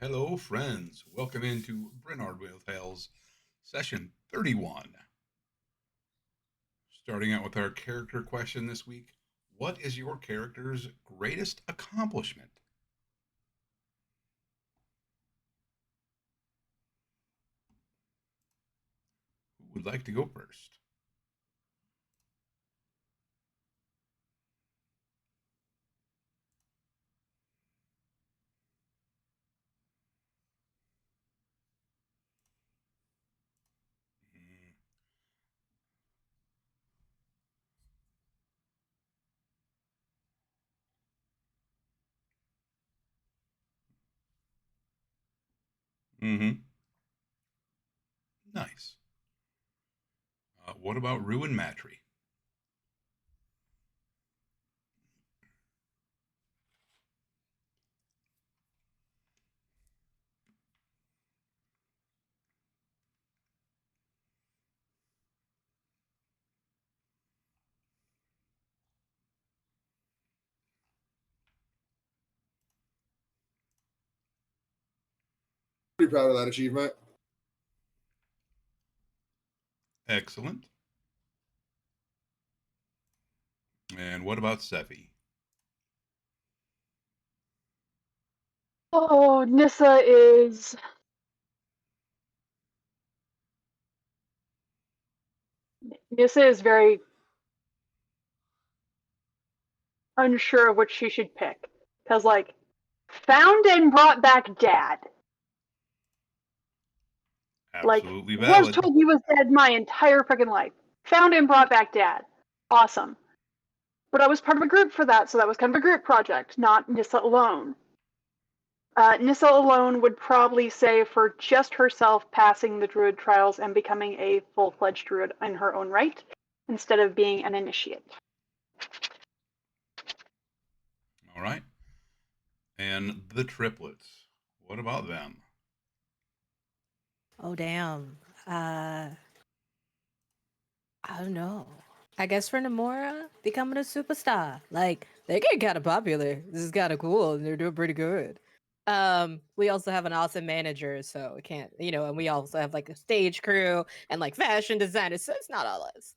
Hello, friends. Welcome into Bryn Ardwell Tales, session 31. Starting out with our character question this week. What is your character's greatest accomplishment? Who would like to go first? Mm-hmm. Nice. What about Ruin Matry? Pretty proud of that achievement. Excellent. And what about Sevi? Oh, Nissa is very unsure of what she should pick. Because, like, found and brought back dad. Like, Absolutely was valid. told he was dead my entire freaking life. Found and brought back dad. Awesome. But I was part of a group for that, so that was kind of a group project, not Nissa alone. Nissa alone would probably say for just herself passing the druid trials and becoming a full-fledged druid in her own right, instead of being an initiate. All right. And the triplets. What about them? Oh damn. I don't know. I guess for Nomura, becoming a superstar. Like, they get kind of popular. This is kind of cool, and they're doing pretty good. We also have an awesome manager, so it can't, and we also have like a stage crew and like fashion designers, so it's not all us.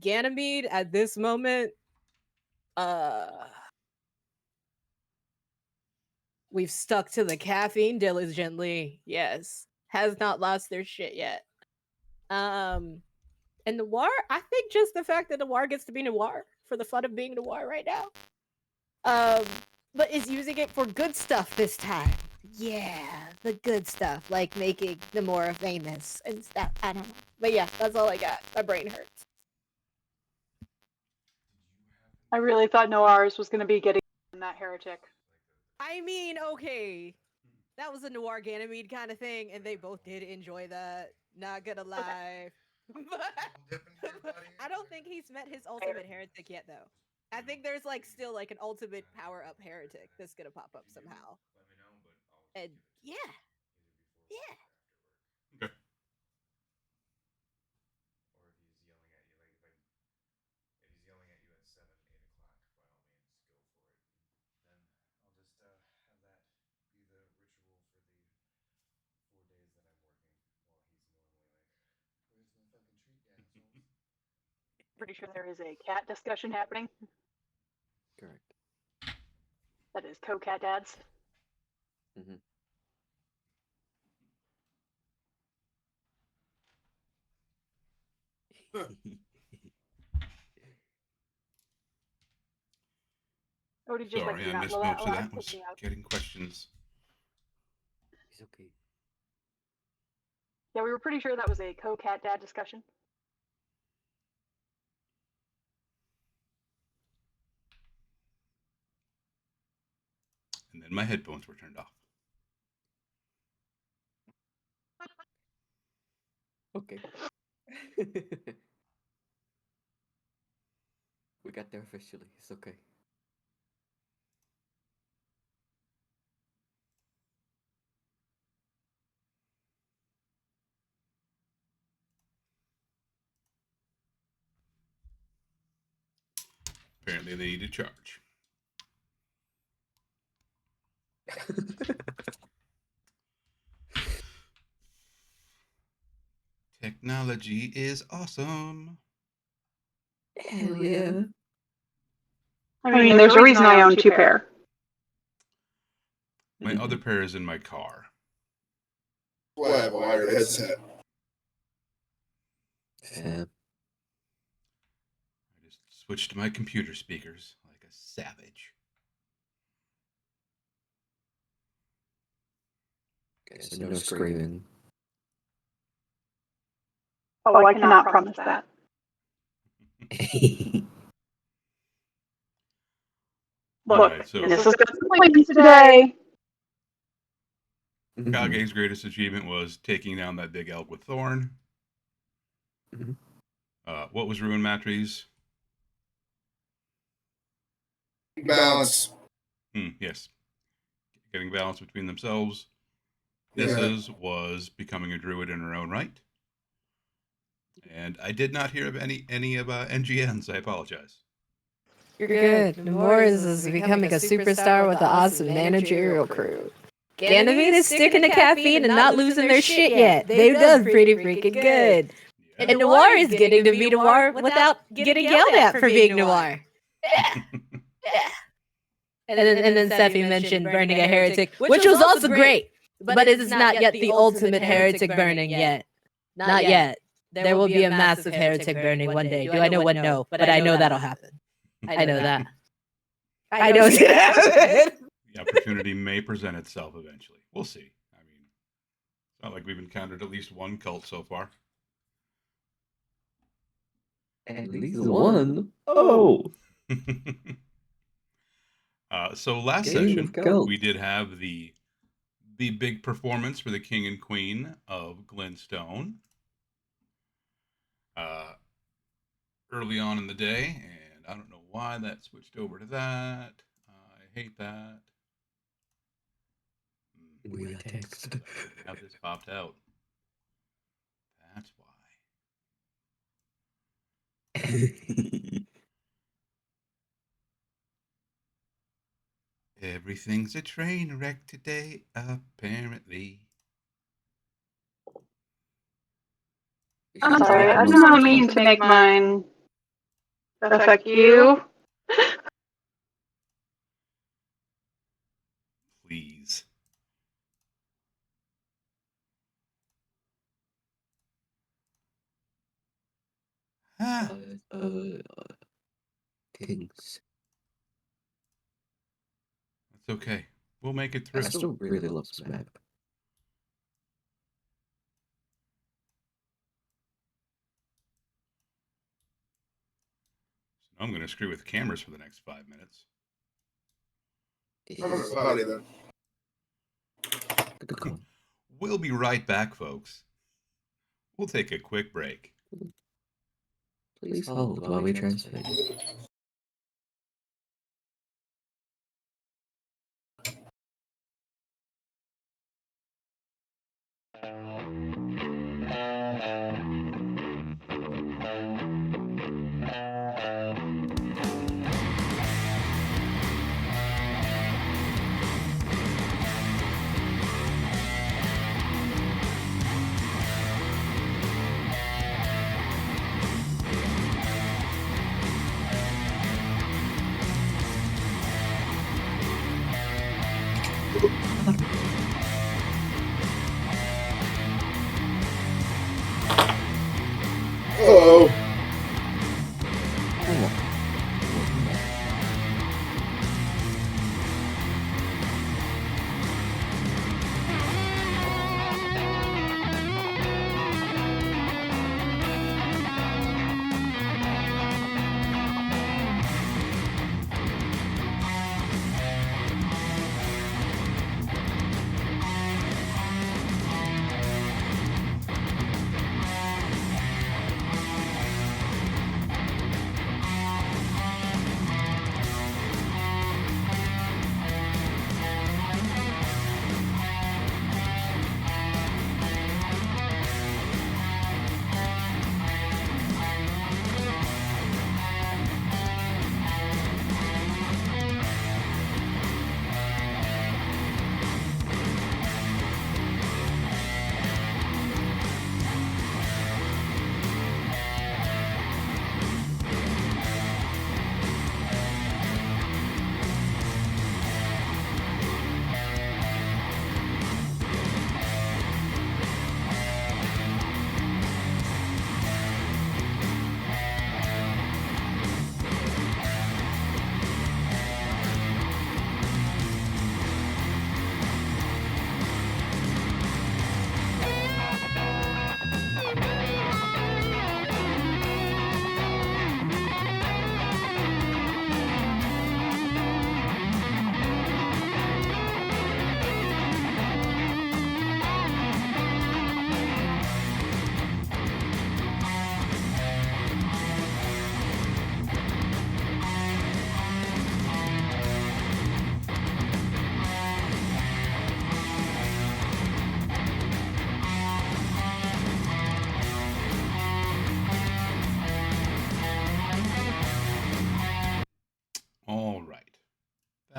Ganymede at this moment, uh we've stuck to the caffeine diligently, yes. Has not lost their shit yet. And Noir, I think just the fact that Noir gets to be Noir for the fun of being Noir right now. But is using it for good stuff this time. Yeah, the good stuff, like making Namora famous and stuff. I don't know. But yeah, that's all I got. My brain hurts. I really thought Noir's was going to be getting that heretic. I mean, okay. That was a Noir Ganymede kind of thing, and they both did enjoy that. Not gonna lie. But I don't think he's met his ultimate heretic yet, though. I think there's like still like an ultimate power up heretic that's gonna pop up somehow. And yeah, yeah. Okay. Pretty sure there is a cat discussion happening. Correct. That is co-cat dads. Mm-hmm. Odie just like Sorry, you're I not missed most of allowed that. to Was me out. getting questions. It's okay. Yeah, we were pretty sure that was a co-cat dad discussion. And then my headphones were turned off. Okay. We got there officially. It's okay. Apparently, they need to charge. Technology is awesome. Hell yeah. I mean, there's a reason I own two pair. My other pair is in my car. Well, I have a wired headset. Fab. I just switched to my computer speakers like a savage. Okay, so no screaming. Oh, I cannot promise that. Look, Alright, so this has got some points today. Kage's greatest achievement was taking down that big elk with Thorn. Mhm. What was Ruin Matri's? Balance. Yes. Getting balance between themselves. Yeah. Nissa's was becoming a druid in her own right. And I did not hear of any of NGNs. I apologize. You're good. Nemours is becoming a superstar with an awesome managerial crew. Ganymede is sticking to caffeine and not losing their shit yet. They've done pretty freaking good. Yeah. And Noir is getting to be Noir without getting yelled at for being Noir. And then Sephi mentioned burning a heretic, which was also great. But it is not yet the ultimate heretic burning yet. Not yet. There will be a massive heretic burning one day. Do I know when? No, but I know that'll happen. I know that. I know it's gonna happen. The opportunity may present itself eventually. We'll see. I mean, it's not like we've encountered at least one cult so far. At least one. Oh. So last Game session, of Cult. we did have the big performance for the king and queen of Glenstone. Early on in the day, and I don't know why that switched over to that. I hate that. We got text. Now this popped out. That's why. Everything's a train wreck today, apparently. I'm sorry, I did not mean to make mine affect you. Please. Ah, Kings. that's okay. We'll make it I through. still really love this map. So I'm going to screw with cameras for the next 5 minutes. Body then. Good call. We'll be right back, folks. We'll take a quick break. Please hold while we transmit.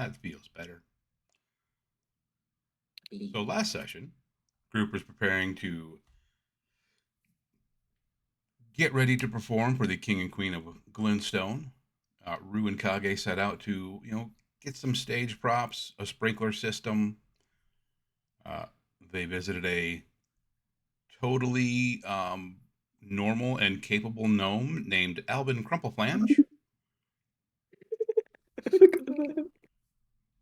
That feels better. So last session, group was preparing to get ready to perform for the king and queen of Glintstone. Rue and Kage set out to, get some stage props, a sprinkler system. They visited a totally normal and capable gnome named Albin Crumpleflange,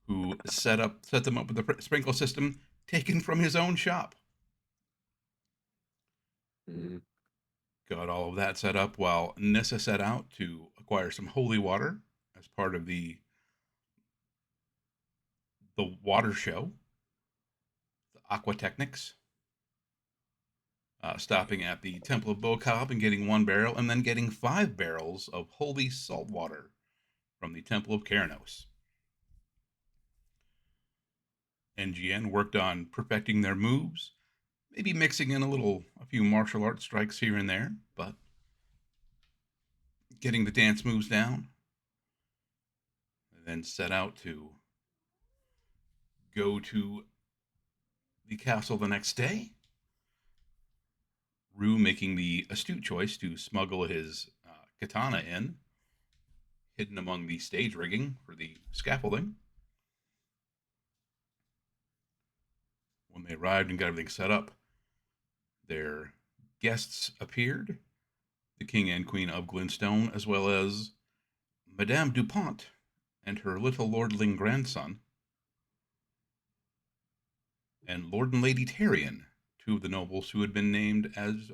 who set them up with a sprinkler system taken from his own shop. Got all of that set up while Nissa set out to acquire some holy water as part of the water show, the Aquatechnics. Stopping at the Temple of Bokob and getting 1 barrel, and then getting 5 barrels of holy salt water from the Temple of Keranos. NGN worked on perfecting their moves, maybe mixing in a few martial arts strikes here and there, but getting the dance moves down, and then set out to go to the castle the next day. Rue making the astute choice to smuggle his katana in, hidden among the stage rigging for the scaffolding. When they arrived and got everything set up, their guests appeared, the king and queen of Glintstone, as well as Madame Dupont and her little lordling grandson, and Lord and Lady Tyrion, 2 of the nobles who had been named as,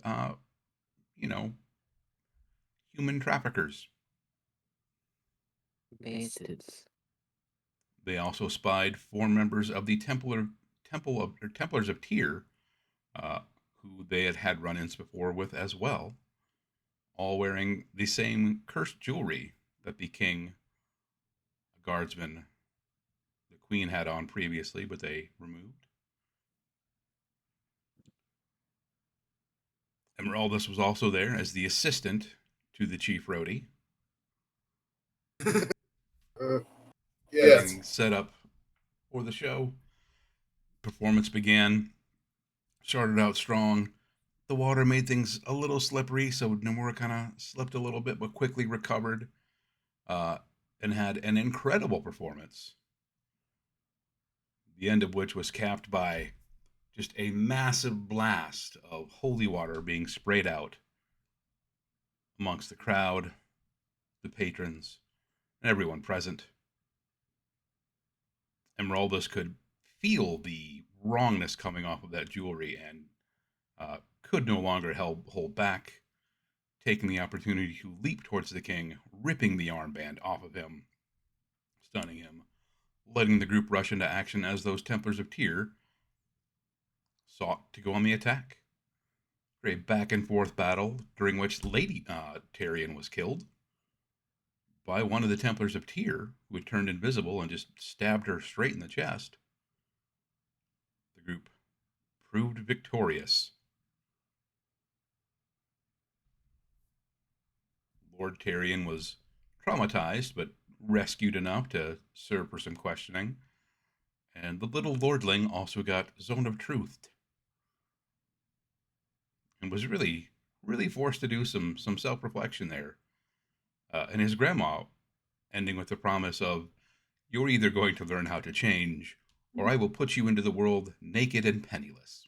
human traffickers. Bastards. They also spied 4 members of the Templars of Tyr, who they had had run-ins before with as well, all wearing the same cursed jewelry that the king, guardsman, the queen had on previously, but they removed. Emeraldus was also there as the assistant to the chief roadie. Yes. Getting set up for the show. Performance began. Started out strong. The water made things a little slippery, so Nomura kind of slipped a little bit, but quickly recovered and had an incredible performance. The end of which was capped by just a massive blast of holy water being sprayed out amongst the crowd, the patrons, and everyone present. Emeraldus could feel the wrongness coming off of that jewelry and could no longer hold back, taking the opportunity to leap towards the king, ripping the armband off of him, stunning him, letting the group rush into action as those Templars of Tyr sought to go on the attack. For a back-and-forth battle, during which Lady Tyrion was killed by one of the Templars of Tyr, who had turned invisible and just stabbed her straight in the chest. The group proved victorious. Lord Tyrion was traumatized, but rescued enough to serve for some questioning. And the little lordling also got Zone of Truth and was really, really forced to do some self-reflection there. And his grandma ending with the promise of, "You're either going to learn how to change, or I will put you into the world naked and penniless."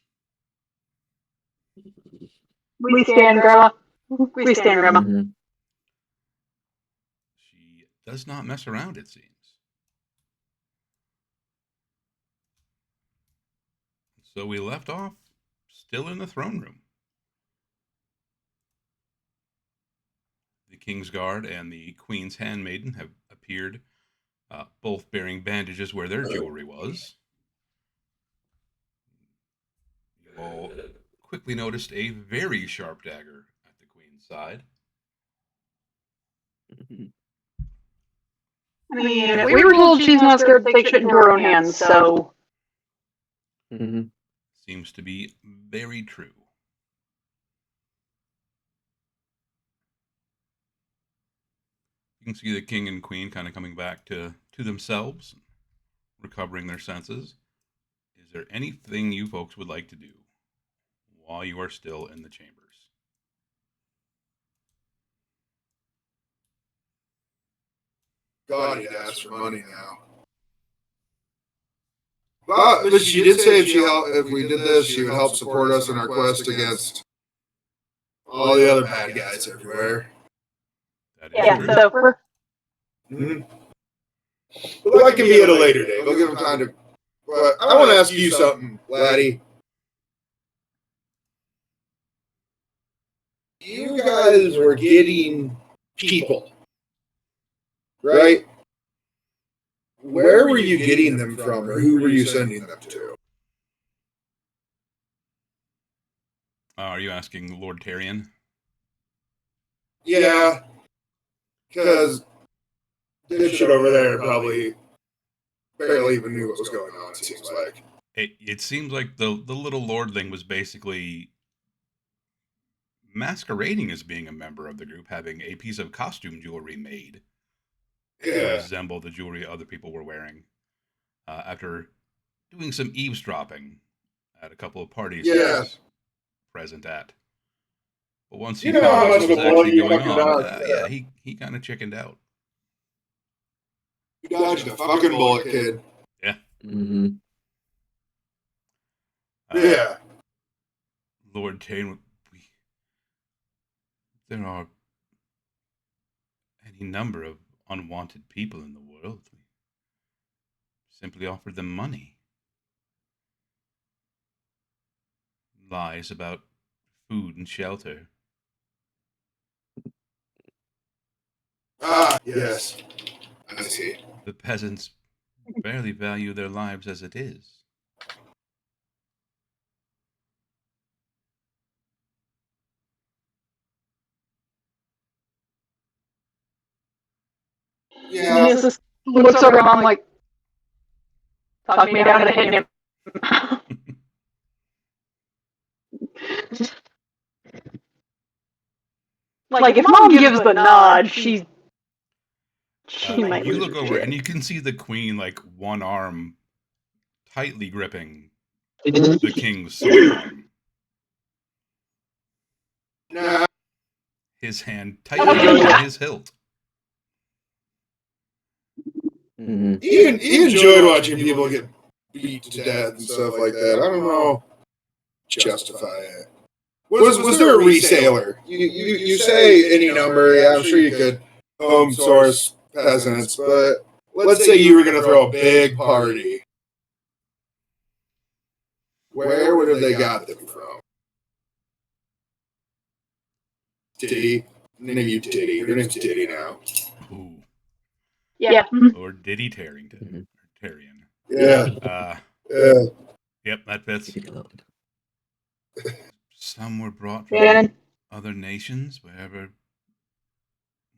We stand, Grandma. We stand, Grandma. Mhm. She does not mess around, it seems. So we left off still in the throne room. The King's Guard and the Queen's Handmaiden have appeared, both bearing bandages where their jewelry was. You all quickly noticed a very sharp dagger at the Queen's side. Mhm. I mean, we were told she's not scared to take shit into her own hands, so. Mhm. Seems to be very true. You can see the king and queen kind of coming back to themselves, recovering their senses, is there anything you folks would like to do while you are still in the chambers? God, he'd ask for money now. But she did say if we did this, she would help support us in our quest against all the other bad guys everywhere. That is Yeah, true. so for Mm-hmm. But that can be at a later date. We'll give him time to. But I want to ask you something, laddie. You guys were getting people, right? Where were you getting them from, or who were you sending them to? Are you asking Lord Tyrion? Yeah, because this shit over there probably barely even knew what was going on, it seems like. It seems like the little lordling was basically masquerading as being a member of the group, having a piece of costume jewelry made to resemble the jewelry other people were wearing. After doing some eavesdropping at a couple of parties he was present at. But once he You know found how out much what of was a bullet actually you going fucking on, dodged. he kind of chickened out. You dodged a fucking bullet, kid. Yeah. Mm-hmm. Yeah. Lord Tyrion, there are any number of unwanted people in the world. We simply offered them money. Lies about food and shelter. Ah, yes. I see. The peasants barely value their lives as it is. Yeah. Mrs. looks over at Mom like, talk me down to hitting him. Like, if Mom gives the nod, she might You lose look her over shit. and you can see the queen, like, one arm tightly gripping the king's sword arm. Nah. His hand tightly gripping his hilt. Mm-hmm. He enjoyed watching people get beat to death and stuff like that. I don't know. Justify it. Was there a reseller? You say any number, yeah, I'm sure you could home source peasants, but let's say you were going to throw a big party. Where would have they got them from? Titty. Name you Titty. Your name's Titty now. Ooh. Yeah. Or Diddy Tarrington. Or Tyrion. Yeah. Yep, that fits. Take it load. Some were brought from Man. other nations, wherever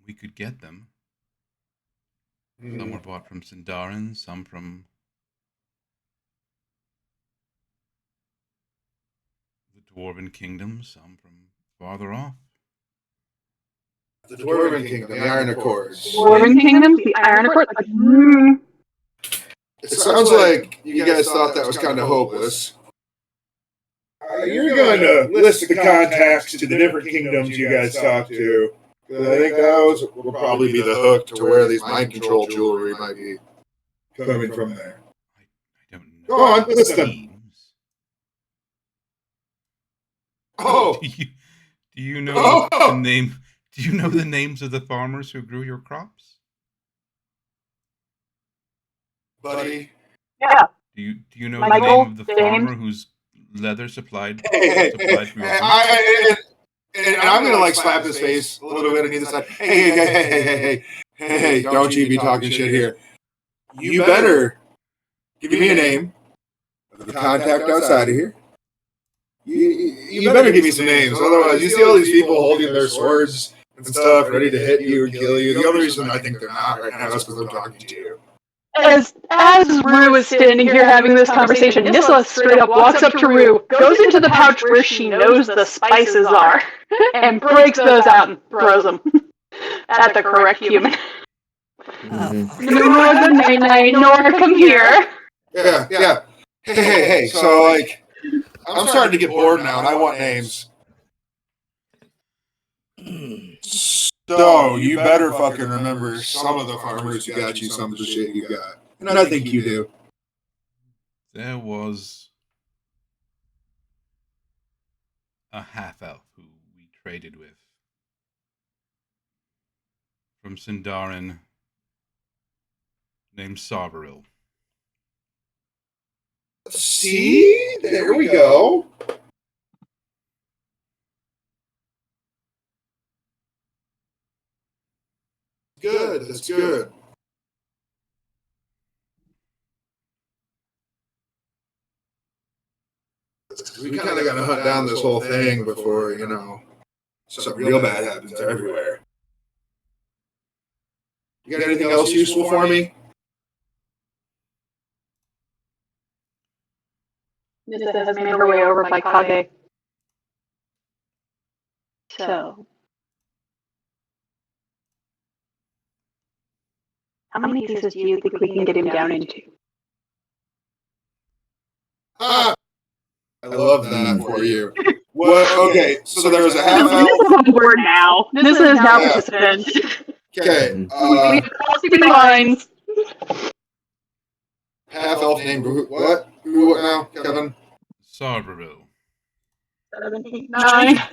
we could get them. Some were bought from Sindarin, some from the Dwarven Kingdom, some from farther off. The Dwarven Kingdom, the Iron Accords. Dwarven Kingdoms, the Iron Accord. It sounds like you guys thought that was kind of hopeless. You're going to list the contacts to the different kingdoms you guys talked to. I think those will probably be the hook to where these mind control jewelry might be coming from there. I don't know. Go on, list them. Names. Oh, Do you know the Oh! name? Do you know the names of the farmers who grew your crops? buddy. Yeah. Do you know Michael, the name of the James. farmer whose leather supplied Hey, supplied for your boots? and I'm going to like slap his face a little bit on either side. Hey, don't you be talking shit here. You better give me a name of the contact outside of here. You better give me some names. Otherwise, you see all these people holding their swords and stuff ready to hit you and kill you. The only reason I think they're not right now is because I'm talking to you. As Rue is standing here having this conversation, Nissa straight up walks up to Rue, goes into the pouch where she knows the spices are, and breaks those out and throws them at the correct human. Nomura, good night, Nora, come here. Yeah. Hey. So, like, I'm starting to get bored now, and I want names. So, you better fucking remember some of the farmers who got you some of the shit you got. And I think you do. There was a half-elf who we traded with from Sindarin named Savaril. See? There we go. Good. That's good. We kind of got to hunt down this whole thing before, something real bad happens everywhere. You got anything else useful for me? Nissa has made her way over by Kage. So, how many pieces do you think we can get him down into? I love that for you. What? Okay, so there was a half elf. Nissa's on board now. Nissa is now participant. Okay, We have crossing lines. half elf named what? Who? What now, Kevin? Savaril. 7, 8, 9, 10,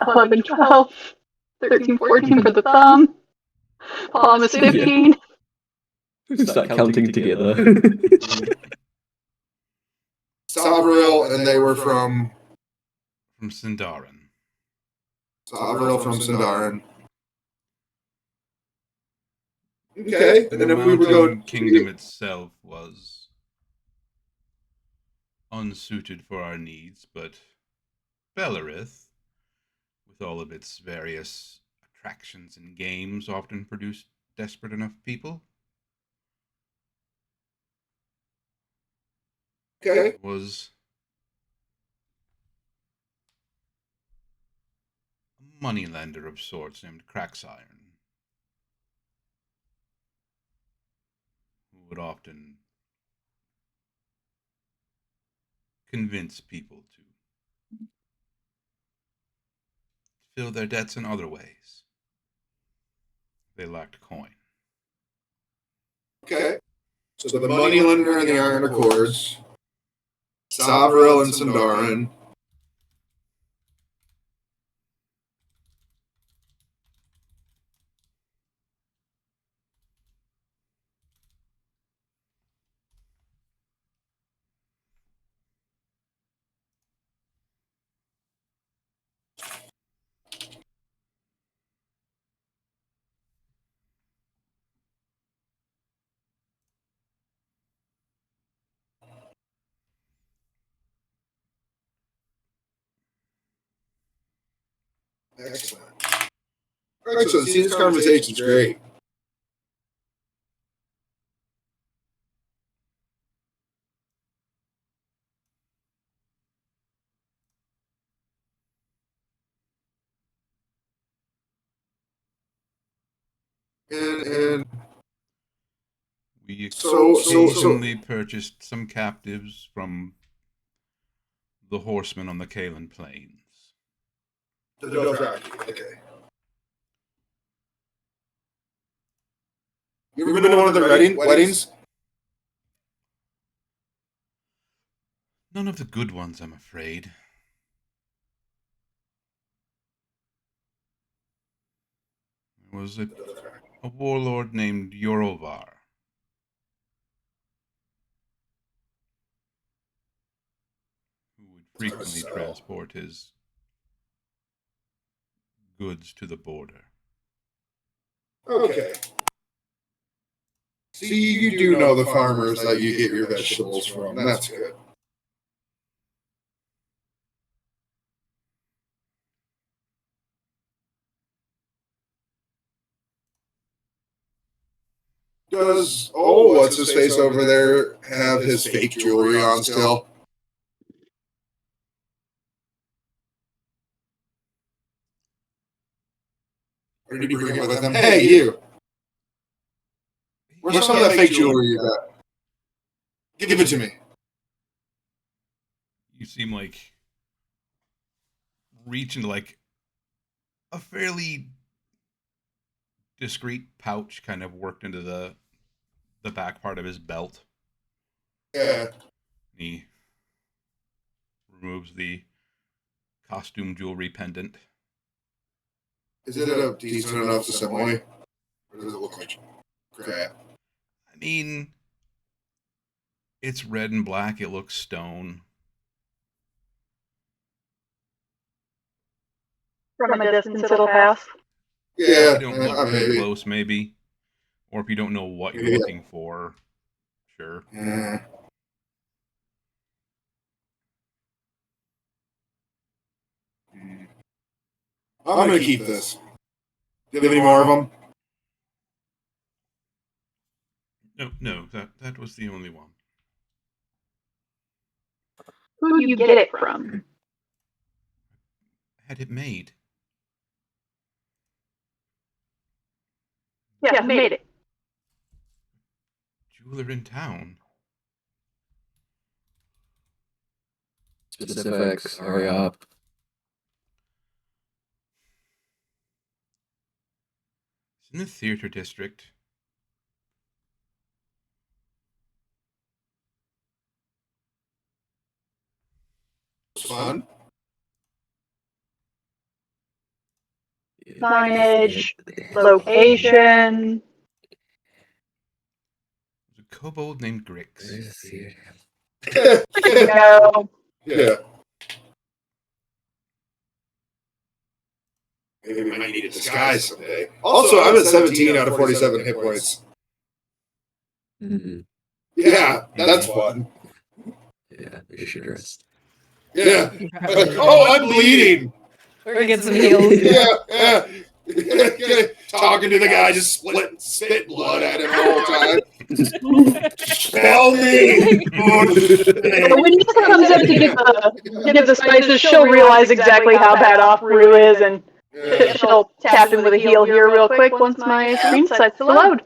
11, 12, 13, 14 for the thumb. Palm is 15. Start counting together. Savaril, and they were from Sindarin. Savaril from Sindarin. Okay, and if we were going, Kingdom itself was unsuited for our needs, but Bellerith, with all of its various attractions and games, often produced desperate enough people. Okay. Was a moneylender of sorts named Craxiron, who would often convince people to fill their debts in other ways. They lacked coin. Okay. So the moneylender and the Iron Accords, Savril and Sindarin. Excellent. Excellent. See, this conversation's great. And We So- occasionally purchased some captives from the horsemen on the Kalen Plains. the Dothraki. Okay. You ever been to one of their weddings? None of the good ones, I'm afraid. There was a warlord named Yorovar, who would frequently transport his goods to the border. Okay. See, you do know the farmers that you get your vegetables from. That's good. Does what's his face over there have his fake jewelry on still? Or did he bring it with him? Hey, you! Where's some of that fake jewelry you got? Give it to me. You seem like reach into like a fairly discreet pouch kind of worked into the back part of his belt. Yeah. He removes the costume jewelry pendant. Is it a decent enough assembly? Or does it look like crap? I mean, it's red and black. It looks stone. From a distance, it'll pass. Yeah, If you don't look too maybe. close, maybe. Or if you don't know what you're Maybe. looking for, sure. Yeah. I'm gonna keep this. Do you have any more of them? No, that was the only one. Who do you get it from? I had it made. Yeah, who made it? Jeweler in town. Specifics, hurry up. It's in the theater district. It's fun. Signage, location. There's a kobold named Grix. Where's the theater? No. Yeah. Maybe we might need a disguise someday. Also, I'm at 17 out of 47 hit points. Mm-hmm. Yeah, that's fun. Yeah, we should rest. Yeah. Like, oh, I'm bleeding. Or get some heals. Yeah. Talking to the guy, just spit blood at him the whole time. Spell me. But when Nissa comes up to give the spices, she'll realize exactly how bad off Rue is, and she'll tap him with a heal here real quick once my screen sets to load.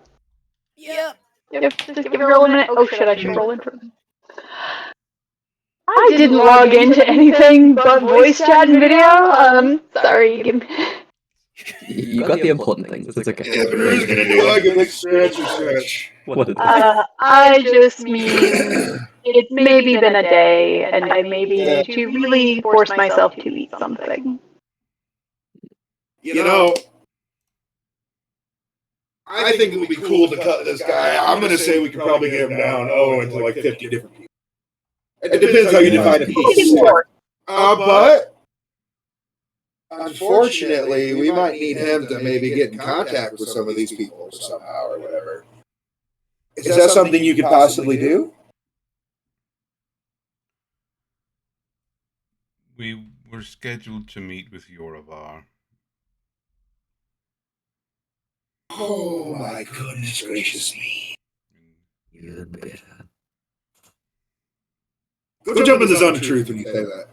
Yep. Yep, just give a girl a minute. Oh shit, I should roll in for them. I didn't log into anything but voice chat and video. Sorry. You got the important things. It's okay. Yeah, but Rue's gonna do like a big stretch. What did I just mean it's maybe been a day, and I maybe need to really force myself to eat something. You know, I think it would be cool to cut this guy. I'm gonna say we could probably get him down into like 50 different people. It depends how you define a piece. But unfortunately, we might need him to maybe get in contact with some of these people somehow or whatever. Is that something you could possibly do? We were scheduled to meet with Yoravar. Oh my goodness gracious me. you better? Go jump in the zone of truth when you say that.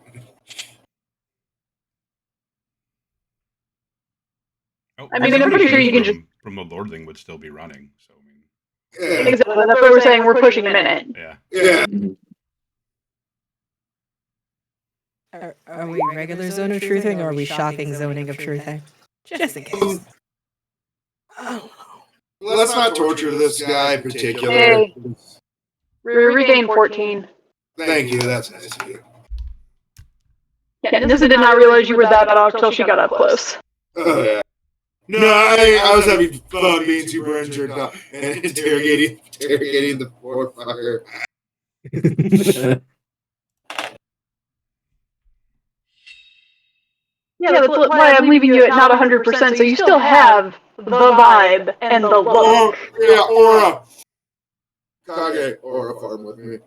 Oh, I mean, I'm pretty sure you can just... From the Lordling would still be running, so I mean... Yeah. Exactly, that's what we're saying, we're pushing a minute. Yeah. Yeah. Are we regular zone of truthing, or are we shocking zoning of truthing? Just in case. Oh. Let's not torture this guy in particular. Hey. Regain 14. Thank you, that's nice of you. Yeah, Nissa did not realize you were that off till she got up close. Oh, yeah. No, I was having fun being super injured and interrogating the poor fucker. Yeah, that's why I'm leaving you at not 100%, so you still have the vibe and the look. Yeah, Aura. Kage, Aura farm with me.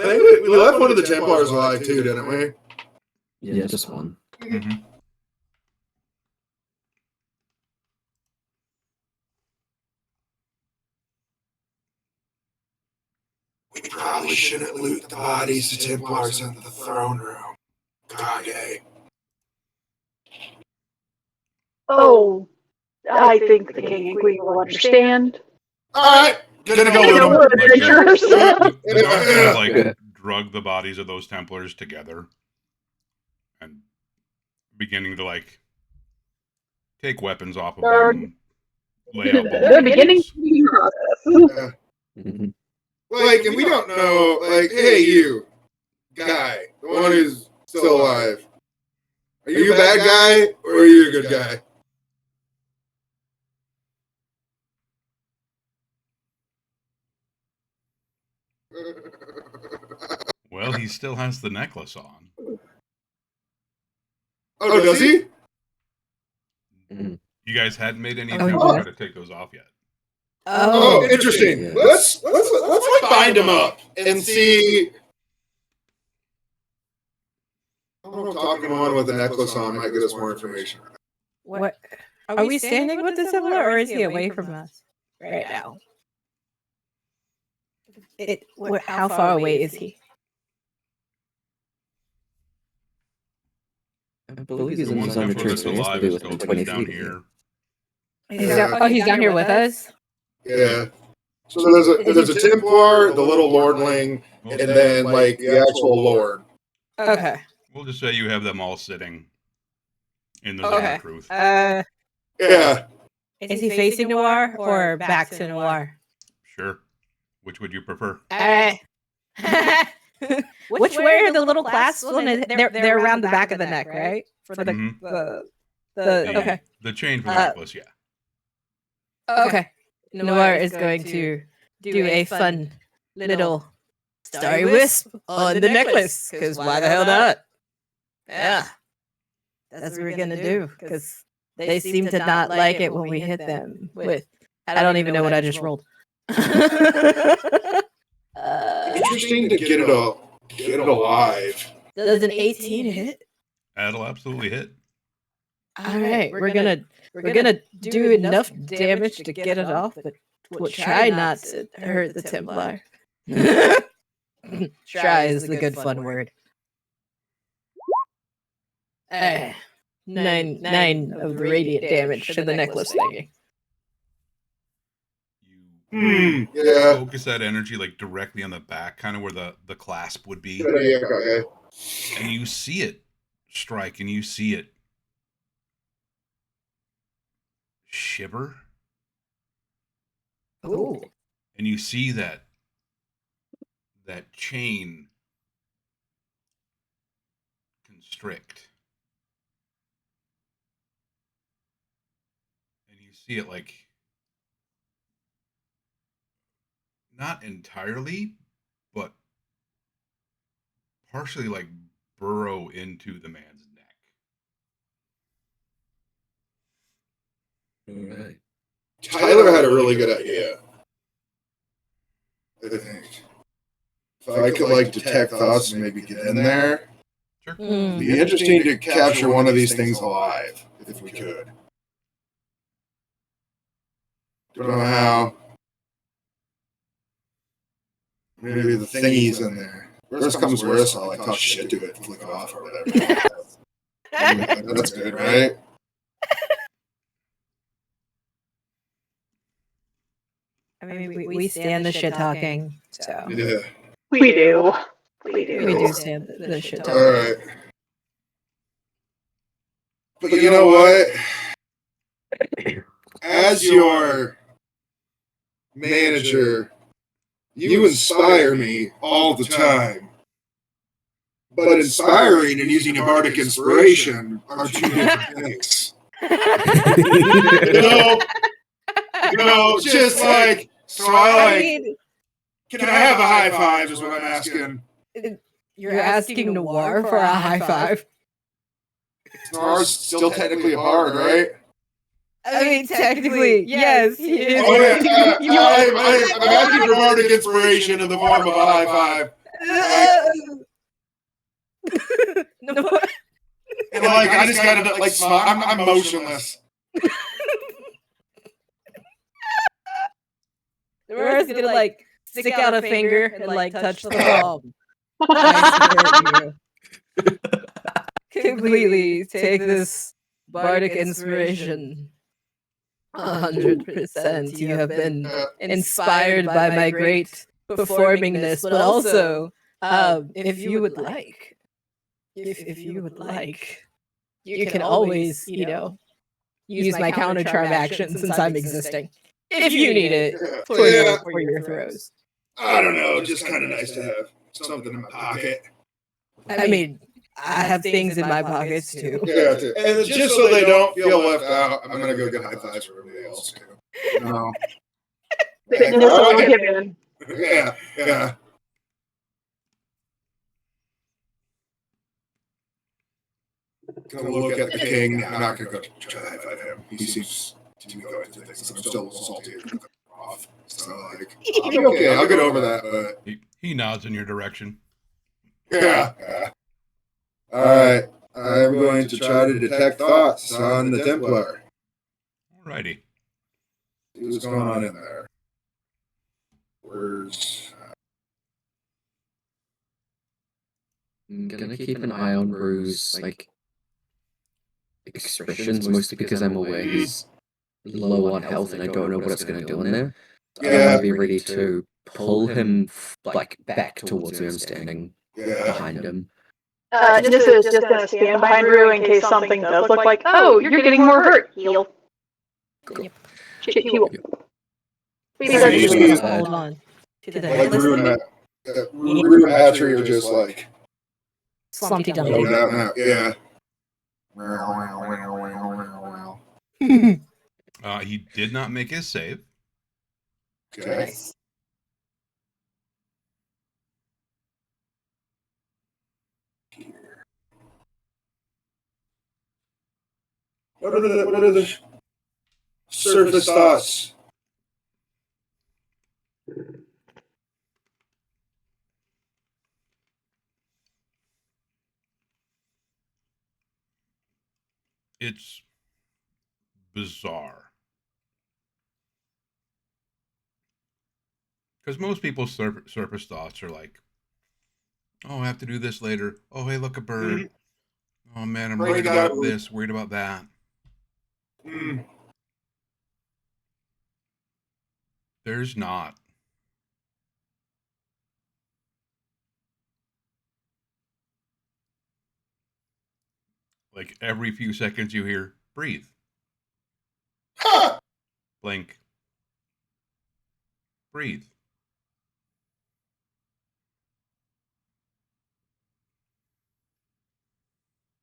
I think we left one of the Templars alive too, didn't we? Yeah, just one. Mm-hmm. We probably shouldn't loot the bodies of Templars in the throne room. Kage. Oh, I think the king and queen will understand. Alright, gonna go You know, with we're them. adventurers. The guards kind of like Yeah. drug the bodies of those Templars together and beginning to like take weapons off of them, lay out The beginning boulders. process. Mhm. Like, and we don't know, like, hey, you, guy, the one who's still alive. Are you a bad guy or are you a good guy? Well, he still has the necklace on. Oh, does he? Mhm. You guys hadn't made any Oh, attempt yeah. to try to take those off yet. Oh, Oh, interesting. Yeah. Let's like bind him up and see. I don't know if talking to one with a necklace on might get us more information. what? Are we standing with the Templar, or is he away from us right now? How far away is he? I believe he's The one under Templar that's transfer. He has to alive be is within still 20 down feet of here. Yeah. He's down here with us. Yeah. So there's a Templar, the little lordling, and then like the actual lord. Okay. We'll just say you have them all sitting in the zone Okay. of truth. Yeah. Is he facing Noir or back to Noir? Sure. Which would you prefer? Which way are the little clasps? Well, they're around the back of the neck, right? For the Mhm. okay. The chain for the necklace, yeah. Okay. Noir is going to do a fun little starry wisp on the necklace, because why the hell not? Yeah. That's what we're gonna do, because they seem to not like it when we hit them with. I don't even know what I just rolled. Interesting to get it alive. Does an 18 hit? That'll absolutely hit. All right, we're gonna do enough damage to get it off, but we'll try not to hurt the Templar. Try is the good fun word. 9 of the radiant damage to the necklace thingy. You Yeah. focus that energy like directly on the back, kind of where the clasp would be, Yeah. Okay. and you see it strike, and you see it shiver, Ooh. and you see that chain constrict, and you see it like not entirely, but partially like burrow into the man's neck. All right. Tyler had a really good idea. I think. If I could like detect thoughts and maybe get in there, Sure. it'd be interesting to capture one of these things alive if we could. Don't know how. Maybe the thingy's in there. Worst comes worst, I'll like talk shit to it, flick it off or whatever. That's good, right? I mean, we stand the shit talking, so Yeah. We do. we do stand the shit All talking. right. But you know what? As your manager, you inspire me all the time. But inspiring and using a bardic inspiration are two different things. Just like, so I like, can I have a high five is what I'm asking. You're asking Noir for a high five? Noir's still technically a bard, right? I mean, technically, yes, he is. Oh, yeah, I'm asking for bardic inspiration in the form of a high five. Noir. And like, I just gotta like smile. I'm motionless. Noir's gonna like stick out a finger and like touch the palm. I swear to you, completely take this bardic inspiration. 100%. You have been inspired by my great performingness, but also, if you would like, you can always, use my counter charm action since I'm existing. If you need it for your throws. I don't know. Just kind of nice to have something in my pocket. I mean, I have things in my pockets too. Yeah, too. And just so they don't feel left out, I'm gonna go get high fives for everybody else too. No. Nissa will give in. Yeah. Gonna look at the king. I'm not gonna go try to high five him. He seems to be going through things. I'm still a little salty. Off. So like, I'll be okay. I'll get over that. But He nods in your direction. yeah. All right. I'm going to try to detect thoughts on the Templar. Alrighty. See what's going on in there. Words. I'm gonna keep an eye on Rue's expressions, mostly because I'm aware he's low on health and I don't know what it's gonna do in there. I want to be ready to pull him back towards me. I'm standing behind him. Nissa is just going to stand behind Rue in case something does look like, oh, you're getting more hurt. Heal. Cool. Heal. Hold on. To the Like headless Rue thing? and Patrick are just like, Slumpty no Dumpty. doubt now. Yeah. He did not make his save. Okay. What are the surface thoughts? It's bizarre. Because most people's surface thoughts are like, oh, I have to do this later. Oh, hey, look, a bird. Oh, man, I'm worried about this, worried about that. There's not. Like every few seconds you hear, breathe. Blink. Breathe.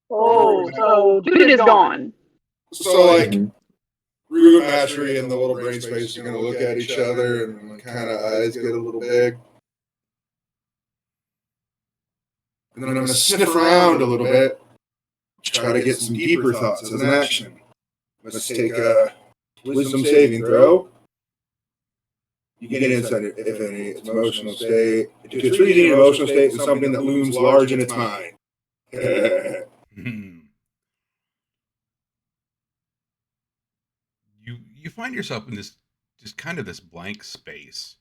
Oh, so dude is gone. So like, Rue and Mastery in the little brain space are gonna look at each other and kind of eyes get a little big. And then I'm gonna sniff around a little bit, try to get some deeper thoughts as an action. Let's take a wisdom saving throw. You get insight, if any. It's emotional state. To its reading, emotional state is something that looms large in its mind. You find yourself in this just kind of this blank space.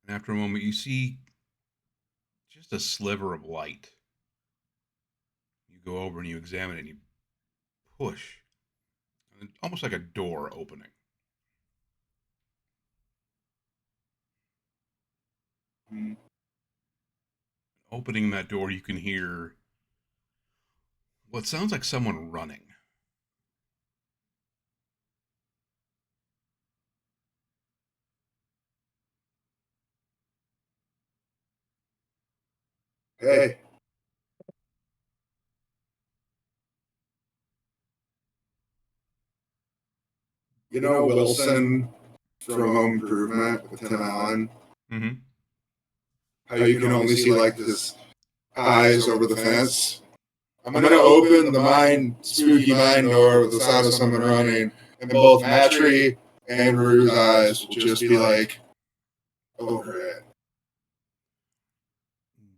And after a moment, you see just a sliver of light. You go over and you examine it and you push. And almost like a door opening. Opening that door, you can hear what sounds like someone running. Hey. You know Wilson from Home Improvement with Tim Allen? Mm-hmm. How you can only see like this eyes over the fence? I'm going to open the spooky mind door with the sound of someone running, and both Matry and Rue's eyes will just be like, over it.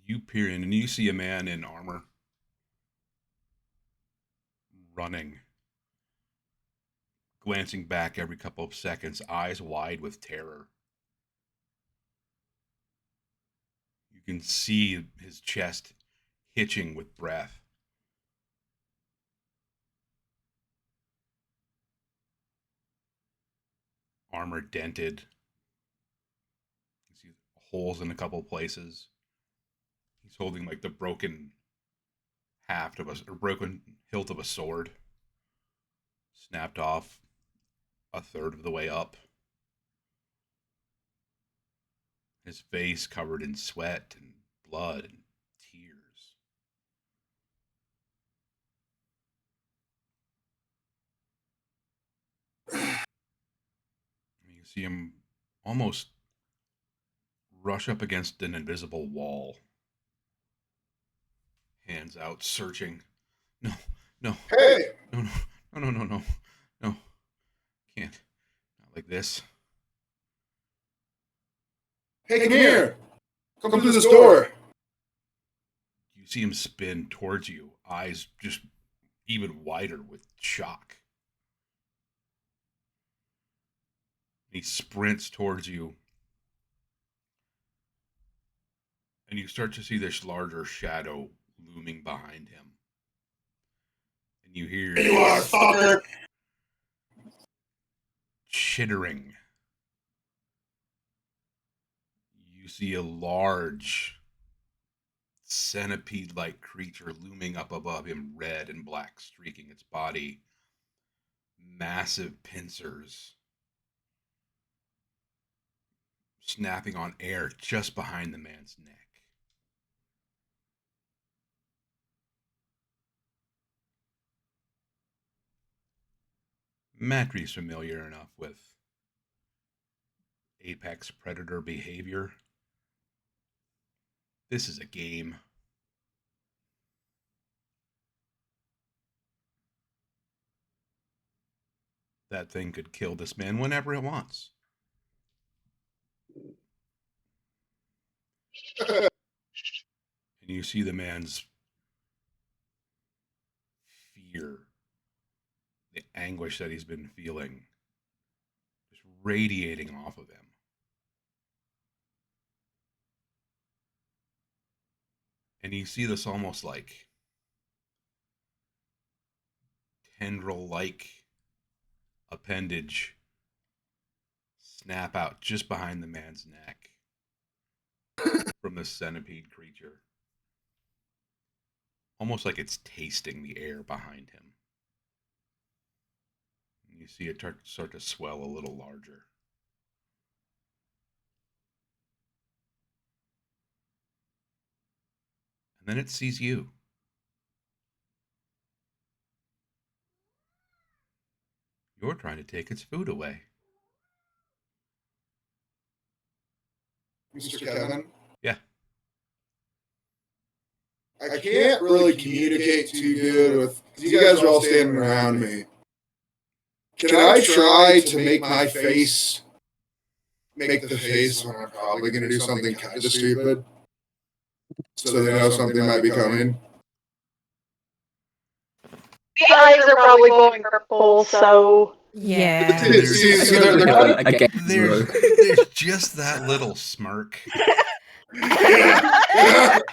You peer in and you see a man in armor running, glancing back every couple of seconds, eyes wide with terror. You can see his chest hitching with breath. Armor dented. You see holes in a couple places. He's holding like the broken haft of or broken hilt of a sword, snapped off a third of the way up. His face covered in sweat and blood and tears. You see him almost rush up against an invisible wall. Hands out, searching. No, no. Hey! No. Can't. Not like this. Hey, come here! Come through this door! You see him spin towards you, eyes just even wider with shock. He sprints towards you. And you start to see this larger shadow looming behind him. And you hear... You are, fucker! Chittering. You see a large centipede-like creature looming up above him, red and black streaking its body. Massive pincers snapping on air just behind the man's neck. Matri's familiar enough with apex predator behavior. This is a game. That thing could kill this man whenever it wants. And you see the man's fear, the anguish that he's been feeling, just radiating off of him. And you see this almost like tendril-like appendage snap out just behind the man's neck from the centipede creature. Almost like it's tasting the air behind him. And you see it start to swell a little larger. And then it sees you. You're trying to take its food away. Mr. Kevin? Yeah. I can't really communicate too good with... You guys are all standing around me. Can I try to make my face... Make the face when I'm probably going to do something kind of stupid? So they know something might be coming? The eyes are probably going purple, so... Yeah. There's just that little smirk.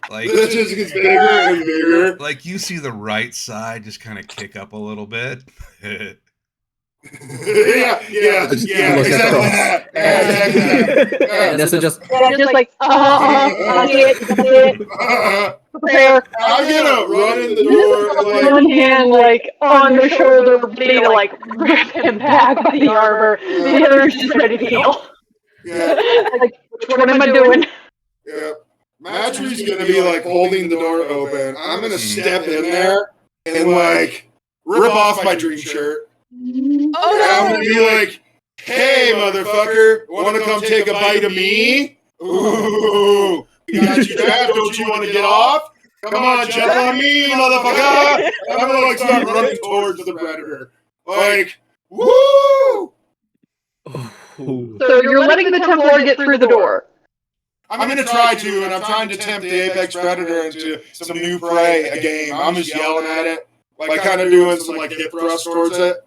Like, this just gets bigger and bigger. Like you see the right side just kind of kick up a little bit. yeah, exactly that. That's just like, prepare. I'm gonna run in the door, One hand, like, on the shoulder, ready to, like, rip him back by the armor. The other's just ready to heal. Yeah. Like, what am I doing? Yeah. Matri's gonna be, like, holding the door open. I'm gonna step in there and, like, rip off my dream shirt. And I'm gonna be like, hey, motherfucker, wanna come take a bite of me? Ooh, you got you trapped, don't you wanna get off? Come on, jump on me, motherfucker! And I'm gonna, like, start running towards the predator. Like, woo! So you're letting the Templar get through the door. I'm gonna try to, and I'm trying to tempt the apex predator into some new prey, a game. I'm just yelling at it, like kind of doing some like hip thrust towards it.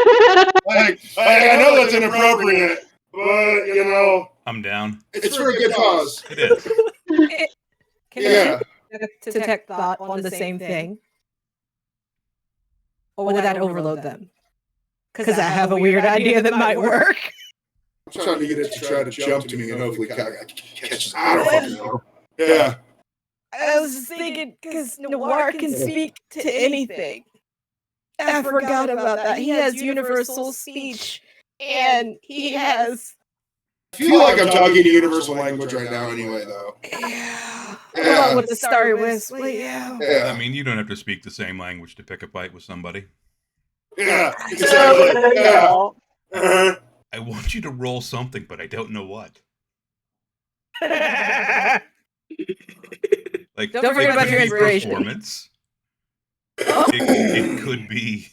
I know that's inappropriate, but you know, I'm down. it's for a good cause. It is. Can Yeah. you detect thought on the same thing? Or would that overload them? Because I have a weird idea that might work. I'm trying to get it to try to jump to me and hopefully catch. I don't fucking know. Yeah. I was just thinking, because Noir can speak to anything. I forgot about that. He has universal speech, and he has... I feel like I'm talking to universal language right now anyway, though. Yeah. Yeah. With the Starry Wisp, yeah. Yeah. I mean, you don't have to speak the same language to pick a fight with somebody. Yeah, exactly. Yeah. Uh-huh. I want you to roll something, but I don't know what. Like, Don't forget about your inspiration. Performance. It could be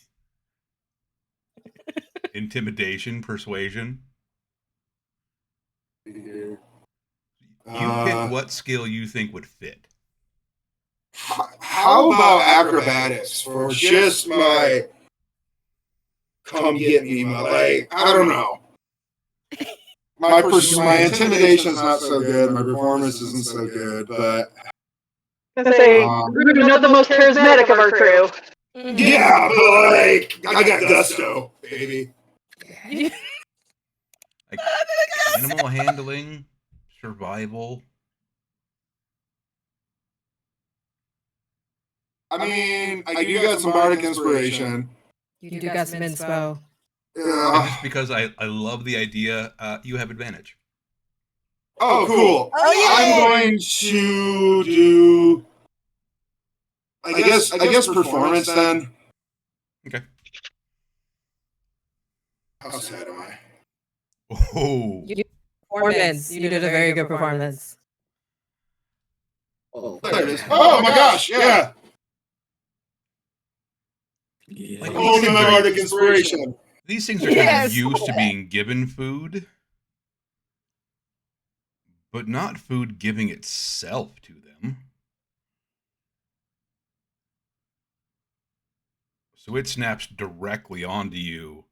intimidation, persuasion. You pick what skill you think would fit. How about acrobatics for just my come get me, I don't know. My intimidation's not so good, my performance isn't so good, but I say, we're not the most charismatic of our crew. yeah, but I got gusto, baby. Like animal handling, survival. I mean, I do got some bardic inspiration. You do got some inspo. And just because I love the idea, you have advantage. Oh, cool. Oh, yeah. I'm going to do, I guess performance then. Okay. How sad am I? Oh. Performance. You did a very good performance. Oh, There it is. Oh my gosh, yeah. Like, Only my bardic inspiration. These things are kind of used to being given food, but not food giving itself to them. So it snaps directly onto you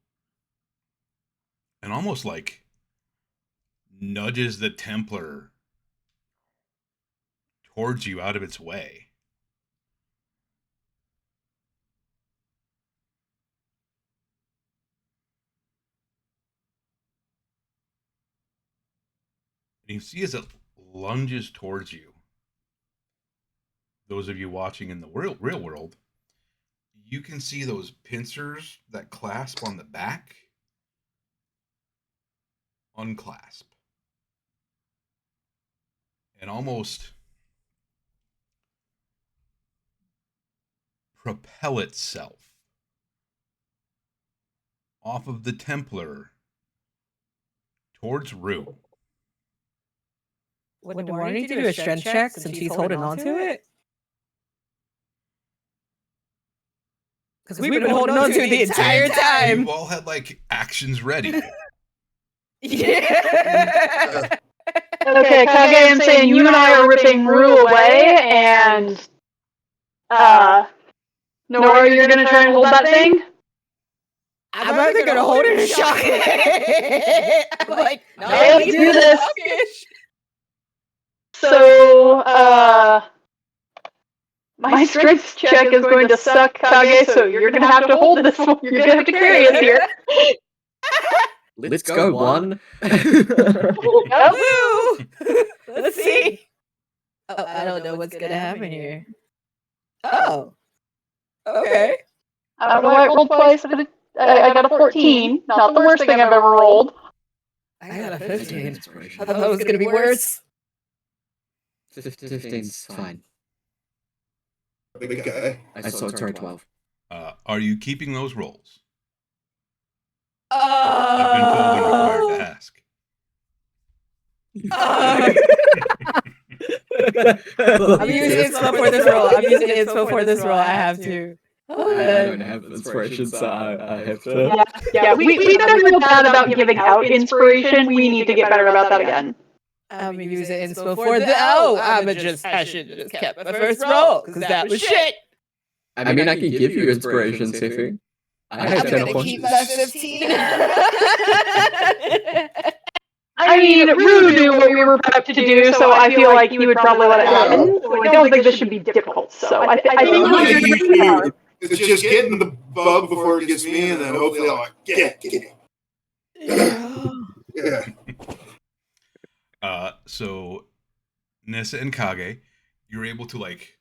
and almost like nudges the Templar towards you out of its way. And you see as it lunges towards you, those of you watching in the real world, you can see those pincers that clasp on the back unclasp and almost propel itself off of the Templar towards Rue. Why don't you do a strength check since he's holding on to it? Because we've been holding on to it the entire time. You've all had like actions ready. Yeah. Okay, Kage, I'm saying you and I are ripping Rue away, and Nora, you're gonna try and hold that thing? I'm either gonna hold it or shock it. I'm like, no, let's do this. Hawkish. So, my strength check is going to suck, Kage, so you're gonna have to hold this one. You're gonna have to carry us here. Let's go, one. Yep. Woo! Let's see. Oh, I don't know what's gonna happen here. Oh. Okay. I don't know why I rolled twice, but I got a 14. Not the worst thing I've ever rolled. I got a 15. I thought that was gonna be worse. 15's fine. Big guy. Sorry, 12. Are you keeping those rolls? I've been told I'm required to ask. I'm using inspo for this roll. I have to. I don't have inspiration, so I have to. Yeah, we've done real bad about giving out inspiration. We need to get better about that again. I'm using inspo for the. I should just kept my first roll because that was shit. I mean, I can give you inspiration, Tiffy. have I'm 10 gonna keep punches. my 15. I mean, Rue knew what we were prepped to do, so I feel like he would probably let it happen. So I don't think this should be difficult. So I think it's just getting the bug before it gets me, and then hopefully I'll get it. Yeah. So Nissa and Kage, you're able to like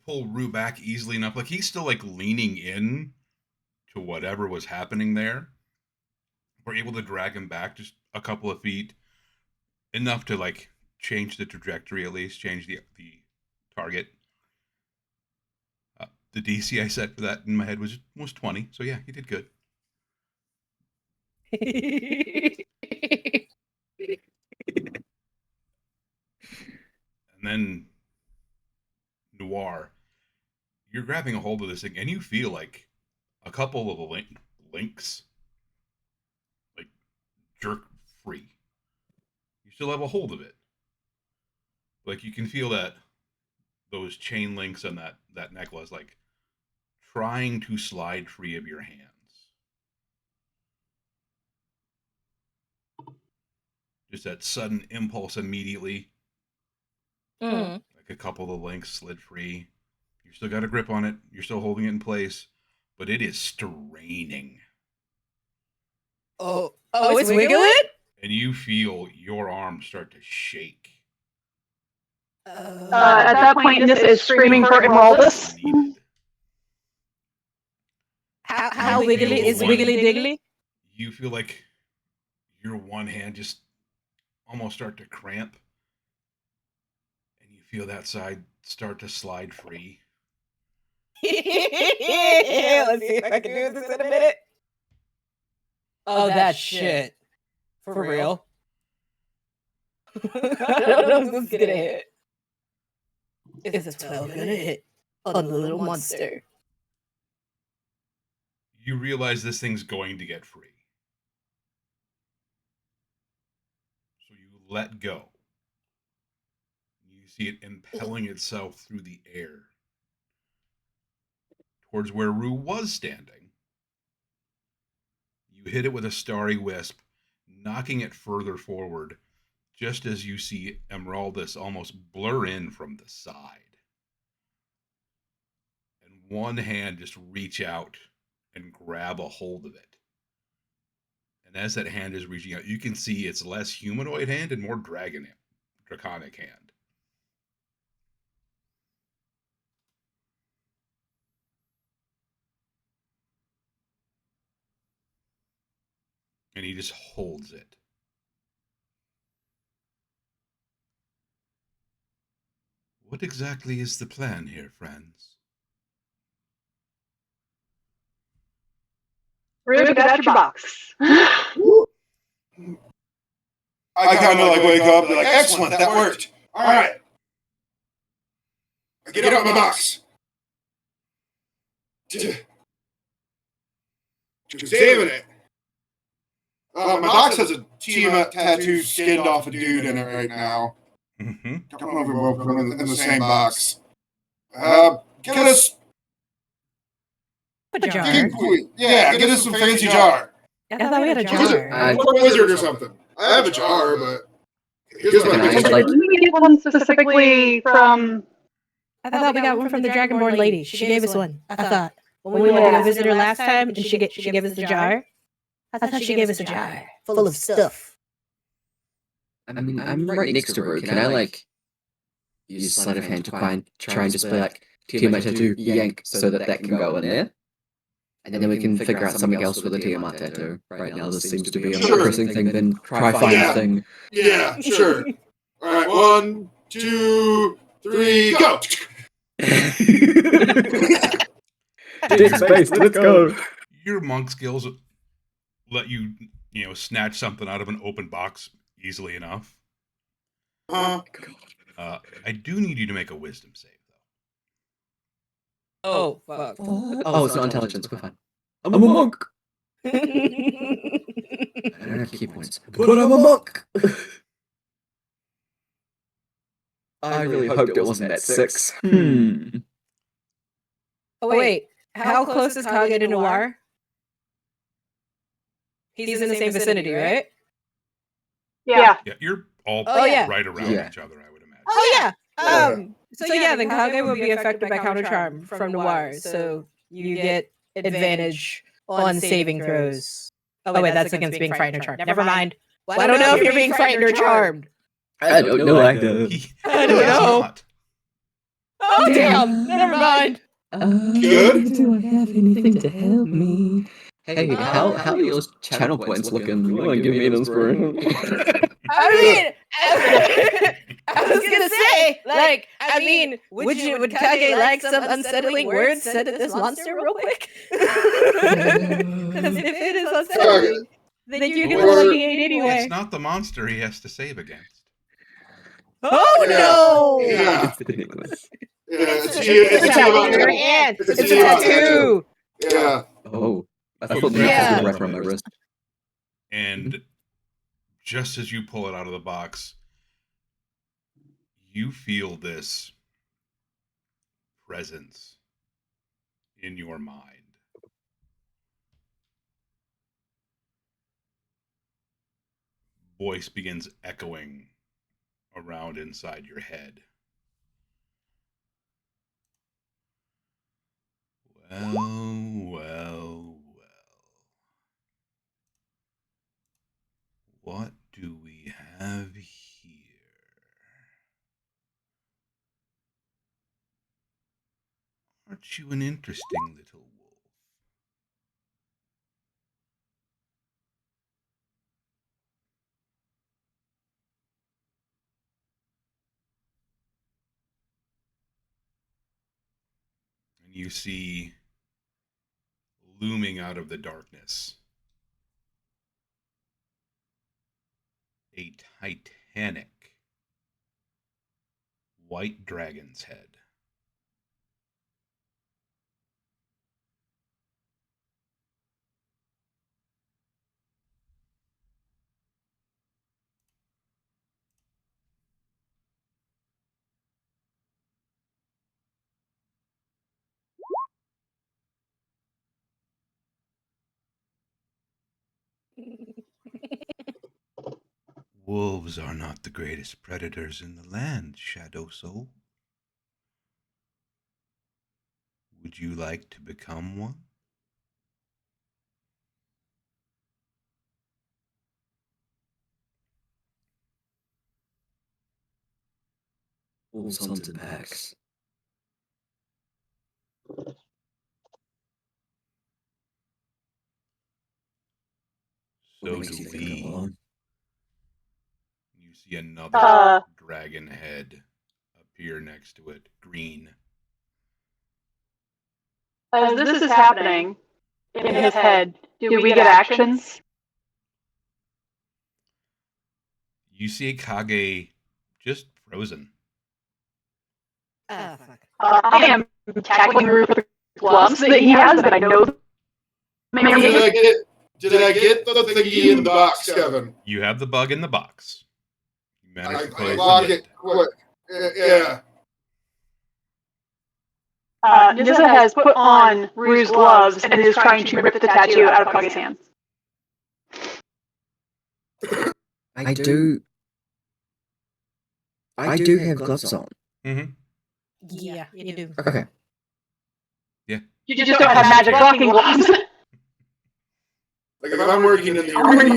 pull Rue back easily enough. Like he's still like leaning in to whatever was happening there. We're able to drag him back just a couple of feet, enough to like change the trajectory, at least change the target. The DC I set for that in my head was 20, so yeah, he did good. And then Noir, you're grabbing a hold of this thing, and you feel like a couple of the links like jerk free. You still have a hold of it. Like you can feel that those chain links on that necklace like trying to slide free of your hands. Just that sudden impulse immediately. Like a couple of the links slid free. You still got a grip on it. You're still holding it in place, but it is straining. Oh, it's wiggling? And you feel your arm start to shake. at that point, Nissa is screaming for Emeraldus. How wiggly is Wiggly Diggly? You feel like your one hand just almost start to cramp. And you feel that side start to slide free. Let's see if I can do this in a minute. Oh, that shit. For real? I don't know if this is gonna hit. It's a 12 gonna hit on the little monster. You realize this thing's going to get free. So you let go. You see it impelling itself through the air towards where Rue was standing. You hit it with a starry wisp, knocking it further forward, just as you see Emeraldus almost blur in from the side. And one hand just reach out and grab a hold of it. And as that hand is reaching out, you can see it's less humanoid hand and more draconic hand. And he just holds it. What exactly is the plan here, friends? Rue, get out your box. I kind of like wake up and be like, excellent, that worked. All right. I get out my box. Saving it. My box has a Tiamat tattoo skinned off a dude in it right now. Mm-hmm. I don't know if we both put them in the same box. Get us... A jar. Get us some fancy jar. I thought we had a jar. Or a wizard or something. I have a jar, but... Here's Can I, my like- Did we get one specifically from... I thought we got one from the Dragonborn lady. She gave us one. I thought when we went to go visit her last time, and she gave us the jar. I thought she gave us a jar full of stuff. I mean, I'm right next to her. Can I, like, use sleight of hand to try and just be like, Tiamat tattoo, yank, so that can go in there? And then we can figure out something else with the Tiamat tattoo. Right now, this seems to be a more pressing thing than try find thing. Yeah, sure. All right, 1, 2, 3, go! Dick space, let's go. Your monk skills let you, snatch something out of an open box easily enough. I do need you to make a wisdom save, though. Oh, fuck. Oh, it's not intelligence. We're fine. I'm a monk. I don't have key points, but I'm a monk. I really hoped it wasn't at 6. Oh, wait. How close is Kage to Noir? He's in the same vicinity, right? Yeah. Yeah, you're all yeah. right around Yeah. each other, I would imagine. Oh yeah. Yeah. So yeah, then Kage will be affected by counter charm from Noir, so you get advantage on saving throws. Oh wait, that's against being frightened or charmed. Never mind. Well, I don't know if you're being frightened or charmed. I don't know either. I don't He's know. not. Oh damn! Never mind. Good? Do I have anything to help me? Hey, how are your channel points looking? You want to give me an inspiration? I mean, I was gonna say, like, I mean, would Kage like some unsettling words said at this monster real quick? Because if it is unsettling, then you can Or- plug it anyway. It's not the monster he has to save against. Oh no! Yeah. It's the necklace. Yeah, It's it's a a tattoo. tattoo. It's a tattoo. Yeah. Oh, I thought You the necklace Yeah. was right from my wrist. And just as you pull it out of the box, you feel this presence in your mind. Voice begins echoing around inside your head. Well. What do we have here? Aren't you an interesting little wolf? And you see looming out of the darkness a titanic white dragon's head. Wolves are not the greatest predators in the land, Shadow Soul. Would you like to become one? Wolves hunt in packs. So What makes do you think we. I'm alone? You see another dragon head appear next to it, green. As this is happening in his head, do we get actions? You see a Kage just frozen. Ah, fuck. I am tackling Roof with the gloves that he has that I know. Did I get the thingy in the box, Kevin? You have the bug in the box. You managed to I place lock the it lid. quick. Yeah. Nissa has put on Rue's gloves and is trying to rip the tattoo out of Kage's hands. I do have gloves on. Mm-hmm. Yeah, you do. Okay. You just don't have magic blocking gloves. Like if I'm working in the arena,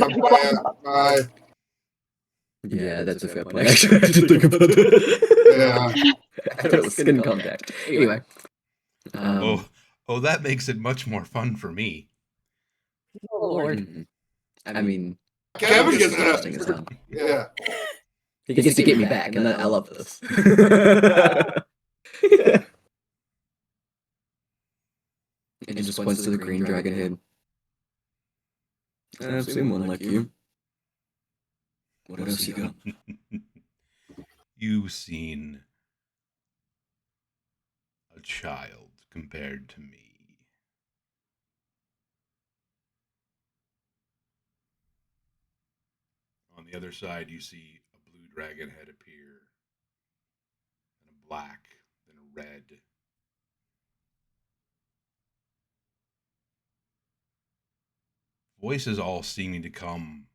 Yeah, that's a fair point. Actually, I didn't think about that. yeah. I thought it was skin contact. Anyway. Oh, that makes it much more fun for me. Oh Lord. I mean, Kevin gets interesting as that. hell. Yeah. He gets to get me back, and I love this. And he just points to the green dragon head. I've seen one like you. What else you got? You've seen a child compared to me. On the other side, you see a blue dragon head appear, then a black, then a red. voices all seeming to come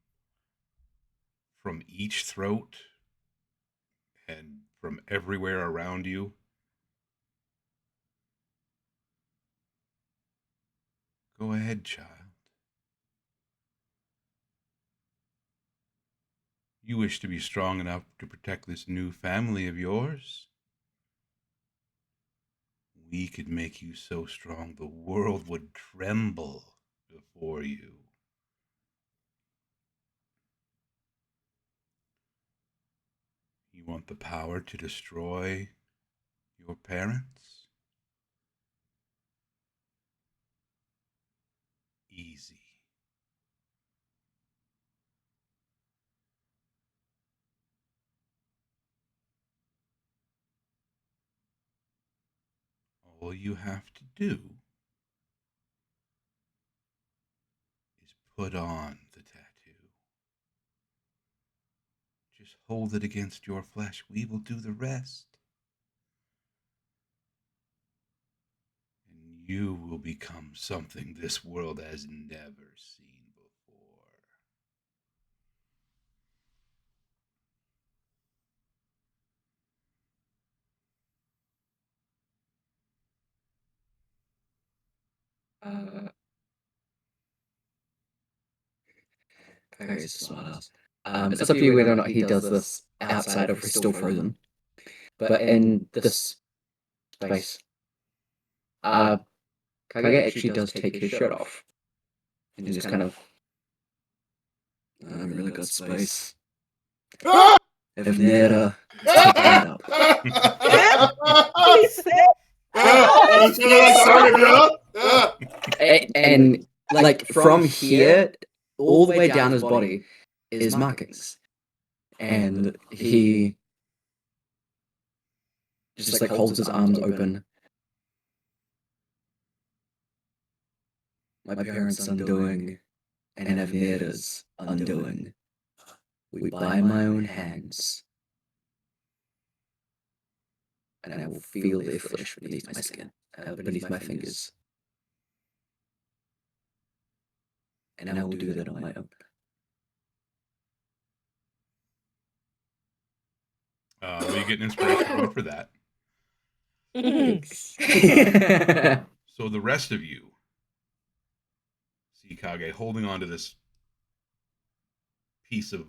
from each throat and from everywhere around you. Go ahead, child. You wish to be strong enough to protect this new family of yours? We could make you so strong the world would tremble before you. You want the power to destroy your parents? Easy. All you have to do is put on the tattoo. Just hold it against your flesh. We will do the rest. And you will become something this world has never seen before. Okay, he's a smart ass. It's up to you whether or not he does this outside or if he's still frozen. But in this space, Kage actually does take his shirt off. And just kind of, I'm really good space. If Nera, take that up. And like from here, all the way down his body is markings. And he just like holds his arms open. My parents' undoing, and Avnira's undoing. We by my own hands. And I will feel their flesh beneath my skin, beneath my fingers. And I will do that on my own. Well, you get an inspiration point for that. So the rest of you see Kage holding on to this piece of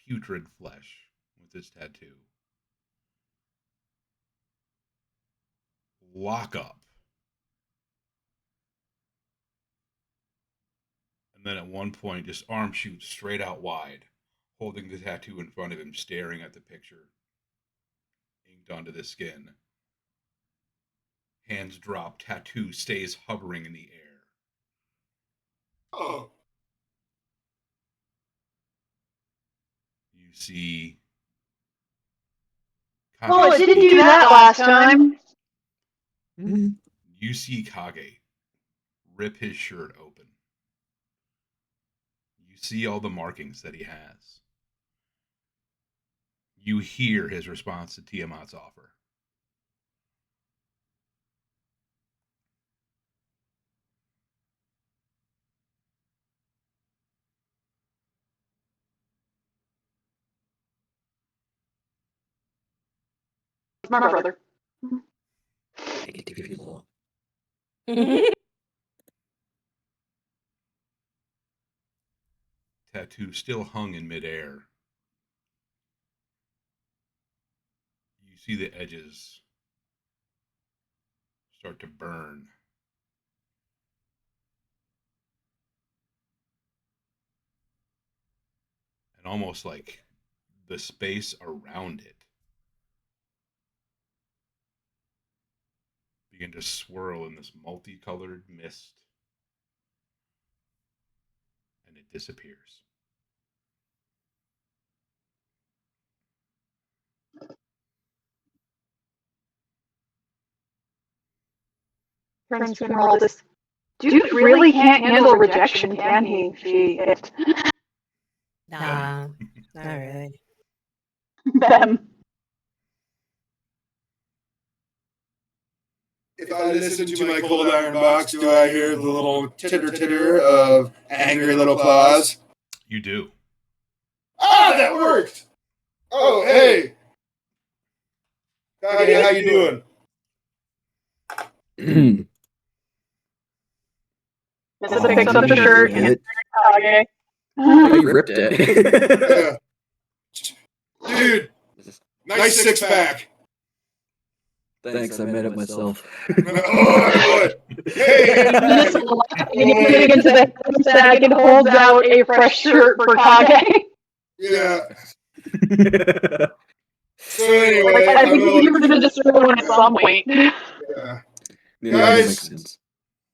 putrid flesh with this tattoo. Lock up. And then at one point, just arm shoots straight out wide, holding the tattoo in front of him, staring at the picture, inked onto the skin. Hands drop, tattoo stays hovering in the air. Oh. You see. Kage. Oh, it didn't do that last time. You see Kage rip his shirt open. You see all the markings that he has. You hear his response to Tiamat's offer. My brother. I get to give you more. Tattoo still hung in midair. You see the edges start to burn. And almost like the space around it begin to swirl in this multicolored mist. And it disappears. Friends can roll this. Dude really can't handle rejection, can he? Nah, not really. Them. if I listen to my cold iron box, do I hear the little titter of angry little claws? You do. Ah, that worked! Oh, hey! Kage, how you doing? Nissa picks up the shirt and It. Kage. You ripped it. Yeah. Dude, nice six pack. Thanks, I made it myself. Oh, hey! Nissa getting into the sack and holds out a fresh shirt for Kage. Yeah. So anyway, I think you were gonna destroy one at some point. Yeah. Yeah, Guys. that makes sense.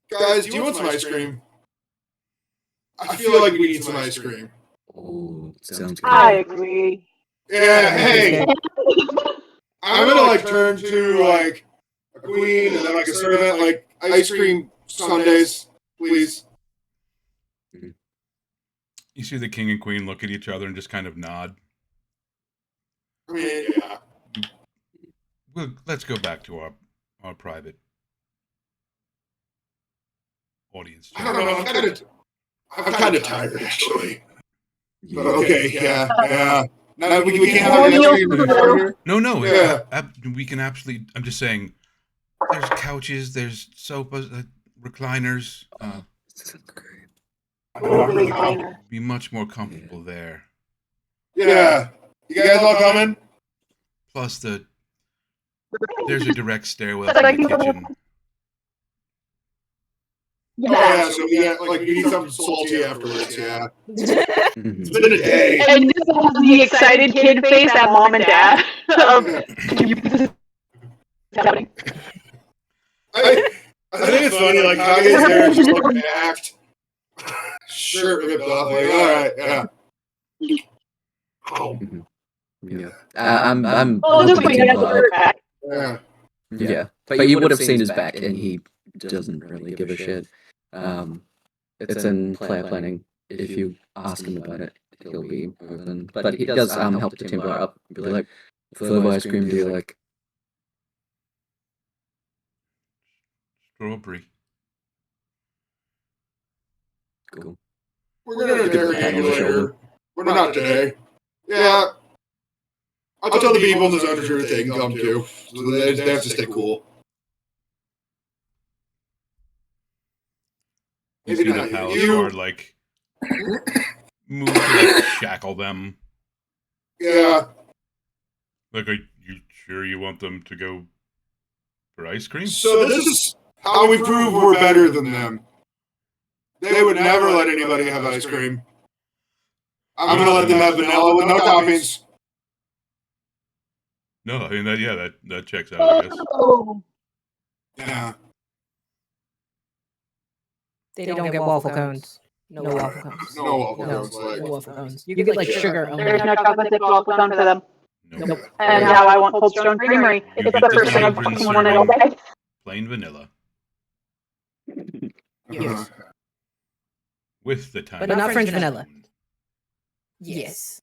Guys, do you want some ice cream? I feel like we need some ice cream. Oh, sounds good. I agree. Yeah, hey, I'm gonna like turn to like a queen and then like a servant, like ice cream sundaes, please. You see the king and queen look at each other and just kind of nod. I mean, yeah. Let's go back to our private audience. I don't know. I'm kind of tired actually. But okay, yeah. No, we can't have an ice cream here. No. Yeah. We can absolutely. I'm just saying. There's couches. There's sofas, recliners. Be much more comfortable there. Yeah. You guys all coming? Plus there's a direct stairwell to the kitchen. Yeah, so we need something salty afterwards, yeah. It's been a day. And this has the excited kid face at mom and dad. I think it's funny, like Kage's there just looking to act. Shirt ripped off, like, alright, yeah. Oh. Yeah. I'm Oh, just hoping wait, to I got the back. Yeah. Yeah, but you would have seen his back, and he doesn't really give a shit. It's in player planning. If you ask him about it, he'll be open. But he does help the tempo up. Be like, flavor ice cream do you like? Strawberry. Cool. We're gonna interrogate you later. We're not today. Yeah. I'll tell the people in the zone sure they can come too. So they have to stay cool. You see the palace guard like move to like shackle them. Yeah. Like, are you sure you want them to go for ice cream? So this is how we prove we're better than them. They would never let anybody have ice cream. I'm gonna let them have vanilla with no toppings. No, I mean that checks out, I guess. Oh. Yeah. They don't get waffle cones. No waffle cones. No waffle No, cones. Like, no waffle cones. You get like sugar only. There's no chocolate chip waffle cone for them. Nope. And now I want Cold Stone Creamery. You It's get the the first thing I've Bryn fucking wanted all day. Plain vanilla uh-huh. with the tiny. But not French spoon. vanilla. Yes.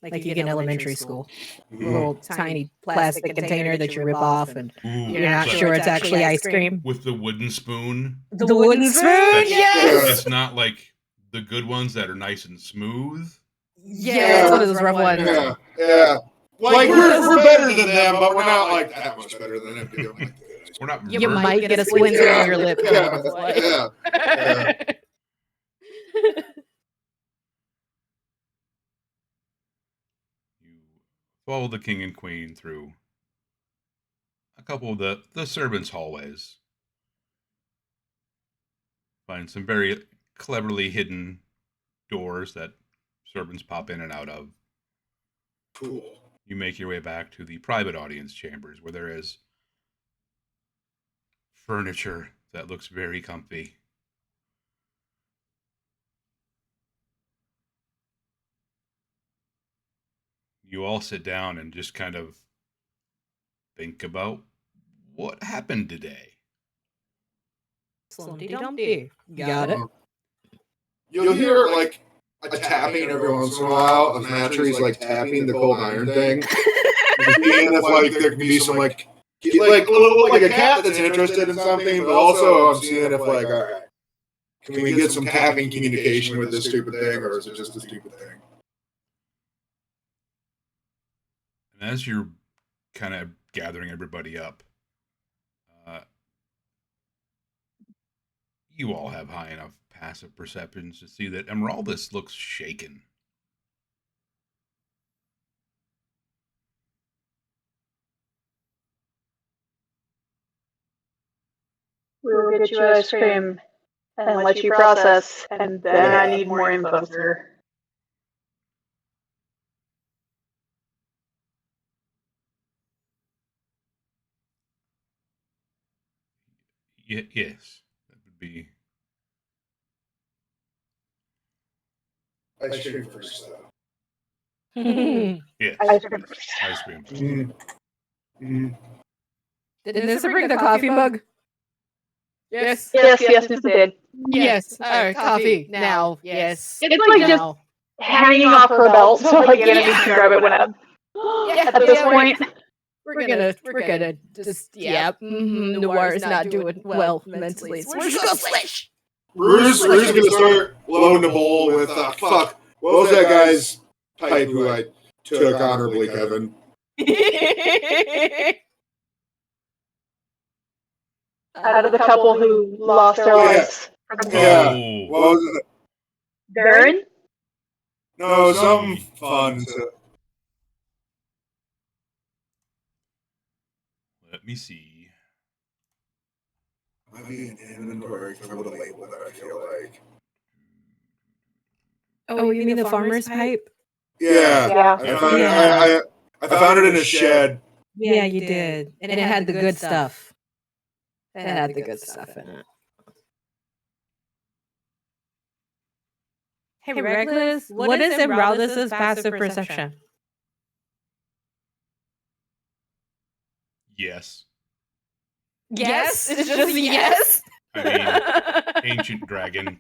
Like you get in elementary school. Mhm. Little tiny plastic container that you rip off and Ooh, you're not but sure it's actually ice cream. with the wooden spoon. The wooden spoon, That's, yes! It's not like the good ones that are nice and smooth. Yeah, it's one of those rough ones. Yeah. Like we're better than them, but we're not like that much better than them. We're not. You ver- might get a splinter Yeah. on your lip. Yeah. You follow the king and queen through a couple of the servants' hallways. Find some very cleverly hidden doors that servants pop in and out of. Cool. You make your way back to the private audience chambers where there is furniture that looks very comfy. You all sit down and just kind of think about what happened today. Slumpty Dumpty. Got it. You'll hear like a tapping every once in a while of Matry's like tapping the cold iron thing. And if like there can be some like like a cat that's interested in something, but also I'm seeing if like, all right, can we get some tapping communication with this stupid thing, or is it just a stupid thing? And as you're kind of gathering everybody up, you all have high enough passive perceptions to see that Emeraldus looks shaken. We'll get you ice cream and let you process, and then I need more info, sir. Yes, that would be. Ice cream first, though. Yes, Ice cream. ice cream. Did Nissa bring the coffee mug? Yes. Yes, Nissa did. Yes. All right, coffee now. Yes. It's like just hanging off her belt, so like the enemy can grab it whenever. At this point, we're gonna just Noir is not doing well mentally. So we're just gonna swish. Bruce is gonna start loading the bowl with fuck. What was that guy's type who I took honorably, Kevin? Out of the couple who lost their lives. Yeah. Oh. What was it? Bryn? No, something fun. Let me see. Might be an inventory for the label that I feel like. Oh, you mean the farmer's pipe? Yeah. Yeah. I found it in a shed. Yeah, you did. And it had the good stuff. It had the good stuff in it. Hey, Reckless, what is Emeraldus' passive perception? Yes. Yes? It's just a yes? I mean, ancient dragon.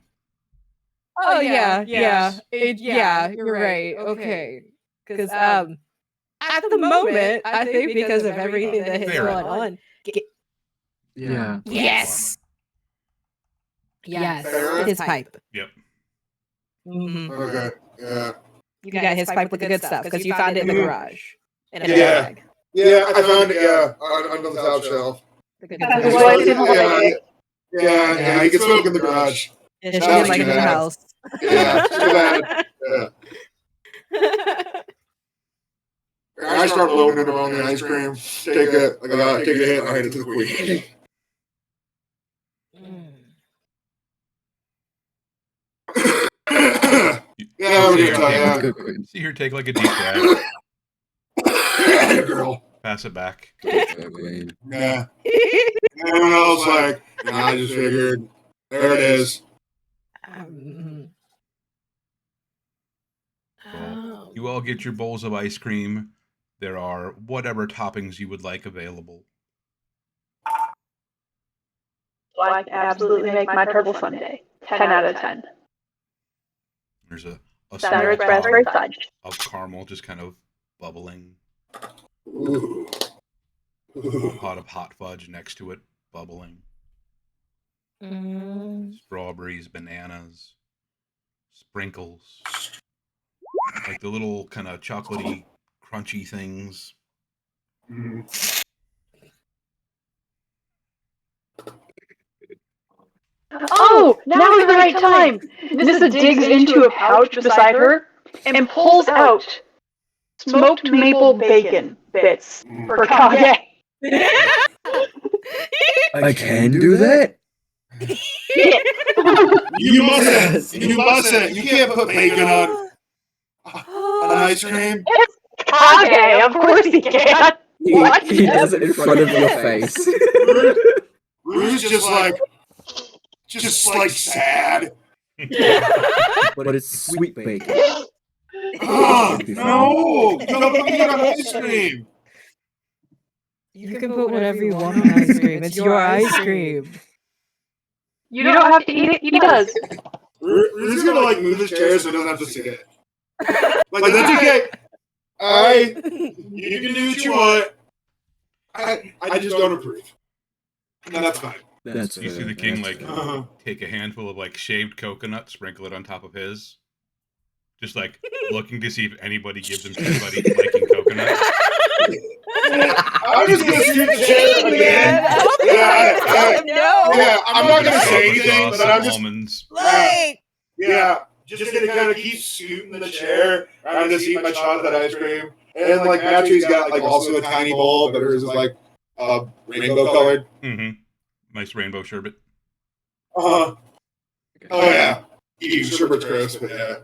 Oh, yeah. You're right. Okay. Because, at the moment, I think because of everything that has going on. Yeah. Yes! Yes. Fair. His pipe. Yep. Mm-hmm. Okay. Yeah. You got his pipe with the good stuff because you found it in the garage. In a Yeah. bag. Yeah, I found it. Yeah, on the top shelf. The good That's stuff. why I didn't like it. Yeah. You can smoke in the garage. Yeah, she That didn't was like it in the bad. house. Yeah, too bad. Yeah. I start loading it around the ice cream. Take a hit, and I hit it to the queen. Yeah, we're gonna tell you. Good queen. See here, take like a deep breath. Yeah, girl. Pass it back. Good queen. Yeah. Everyone else like, I just figured. There it is. So you all get your bowls of ice cream. There are whatever toppings you would like available. So I can absolutely make my turtle sundae. 10 out of 10. There's a Standard small raspberry pot fudge. of caramel just kind of bubbling. Ooh. A pot of hot fudge next to it, bubbling. Strawberries, bananas, sprinkles. Like the little kind of chocolatey, crunchy things. Oh, now is the right time. Nissa digs into a pouch beside her and pulls out smoked maple bacon bits for Kage. I can do that? You mustn't. You can't put bacon on ice cream. It's Kage, of course he can. What? He does it in front of your face. Rue's just like sad. But it's sweet bacon. Oh, no! Don't put me on ice cream. You can put whatever you want on ice cream. It's your ice cream. You don't have to eat it, he does. Rue's gonna like move his chair so he doesn't have to sit it. Like, that's okay. Alright, you can do what you want. I just don't approve. And that's fine. That's You see the fair, king that's like Uh-huh. take a handful of like shaved coconut, sprinkle it on top of his, just like looking to see if anybody gives him shit about liking coconut. I'm just gonna scoot the chair again. Yeah, I'm not gonna say anything, but I'm just almonds. just gonna kind of keep scooting the chair. I'm just eating my chocolate ice cream, and like Matthew's got like also a tiny bowl, but hers is like rainbow colored. Mm-hmm. Nice rainbow sherbet. Oh yeah, eating sherbet's gross, but yeah.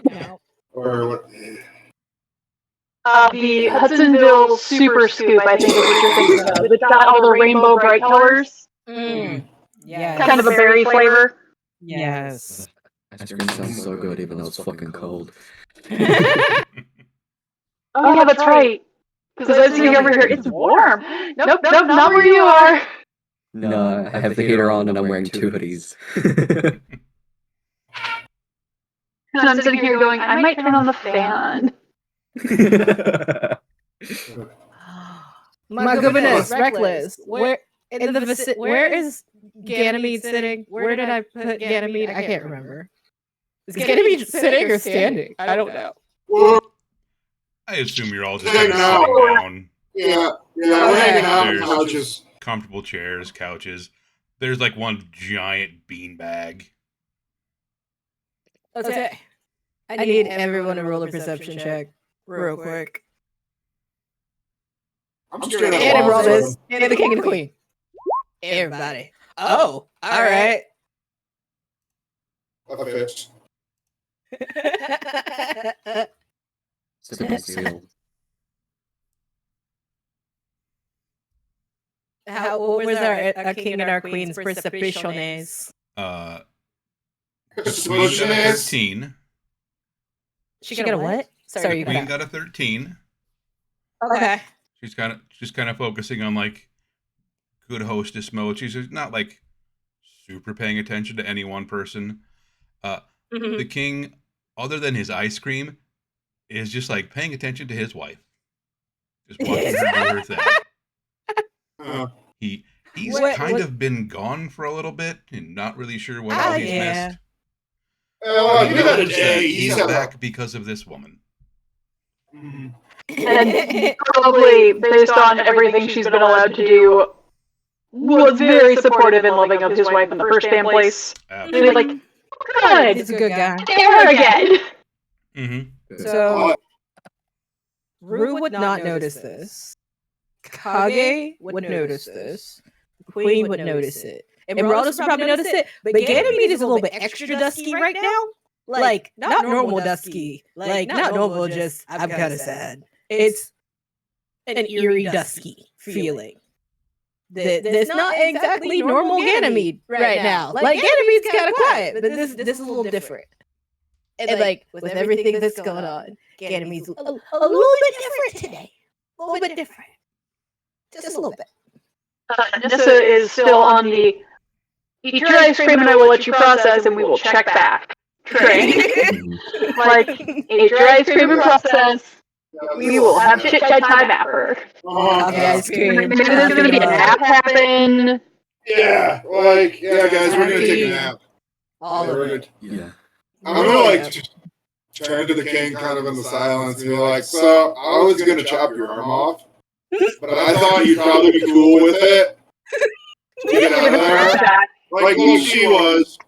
No. Or what? The Hudsonville Super Scoop, I think is what you're thinking of. It's got all the rainbow bright colors. Yeah. Kind of a berry flavor. Yes. Ice cream sounds so good, even though it's fucking cold. Oh yeah, that's right. Because I was sitting over here, it's warm. Nope, not where you are. No, I have the heater on and I'm wearing 2 hoodies. And I'm sitting here going, I might turn on the fan. My goodness, reckless. Where is Ganymede sitting? Where did I put Ganymede? I can't remember. Is Ganymede sitting or standing? I don't know. Well, I assume you're all just Hang kind of out. sitting down. yeah, we're hanging out on There's couches. comfortable chairs, couches. There's like one giant beanbag. Okay. I need everyone to roll a perception check real quick. I'm straight up And roll walls this. And the king and the queen. Everybody. Oh, all right. of a fish. It's a big deal. What was our king and our queen's perceptiones? Smushiness. 13. She got a what? Sorry, you Queen got got a 13. Okay. She's kind of focusing on like good hostess mode. She's not like super paying attention to any one person. The king, other than his ice cream, is just like paying attention to his wife. Just watching her do her thing. He's kind of been gone for a little bit and not really sure what all he's missed. Well, He you got a knows that day. he's He's back because of this woman. And probably based on everything she's been allowed to do, was very supportive and loving of his wife in the first damn place. Absolutely. Maybe like, good. He's a good guy. There again. Mm-hmm. So, Rue would not notice this. Kage would notice this. The queen would notice it. And Morales would probably notice it. But Ganymede is a little bit extra dusky right now. Like, not normal dusky. Like, not normal, just, I'm kind of sad. It's an eerie dusky feeling. That's not exactly normal Ganymede right now. Like, Ganymede's kind of quiet, but this is a little different. And like, with everything that's going on, Ganymede's a little bit different today. A little bit different. Just a little bit. Nissa is still on the eat your ice cream and I will let you process and we will check back train. Like, eat your ice cream and process. We will have chit chat time after. Ice cream. Maybe there's going to be a nap happen. Yeah, like, yeah, guys, we're gonna take a nap. All of it. Yeah. I'm gonna like turn to the king kind of in the silence and be like, so I was gonna chop your arm off, but I thought you'd probably be cool with it. To get out of there. Like she was.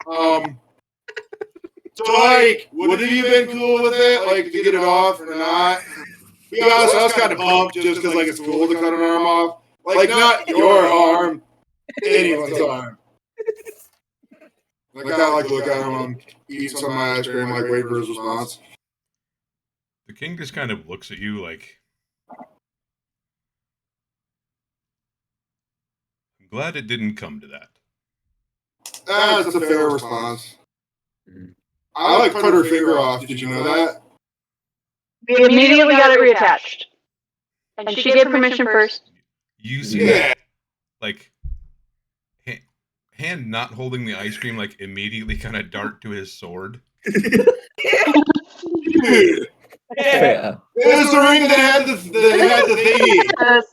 So like, would have you been cool with it? Like to get it off or not? Be honest, I was kind of pumped just because like it's cool to cut an arm off. Like not your arm, anyone's arm. Like I like look at him and eat some of my ice cream, like wait for his response. The king just kind of looks at you like, I'm glad it didn't come to that. That's a fair response. I like cut her finger off. Did you know that? We immediately got it reattached. And she gave permission first. You see, like, hand not holding the ice cream, like, immediately kind of dart to his sword. Yeah. Yeah. It was the ring that had the thingy.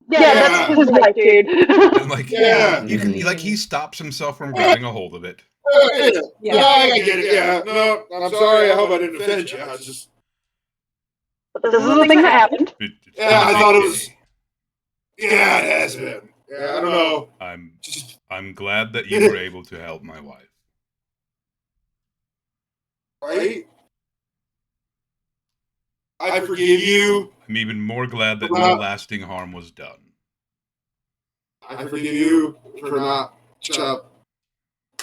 Yeah, that's his wife, dude. And like, Yeah. you can, like, he stops himself from grabbing a hold of it. Yeah. No, I get it. Yeah. No, I'm sorry. I hope I didn't offend you. I was just. But this is the thing that happened. It's Yeah, been a I big thought it day. was. Yeah, it has been. Yeah, I don't know. I'm glad that you were able to help my wife. Right? I forgive you. I'm even more glad that no lasting harm was done. I forgive you for not.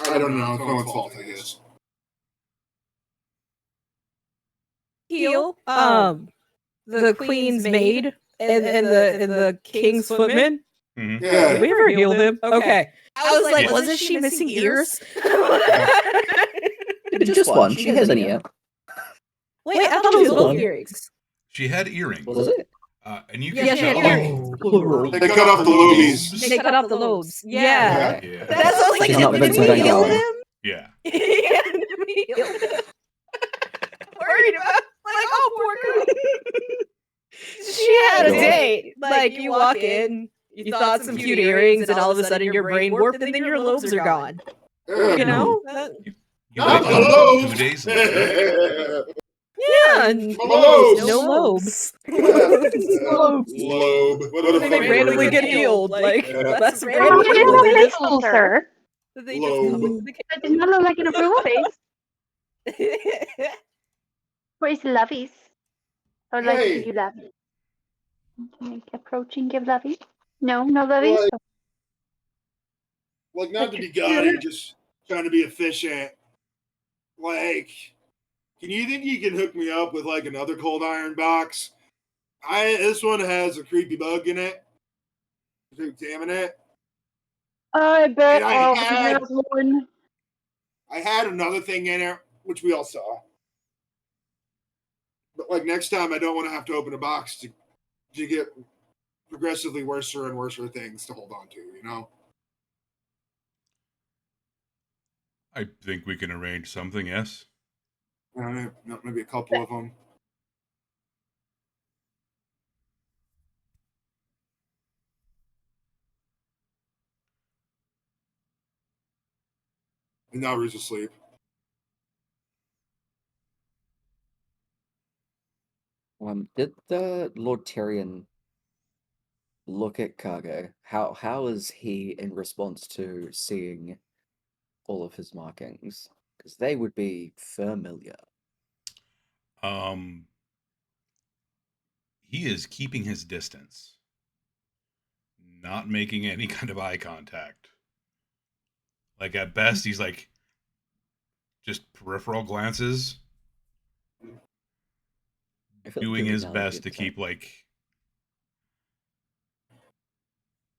I don't know. It's no one's fault, I guess. Heel. The queen's maid and the king's footman. Mm-hmm. Yeah. Did we ever healed him? Okay. I was like, Yeah. wasn't she missing ears? Just one. She has an ear. Wait, I thought it was both earrings. She had earrings. Was it? And you Yeah, can she had tell. earrings. Plural. They cut off the lobies. They cut off the lobes. Yeah. Yeah. That's what I was like, She's not did Vincent we Van heal Gogh. him? Yeah. Yeah, did we heal him? Worried about, like, oh, poor girl. She had a date. Like, you walk in, you thought some cute earrings, and all of a sudden your brain warped, and then your lobes are gone. You know? You wake up 2 days later. Yeah, and Lobes. no lobes. Lobe. What a They fucking randomly word. get healed. Like, Yeah. that's Oh, random you people. don't They like just, little sir. they just come Lobe. into the That does not look like an approval face. kitchen. Where's the lovies? I would like to Hey. give you lovies. Can I approach and give lovies? No, no lovies? Like, not to be gaudy, just trying to be efficient. Like, can you think you can hook me up with like another cold iron box? This one has a creepy bug in it. To examine it. I bet And I I'll had- have one. I had another thing in it, which we all saw. But like next time, I don't want to have to open a box to get progressively worse and worse things to hold on to. You know. I think we can arrange something, yes? I don't know, maybe a couple of them. And now Rue's asleep. Did the Lord Tyrion look at Cargo? How is he in response to seeing all of his markings? Because they would be familiar. He is keeping his distance, not making any kind of eye contact. Like, at best, he's like just peripheral glances, I feel like doing every his now and best to again, keep like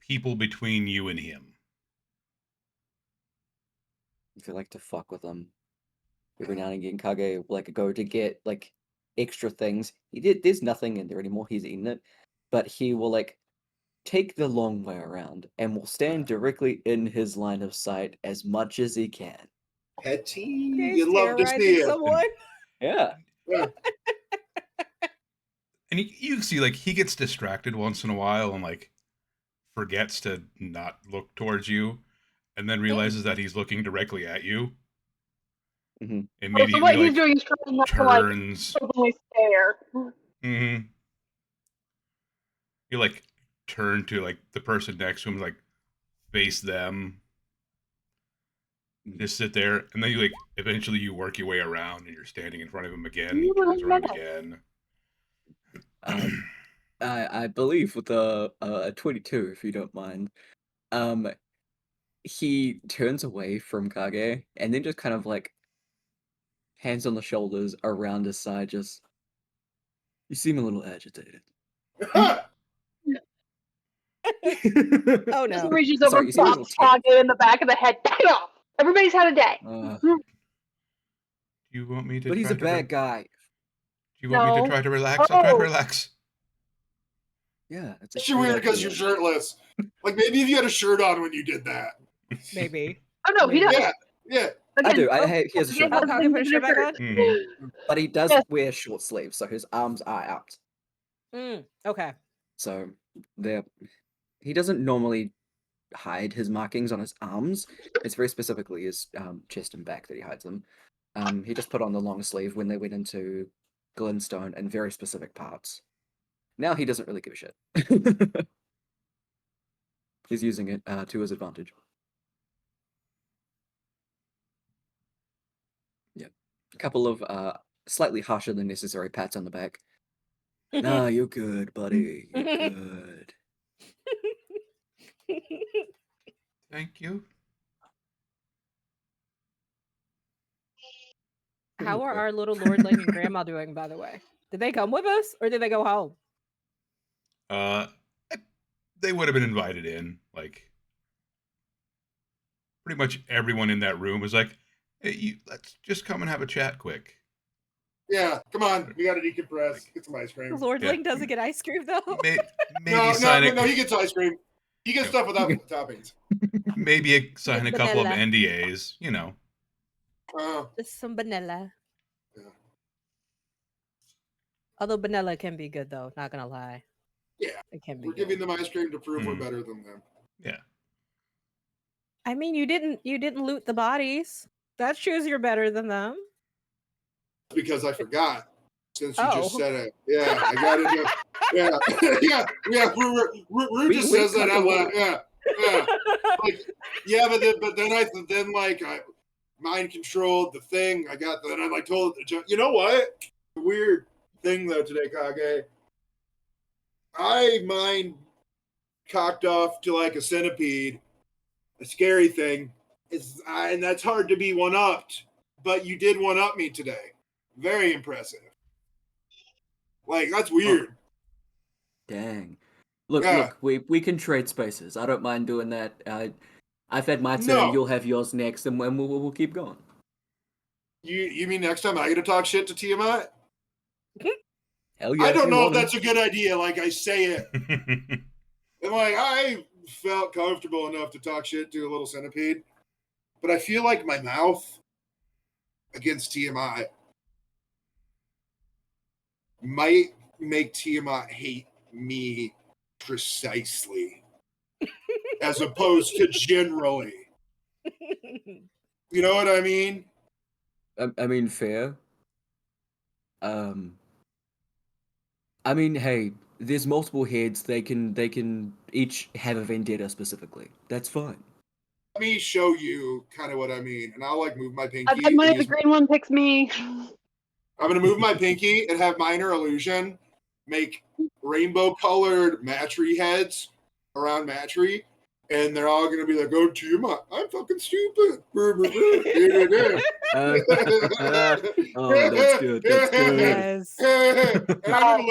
people between you and him. if you like to fuck with them, every now and again, Kage will like go to get like extra things. There's nothing in there anymore. He's eaten it, but he will like take the long way around and will stand directly in his line of sight as much as he can. Petty, you love to see it. Someone. Yeah. And you see, like, he gets distracted once in a while and like forgets to not look towards you, and then realizes that he's looking directly at you. Mm-hmm. Immediately, So what like, he's doing is trying not to like turns. openly stare. Mm-hmm. You like turn to like the person next to him, like face them, just sit there, and then you like eventually you work your way around and you're standing in front of him again. He turns around again. I believe with a 22, if you don't mind. He turns away from Kage and then just kind of like hands on the shoulders around his side, just you seem a little agitated. Oh Just no. reaches Sorry, over, you seem a little bops Kage in the back of the head. Get off! Everybody's had a day. Do you want me to? But he's try a to bad guy. Do you want me No. to try to relax? I'll try to relax. Yeah, it's It's weird because you're shirtless. Like maybe if you had a shirt on when you did that. Maybe. Oh no, he does. Yeah. I Again, do. He has a shirt Oh, on. Kage put a shirt back on? Mhm. But he does Yes. wear short sleeves, so his arms are out. Okay. So they're he doesn't normally hide his markings on his arms. It's very specifically his chest and back that he hides them. He just put on the long sleeve when they went into Glintstone in very specific parts. Now he doesn't really give a shit. He's using it to his advantage. Yeah. A couple of slightly harsher than necessary pats on the back. Nah, you're good, buddy. You're good. Thank you. How are our little lordling and grandma doing, by the way? Did they come with us or did they go home? They would have been invited in. Like, pretty much everyone in that room was like, "Hey, let's just come and have a chat quick." Yeah, come on. We got to decompress. Get some ice The cream. lordling doesn't get ice cream though. No, he gets ice cream. He gets stuff without toppings. Maybe sign a couple of Vanilla. NDAs, you know. Just some vanilla. Yeah. Although vanilla can be good though, not gonna lie. Yeah. It can be We're good. giving them ice cream to prove we're better than them. Yeah. I mean, you didn't loot the bodies. That shows you're better than them. Because I forgot. Since you just Oh. said it. Yeah, I got it. Yeah. Rue just says that out loud. Yeah. Like, but then I mind controlled the thing. Then I like told it to, you know what? The weird thing though today, Kage. I mind cocked off to like a centipede, a scary thing. And that's hard to be one-upped, but you did one-up me today. Very impressive. Like, that's weird. Dang. Look, we can trade spaces. I don't mind doing that. I've had my turn, No. you'll have yours next, and we'll keep going. You mean next time I get to talk shit to Tiamat? Hell yeah. I if don't you know if want that's to. a good idea. Like I say it, and like I felt comfortable enough to talk shit to a little centipede, but I feel like my mouth against Tiamat might make Tiamat hate me precisely, as opposed to generally. You know what I mean? I mean, fair. I mean, hey, there's multiple heads. They can each have a vendetta specifically. That's fine. Let me show you kind of what I mean, and I'll like move my pinky. I've got money if the green one picks me. I'm gonna move my pinky and have minor illusion make rainbow-colored Matry heads around Matry, and they're all gonna be like, "Oh, Tiamat, I'm fucking stupid." Oh, that's good. That's good. Yes. And I'm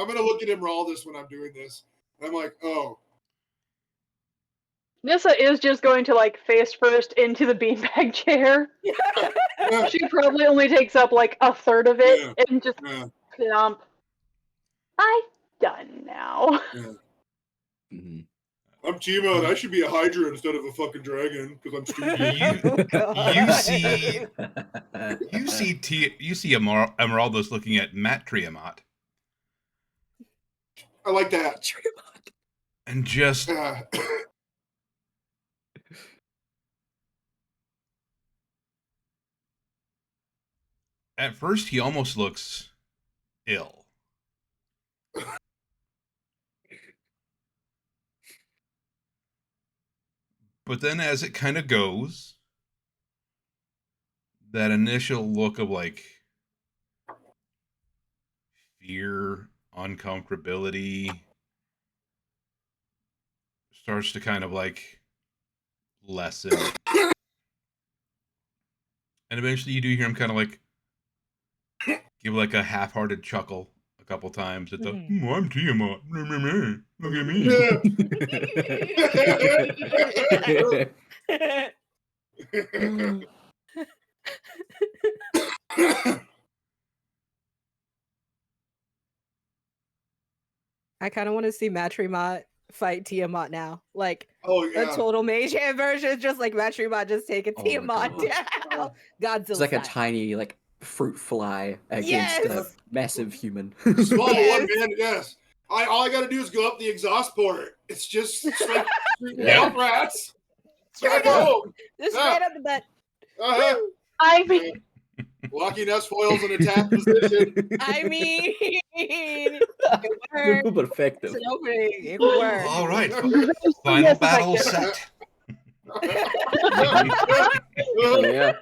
gonna look at him Raldus when I'm doing this. And I'm like, oh. Nissa is just going to like face first into the beanbag chair. She probably only takes up like a third of it and just plump. I'm done now. Mhm. I'm Tiamat. I should be a Hydra instead of a fucking dragon because I'm stupid. You see Emeraldo's looking at Matt Triamat. I like that. And just at first he almost looks ill. But then as it kind of goes, that initial look of like fear, uncomfortability starts to kind of like lessen. And eventually you do hear him kind of like give like a half-hearted chuckle a couple times at the, I'm Tiamat. Look at me. I kind of want to see Matrimot fight Tiamat now. Like a total mage hand version, just like Matrimot just taking Tiamat down. Godzilla. It's like a style. tiny fruit fly against a massive human. Small one, man. Yes. All I got to do is go up the exhaust port. It's just like Yeah. wild rats. Straight Back up. home. Just Yeah. straight up the butt. Uh-huh. I mean, Lucky Nest foils in attack position. I mean, it worked. Simple but effective. It's an opening. It worked. All right, yes, final battle effective. set. Oh, yeah.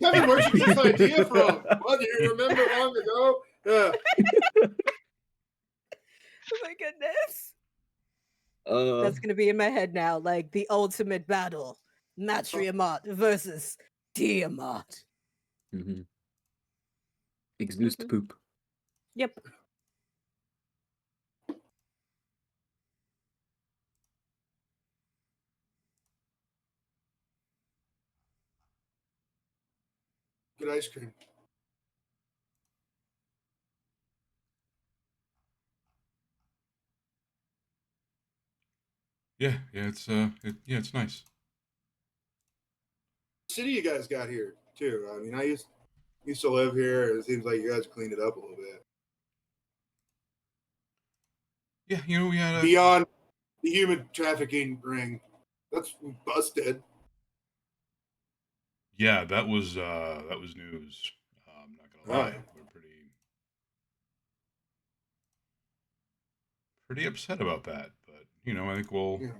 Kevin, where'd you get this idea from? What, do you remember long ago? Yeah. Oh my goodness. Uh, That's gonna be in my head now, like the ultimate battle. Matriarch versus Tiamat. mhm. Exhaust Mhm. poop. Yep. Good ice cream. Yeah, it's it's nice. City you guys got here too. I mean, I used to live here. It seems like you guys cleaned it up a little bit. Yeah, we had Beyond the human trafficking ring, that's busted. yeah, that was news. I'm not gonna lie, Oh. we're pretty upset about that, but I think we'll Yeah.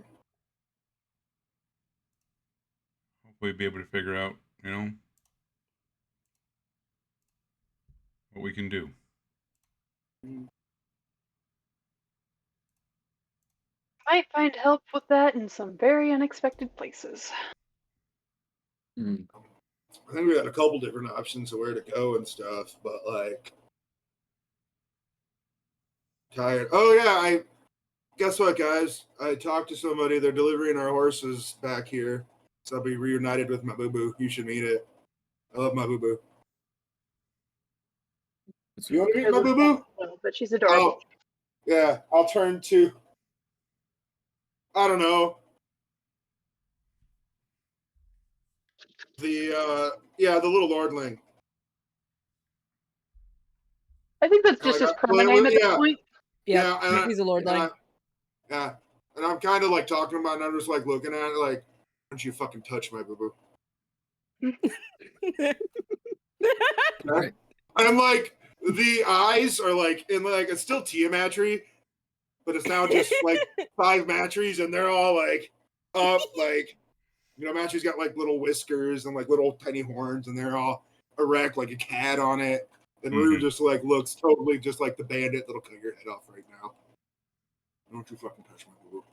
hopefully be able to figure out what we can do. Might find help with that in some very unexpected places. Mm. I think we got a couple different options of where to go and stuff, but like tired. Oh yeah, I guess what, guys? I talked to somebody. They're delivering our horses back here, so I'll be reunited with my boo boo. You should meet it. I love my boo boo. That's You want to really meet my boo boo? No, but she's adorable. Oh, yeah. I'll turn to. I don't know. The little lordling. I think that's just his promo name at this Yeah. point. Yep. Yeah, He's a lord line. yeah, and I'm kind of like talking about it, and I'm just like looking at it like, don't you fucking touch my boo boo. Right. I'm like, the eyes are like, in like, it's still Tiamatry, but it's now just like 5 Matries, and they're all like up, like, Matry's got like little whiskers and like little tiny horns, and they're all erect like a cat on it. And Rue just like looks totally just like the bandit that'll cut your head off right now. Don't you fucking touch my boo.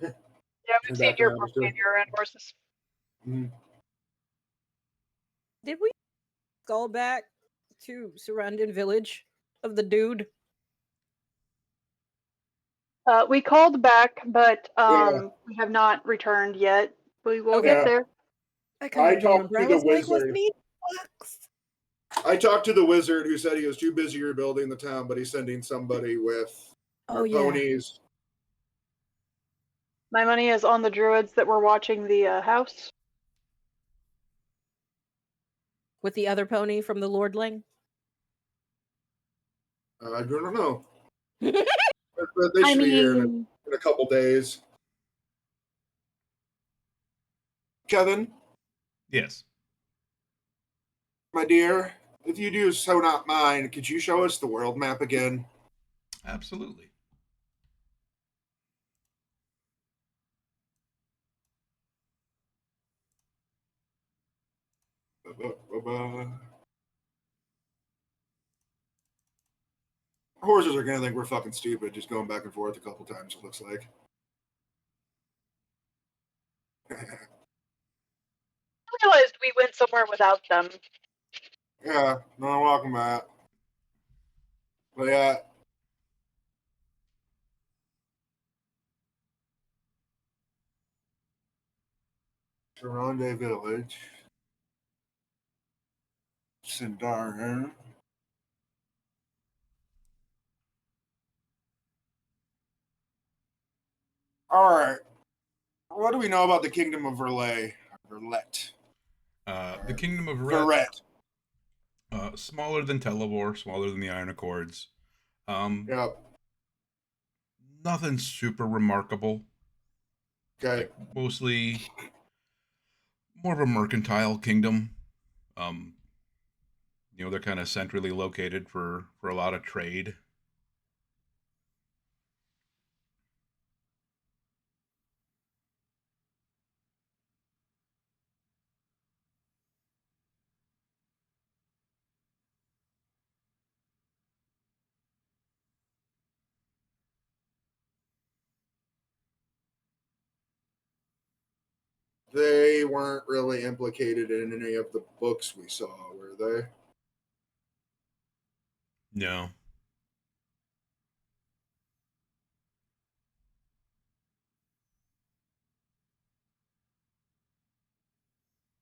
Yeah, we've seen your behavior and horses. Mhm. Did we go back to surrounding village of the dude? We called back, but Yeah. we have not returned yet. We will Okay. get there. I kind of talked remember. to I the was like, was wizard. me bucks? I talked to the wizard who said he was too busy rebuilding the town, but he's sending somebody with Oh, our yeah. ponies. My money is on the druids that were watching the house. With the other pony from the lordling? I don't know. But they I should be here mean, in a couple days. Kevin, Yes. my dear, if you do so not mind, could you show us the world map again? Absolutely. Horses are gonna think we're fucking stupid just going back and forth a couple times, it looks like. I realized we went somewhere without them. Yeah, no, welcome back. But yeah. Sharonde Village. Sindar. Alright. What do we know about the Kingdom of Verlet? Verlet. The Kingdom of Verret. Smaller than Televor, smaller than the Iron Accords. Yep. nothing super remarkable. Okay. Mostly more of a mercantile kingdom. They're kind of centrally located for a lot of trade. They weren't really implicated in any of the books we saw, were they? No.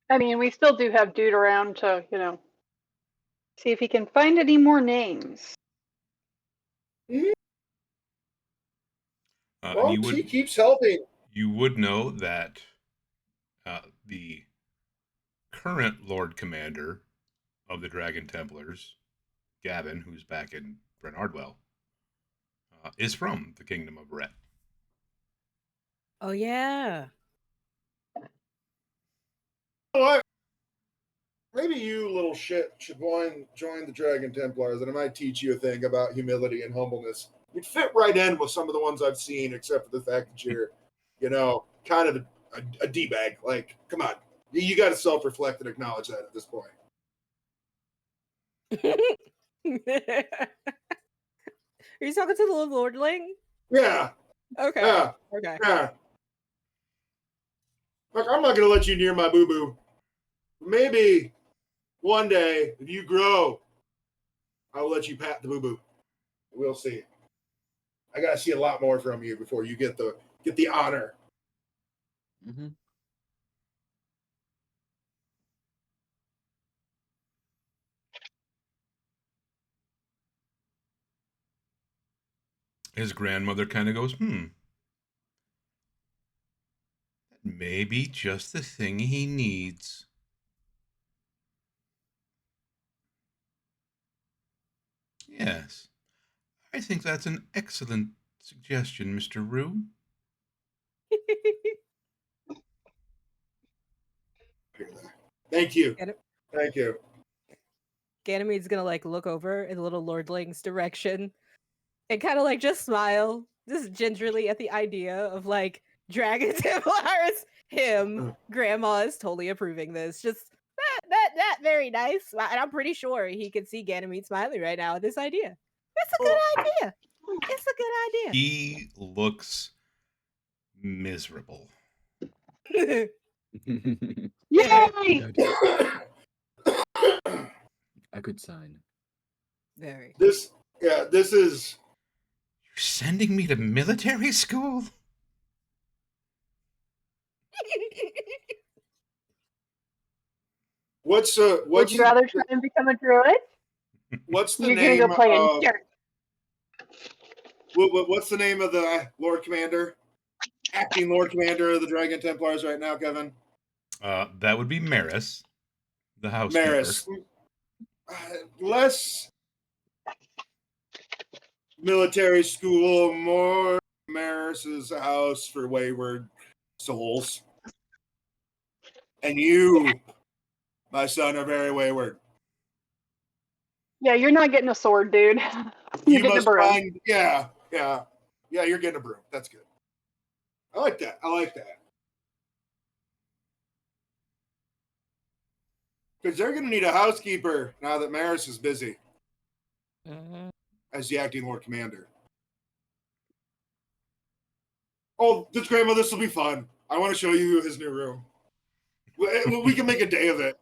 I mean, we still do have Dude around to, see if he can find any more names. Well, he keeps helping. You would know that the current Lord Commander of the Dragon Templars, Gavin, who's back in Bryn Ardwell, is from the Kingdom of Brett. Oh yeah. You know what? Maybe you little shit should join the Dragon Templars, and I might teach you a thing about humility and humbleness. You'd fit right in with some of the ones I've seen, except for the fact that you're, kind of a D-bag. Like, come on. You got to self-reflect and acknowledge that at this point. Are you talking to the Lordling? Yeah. Okay. Yeah. Okay. Yeah. Look, I'm not going to let you near my boo-boo. Maybe one day, if you grow, I will let you pat the boo-boo. We'll see. I got to see a lot more from you before you get the honor. Mm-hmm. His grandmother kind of goes, that may be just the thing he needs. Yes, I think that's an excellent suggestion, Mr. Rue. Thank you. Get it? Thank you. Ganymede's gonna look over in the little Lordling's direction and kind of just smile, just gingerly at the idea of Dragon Templars. Him, Grandma is totally approving this. Just that very nice. And I'm pretty sure he can see Ganymede smiling right now at this idea. It's a good idea. It's a good idea. He looks miserable. Yay! A good sign. Very. This is. You're sending me to military school? Would you rather try and become a druid? What's the You're name? gonna go play in dirt. What's the name of the Lord Commander? Acting Lord Commander of the Dragon Templars right now, Kevin? That would be Maris, the housekeeper. Maris. Less military school, more Maris's house for wayward souls. And you, my son, are very wayward. Yeah, you're not getting a sword, dude. You're getting a broom. Yeah, you're getting a broom. That's good. I like that. Because they're going to need a housekeeper now that Maris is busy as the acting Lord Commander. Oh, this grandma, this will be fun. I want to show you his new room. We can make a day of it.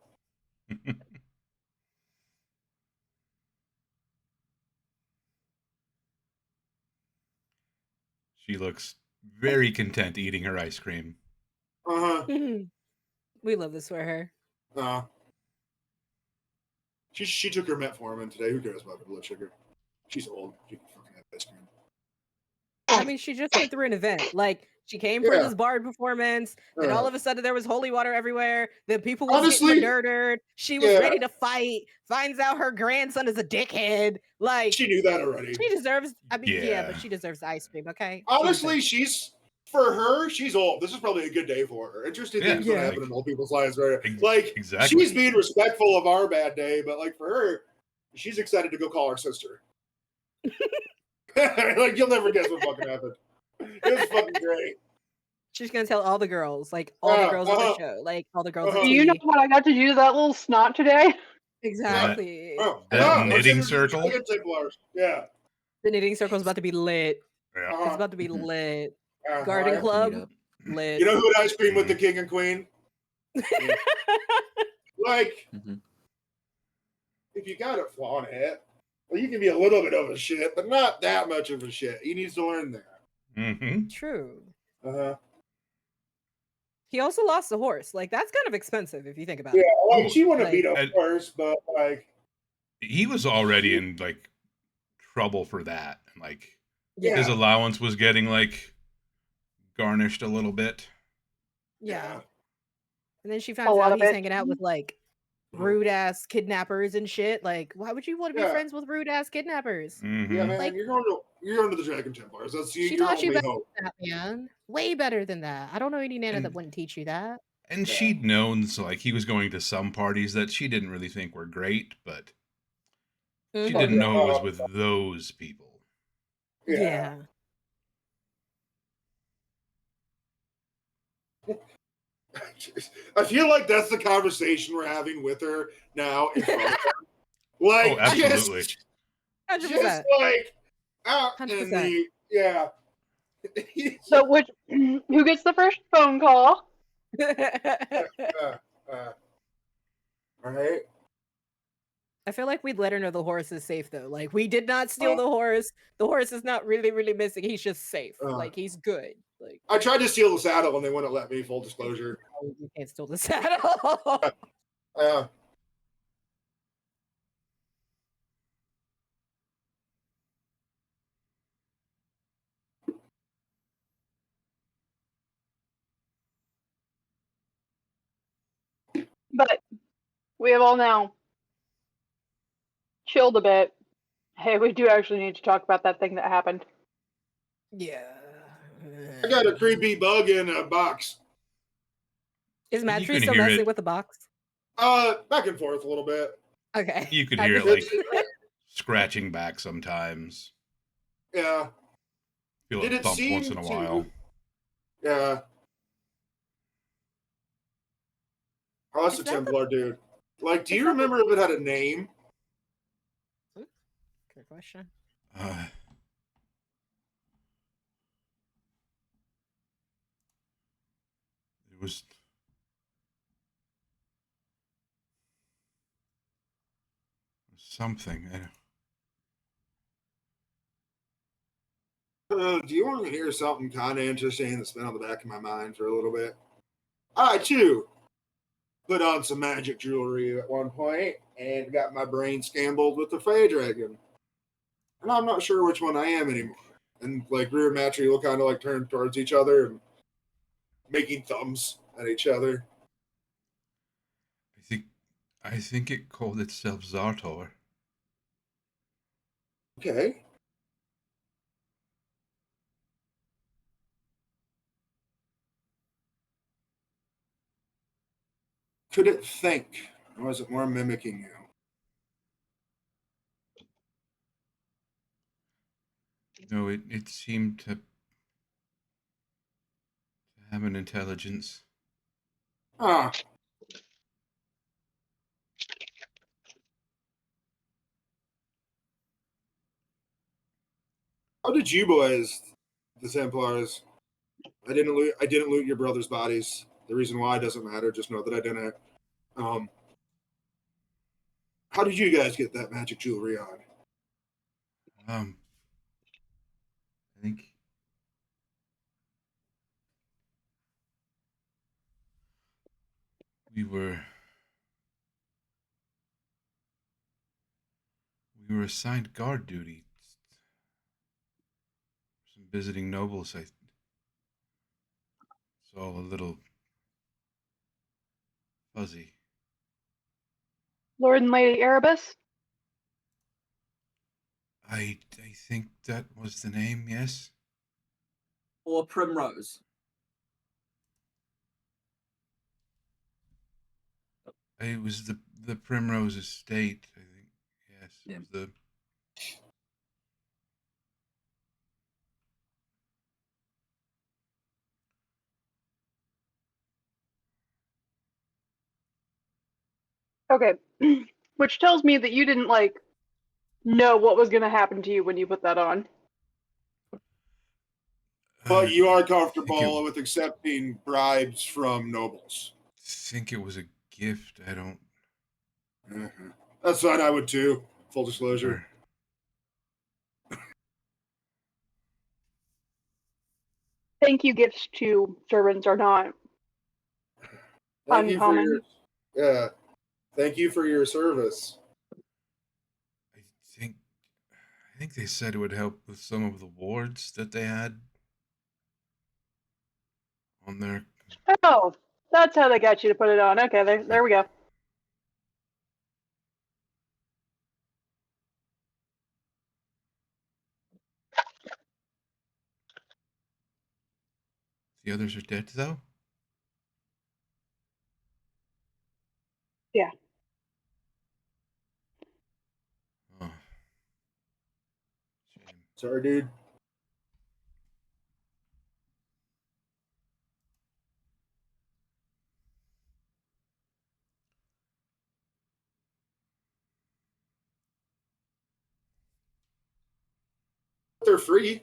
She looks very content eating her ice cream. We love this for her. She took her metformin today. Who cares about her blood sugar? She's old. She can fucking have ice cream. I mean, she just went through an event. She came for Yeah. this bard performance. Then all of a sudden there was holy water everywhere. Then people was Honestly, getting murdered. She was yeah. ready to fight. Finds out her grandson is a dickhead. Like She knew that already. she deserves. I mean, yeah, but Yeah. she deserves ice cream. Okay. Honestly, for her, she's old. This is probably a good day for her. Interesting Yeah, things that yeah. happen like- in old people's lives, right? Like exactly. she's being respectful of our bad day, but like for her, she's excited to go call her sister. Like you'll never guess what fucking happened. It was fucking great. She's gonna tell all the girls, like all the girls on the show, like all the girls. Do you know what I got to do to that little snot today? Exactly. That let's knitting introduce the circle. Dragon Templars. Yeah. The knitting circle is about to be lit. Yeah. It's about to be lit. Uh-huh. Garden Meet club up. lit. You know who had ice cream with the king and queen? Like, Mhm. if you got it, flaunt it. Well, you can be a little bit of a shit, but not that much of a shit. He needs to learn that. Mm-hmm. True. Uh-huh. He also lost a horse. Like that's kind of expensive if you think about Yeah, it. like she wouldn't Like- beat a horse, but like He was already in like trouble for that. Like yeah, his allowance was getting like garnished a little bit. Yeah. And then she A finds lot out of he's it. hanging out with like rude ass kidnappers and shit. Like, why would you want to be Yeah. friends with rude ass kidnappers? Mm-hmm. yeah, man. Like- you're going to the Dragon Templars. That's She your taught you only better hope. than that, man. Way better than that. I don't know any Nana that And- wouldn't teach you that. And Yeah. she'd known, so like he was going to some parties that she didn't really think were great, but she Mhm. didn't know it was with those people. Yeah. I feel like that's the conversation we're having with her now. In front of her. Like, Oh, absolutely. just 100%. like out in 100%. the yeah. So who gets the first phone call? Right. I feel like we'd let her know the horse is safe though. Like we did not steal the horse. The horse is not really, really missing. He's just safe. Like he's good. Like I tried to steal the saddle and they wouldn't let me. Full disclosure. you can't steal the saddle. But we have all now chilled a bit. Hey, we do actually need to talk about that thing that happened. Yeah. I got a creepy bug in a box. Is Mad You Tree can still hear messing it. with the box? Back and forth a little bit. Okay. You could I hear it just- like scratching back sometimes. Yeah. Feel Did a it thump seem once in a to- while. Yeah. Oh, that's Is a that the- Templar dude. Like, do Is you that remember if it had a name? Good question. It was something. Do you want to hear something kind of interesting that's been on the back of my mind for a little bit? I, too, put on some magic jewelry at one point and got my brain scrambled with the Fey Dragon. And I'm not sure which one I am anymore. And, like, Rear and Matry will kind of, like, turn towards each other and making thumbs at each other. I think it called itself Zartor. Okay. Could it think? Or was it more mimicking you? No, it seemed to have an intelligence. Ah. How did you boys, the Templars? I didn't loot your brother's bodies. The reason why doesn't matter. Just know that I didn't. How did you guys get that magic jewelry on? I think we were assigned guard duty. Some visiting nobles. all a little fuzzy. Lord and Lady Erebus? I think that was the name, yes? Or Primrose. It was the Primrose Estate, I think. Yes, it Yeah. was the... Okay. Which tells me that you didn't, like, know what was going to happen to you when you put that on. But you are I comfortable with accepting bribes from nobles. think it was a gift. I don't That's fine. I would too. Full disclosure. remember. Thank you gifts to servants are not Thank you for uncommon. your Thank you for your service. I think they said it would help with some of the wards that they had on there. Oh, that's how they got you to put it on. Okay, there we go. The others are dead, though? Yeah. Oh. Shame. Sorry, dude. They're free.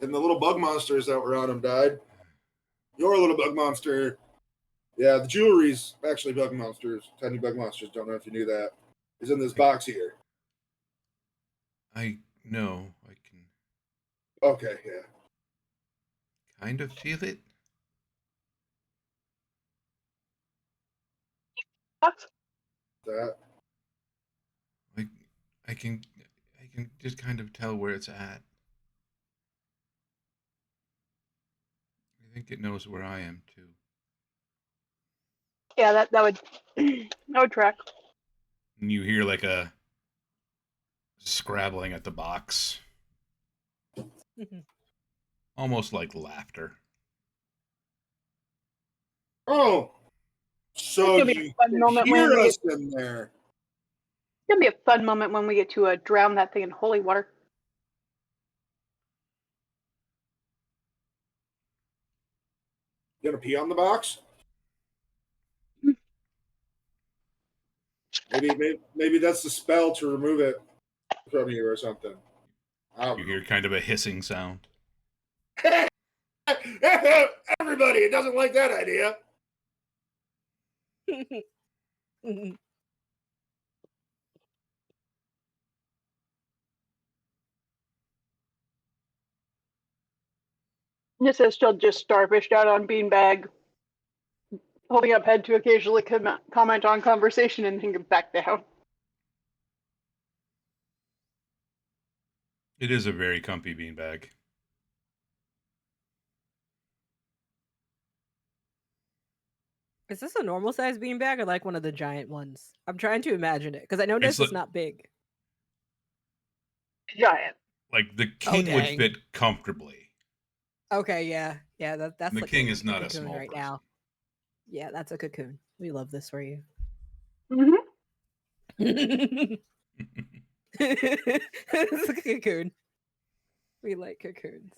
And the little bug monsters that were on them died. Your little bug monster. Yeah, the jewelry's actually bug monsters. Tiny bug monsters. Don't know if you knew that. Is in this box here. I know. I can Okay, yeah. kind of feel it. That. Like I can just kind of tell where it's at. I think it knows where I am too. Yeah, that would that would track. And you hear like a scrabbling at the box, almost like laughter. Oh. So It's gonna be you a fun can moment hear when we us in there. It's gonna be a fun moment when we get to drown that thing in holy water. You gonna pee on the box? Maybe that's the spell to remove it from you or something. I don't You know. hear kind of a hissing sound. Everybody doesn't like that idea. Nissa is still just starfished out on beanbag, holding up head to occasionally comment on conversation and then get back down. It is a very comfy beanbag. Is this a normal size beanbag or like one of the giant ones? I'm trying to imagine it because I know It's this is like- not big. Giant. Like the king would dang. fit comfortably. Okay, yeah, that's The like king a, is not a cocoon small right person. now. Yeah, that's a cocoon. We love this for you. Mm-hmm. It's a cocoon. We like cocoons.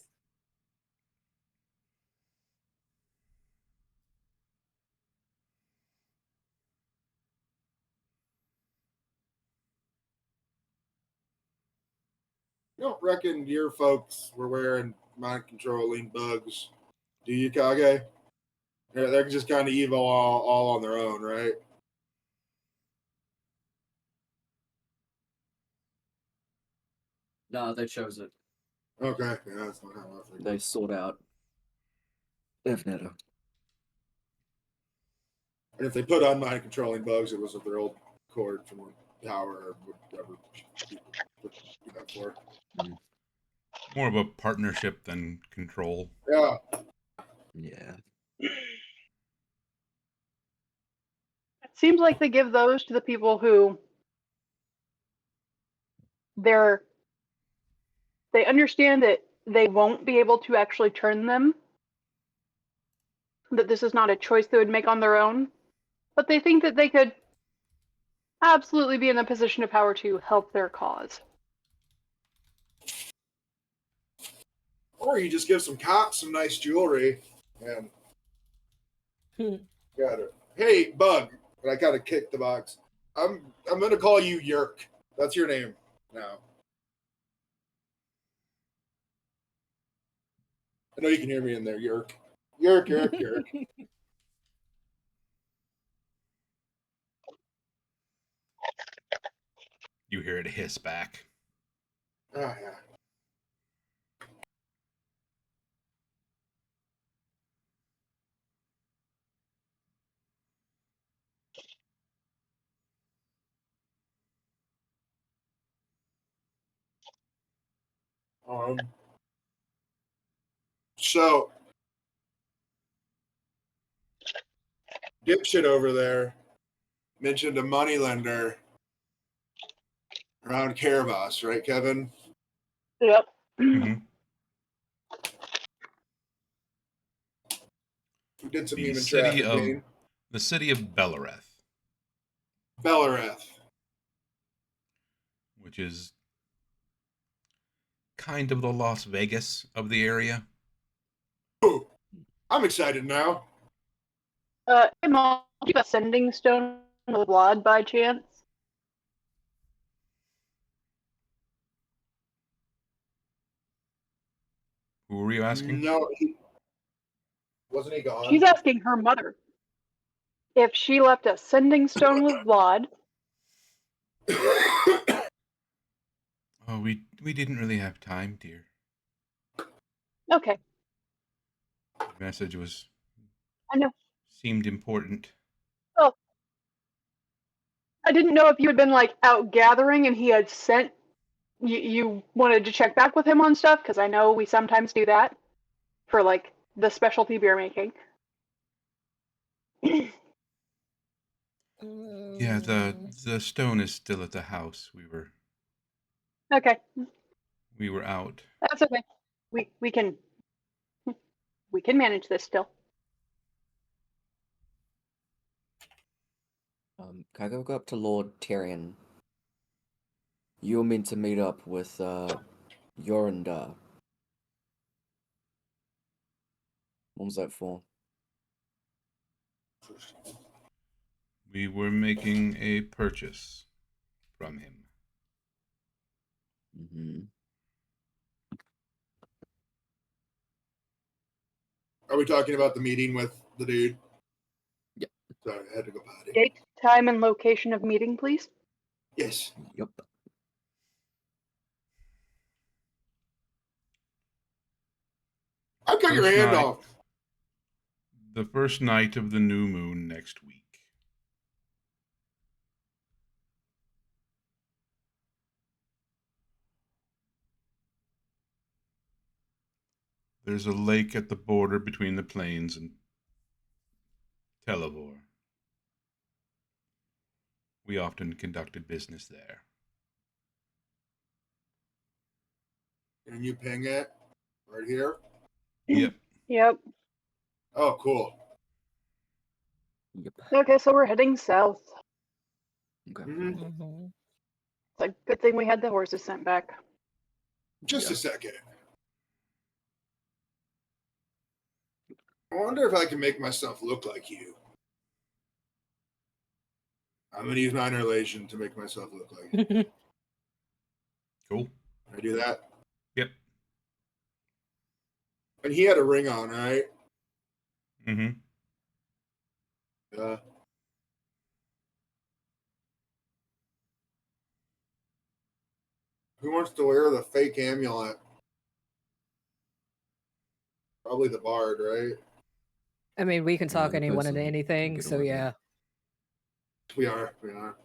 You don't reckon your folks were wearing mind controlling bugs, do you, Kage? They're just kind of evil all on their own, right? No, they chose it. Okay, yeah, that's not how I think. They sought out. Evnetta. And if they put on mind controlling bugs, it was of their old cord from the tower or whatever people put that for. More of a partnership than control. Yeah. Yeah. It seems like they give those to the people who they understand that they won't be able to actually turn them, that this is not a choice they would make on their own, but they think that they could absolutely be in a position of power to help their cause. Or you just give some cops some nice jewelry and got it. Hey, Bug. And I kind of kicked the box. I'm gonna call you Yerk. That's your name now. I know you can hear me in there, Yerk. Yerk, Yerk, Yerk. You hear it hiss back. Ah, yeah. So dipshit over there mentioned a moneylender around Caravas, right, Kevin? Yep. hmm Who did some The human city of trafficking? the city of Bellereth, Bellereth. which is kind of the Las Vegas of the area. Ooh, I'm excited now. Hey, Mom, do you have a sending stone with blood by chance? Who were you asking? No, wasn't he gone? She's asking her mother if she left a sending stone with blood. Oh, we didn't really have time, dear. Okay, The message I know. seemed important. Well, I didn't know if you had been like out gathering and he had sent you wanted to check back with him on stuff, because I know we sometimes do that for like the specialty beer making. Yeah, the stone is still at the house. Okay, We were out. that's okay. We can manage this still. Can I go up to Lord Tyrion? You're meant to meet up with Yorindar. What was that for? We were making a purchase from him. Mm-hmm. Are we talking about the meeting with the dude? Yep. Sorry, I had to go potty. Date, time, and location of meeting, please. Yes. Yep. I cut your First hand night. off. The first night of the new moon next week. There's a lake at the border between the plains and Televor. We often conducted business there. Can you ping it right here? Yep. Yep. Oh, cool. Yep. Okay, so we're heading south. Okay. Mhm. Mm-hmm. It's a good thing we had the horses sent back. Just Yeah. a second. I wonder if I can make myself look like you. I'm gonna use minor relation to make myself look like you. Cool. Can I do that? Yep. And he had a ring on, right? Mm-hmm. Yeah. Who wants to wear the fake amulet? Probably the bard, right? I mean, we can talk the anyone into person can anything, get so away with yeah. We are. We are.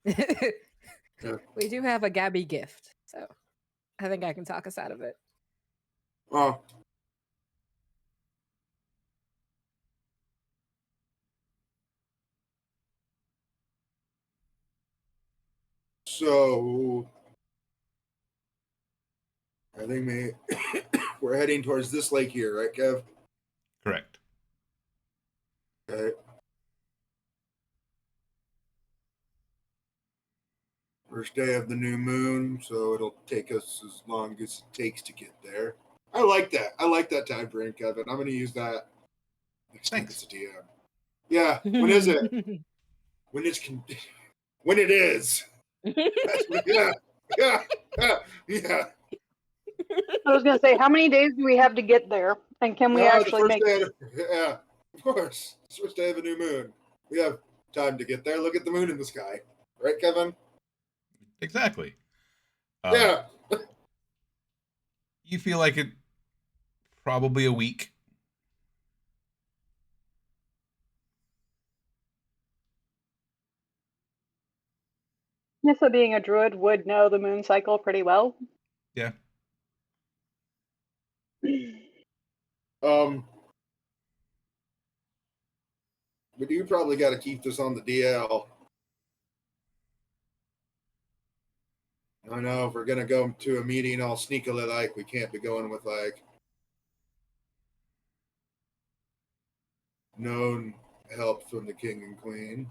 Yeah. We do have a Gabby gift, so I think I can talk us out of it. Oh. So I think we're heading towards this lake here, right, Kev? Correct. Okay. First day of the new moon, so it'll take us as long as it takes to get there. I like that. I like that time frame, Kevin. I'm going to use that next time Thanks. it's a DM. Yeah. When is it? When it's when it is. Yeah. Yeah. Yeah. I was going to say, how many days do we have to get there? And can we The actually first make day yeah, of course. It's the first day of a new moon. We have time to get there. Look at the moon in the sky. Right, Kevin? Exactly. Yeah. You feel like it probably a week. Nissa, being a druid, would know the moon cycle pretty well? Yeah. We do probably got to keep this on the DL. I know if we're gonna go to a meeting all sneakily like, we can't be going with like known help from the king and queen.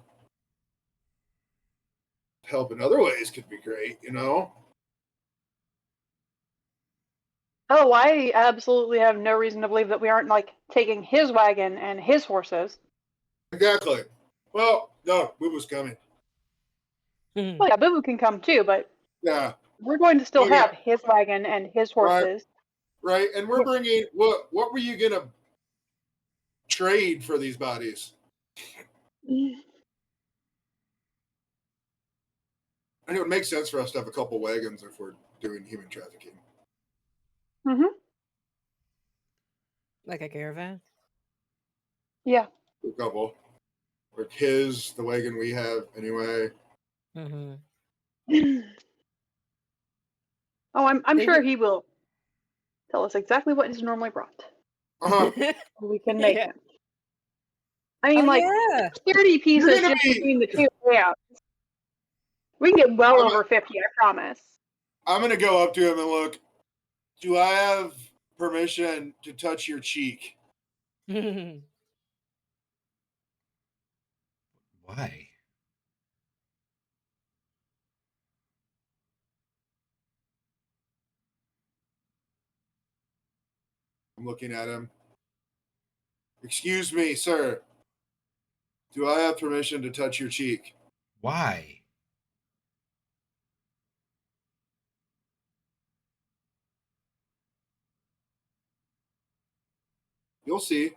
Help in other ways could be great, you know. Oh, I absolutely have no reason to believe that we aren't like taking his wagon and his horses. Exactly. Well, no, Boo was coming. Well, yeah, Boo can come too, but Yeah. we're going to still Oh, yeah. have his wagon and his horses. Right. And we're bringing what were you gonna trade for these bodies? I know it makes sense for us to have a couple wagons if we're doing human trafficking. Mm-hmm. Like a caravan? Yeah. A couple. Like the wagon we have anyway. Mm-hmm. Oh, I'm sure he will tell us exactly what is normally brought. Uh-huh. We can make Yeah. him. I mean, Oh, like, yeah. 30 pieces gonna just be- between the two layouts. We can get well I'm- over 50, I promise. I'm gonna go up to him and look. Do I have permission to touch your cheek? Why? I'm looking at him. Excuse me, sir. Do I have permission to touch your cheek? Why? You'll see.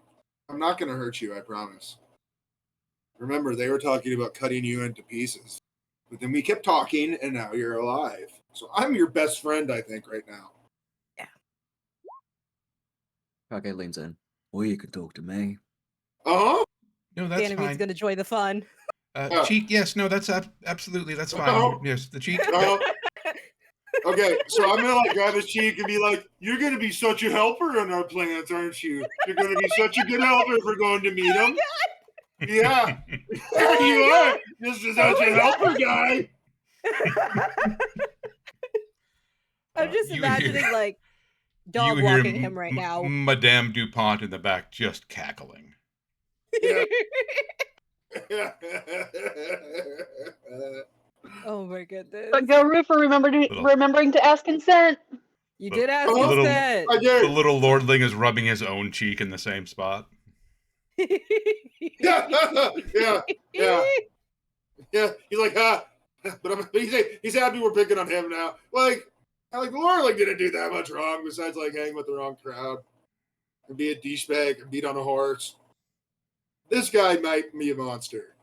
I'm not going to hurt you, I promise. Remember, they were talking about cutting you into pieces. But then we kept talking, and now you're alive. So I'm your best friend, I think, right now. Kage leans in. Or you could talk to me. Uh-huh. No, that's Ganymede's fine. gonna enjoy the fun. Cheek, yes, no, that's absolutely, that's fine. Uh-huh. Yes, the cheek. Uh-huh. Okay, so I'm going to grab his cheek and be like, you're going to be such a helper in our plans, aren't you? You're going to be such a good helper if we're going to meet him. Yeah. There you are. This is such a helper guy. I'm just You imagining hear- like dog you hear walking him right now. Madame Dupont in the back just cackling. Yeah. Oh my goodness. But go Roofer, remembering to ask consent. You did ask Oh, little- consent. I The did. little lordling is rubbing his own cheek in the same spot. Yeah. He's like, but he's happy we're picking on him now. Like Laura didn't do that much wrong besides like hang with the wrong crowd and be a douchebag and beat on a horse. This guy might be a monster,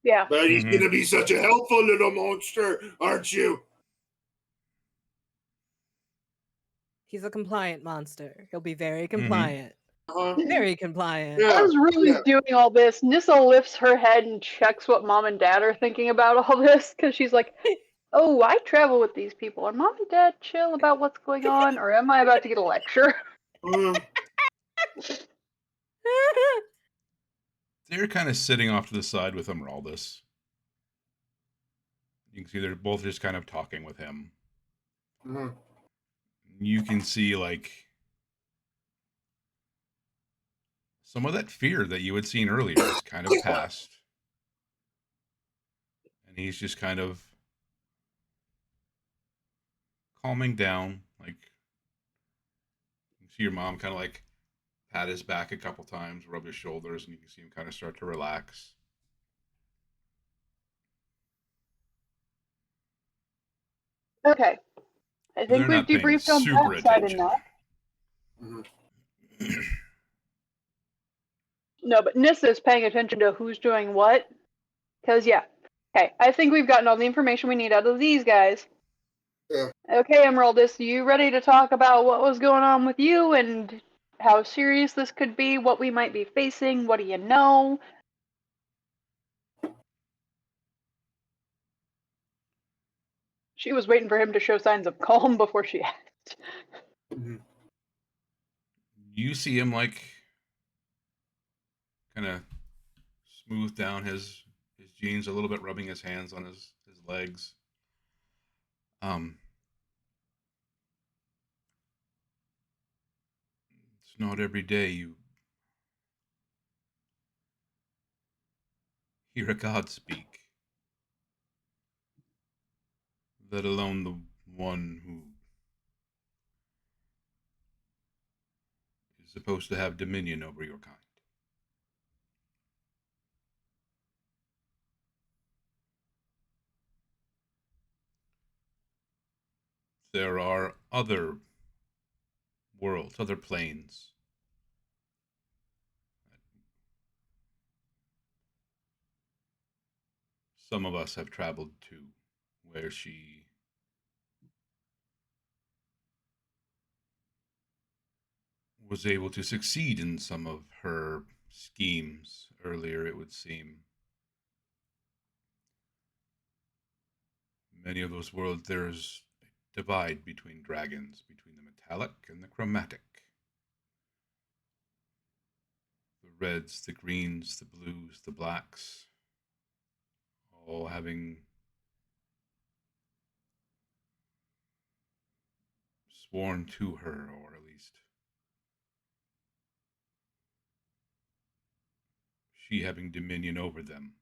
Yeah. but he's Mhm. gonna be such a helpful little monster, aren't you? He's a compliant monster. He'll be very compliant. Uh-huh. Very compliant. Yeah. As Ruby's doing all this, Nissa lifts her head and checks what Mom and Dad are thinking about all this, because she's like, oh, I travel with these people. Are Mom and Dad chill about what's going on, or am I about to get a lecture? They're kind of sitting off to the side with Emeraldus. You can see they're both just kind of talking with him. Mhm. You can see like some of that fear that you had seen earlier is kind of past. And he's just kind of calming down. Like you see your mom kind of like pat his back a couple times, rub his shoulders, and you can see him kind of start to relax. Okay. I think They're we've not paying debriefed on super that side attention. enough. Mhm. No, but Nissa's paying attention to who's doing what. Because, yeah. Okay, I think we've gotten all the information we need out of these guys. Yeah. Okay, Emeraldus, you ready to talk about what was going on with you and how serious this could be, what we might be facing, what do you know? She was waiting for him to show signs of calm before she asked. Mhm. You see him like kind of smooth down his jeans a little bit, rubbing his hands on his legs. It's not every day you hear a god speak, let alone the one who is supposed to have dominion over your kind. There are other worlds, other planes. Some of us have traveled to where she was able to succeed in some of her schemes earlier, it would seem. Many of those worlds, there's a divide between dragons, between the metallic and the chromatic. The reds, the greens, the blues, the blacks, all having sworn to her, or at least she having dominion over them.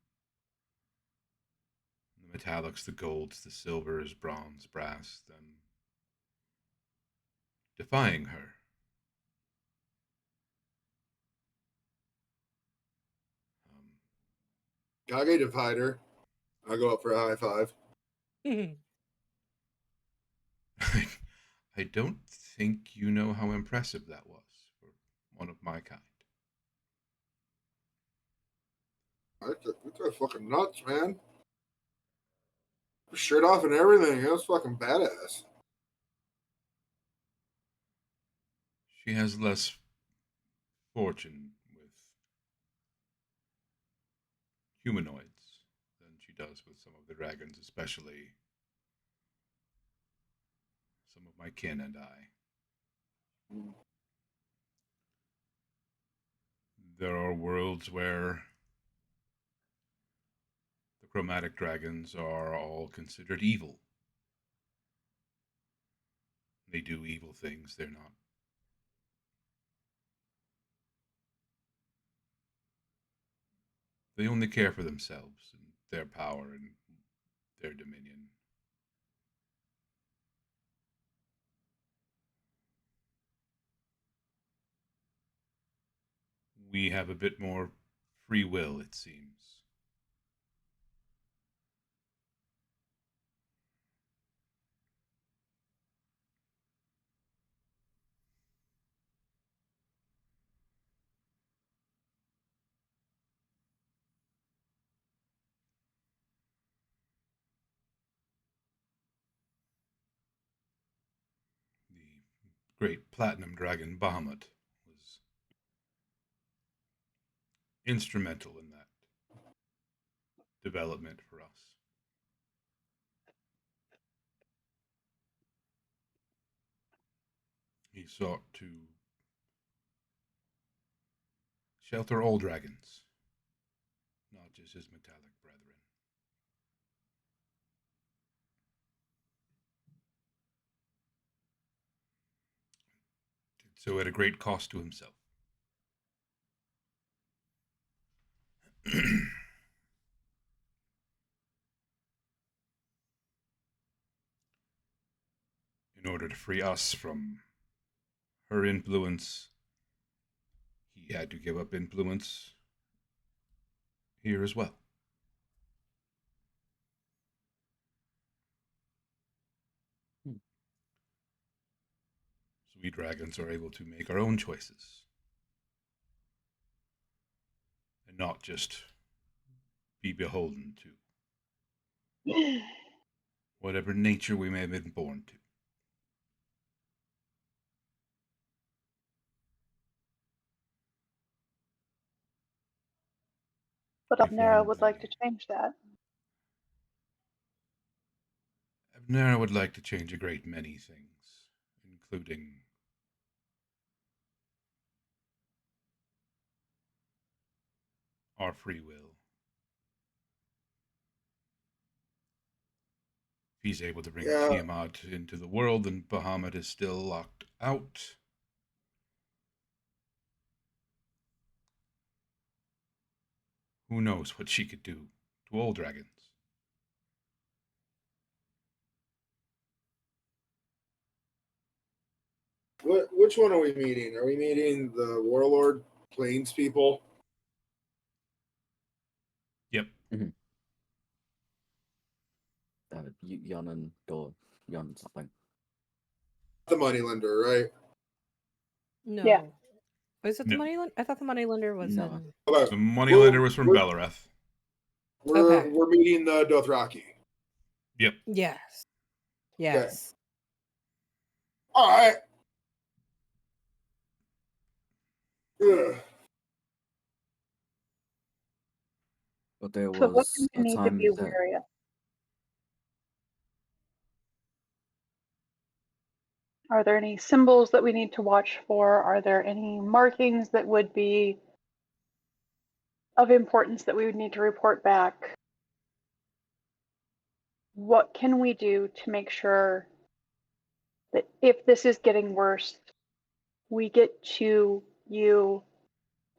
The metallics, the golds, the silvers, bronze, brass, then defying her. Um, Kage divider. I go up for a high five. I don't think you know how impressive that was for one of my kind. That's fucking nuts, man. Shirt off and everything. That was fucking badass. She has less fortune with humanoids than she does with some of the dragons, especially some of my kin and I. There are worlds where the chromatic dragons are all considered evil. They do evil things. They're not. They only care for themselves and their power and their dominion. We have a bit more free will, it seems. The great platinum dragon Bahamut was instrumental in that development for us. He sought to shelter all dragons, not just his metallic brethren. so at a great cost to himself. In order to free us from her influence, he had to give up influence here as well. So we dragons are able to make our own choices and not just be beholden to whatever nature we may have been born to. But We Abnera formed would like to change that. Abnera would like to change a great many things, including our free will. If he's able to bring Tiamat into the world, then Bahamut is still locked out. Who knows what she could do to all dragons? Which one are we meeting? Are we meeting the Warlord Plains people? Yep. Mm-hmm. Yon and Dor. Yon something. The moneylender, right? No. Yeah. Was it the No. Moneylender? I thought the Moneylender was No. in. Okay. The moneylender was from we're- Bellereth. Okay. We're meeting the Dothraki. Yep. Yes. Yes. All right. Ugh. But there So what was do we a need to time be that wary of? Are there any symbols that we need to watch for? Are there any markings that would be of importance that we would need to report back? What can we do to make sure that if this is getting worse, we get to you,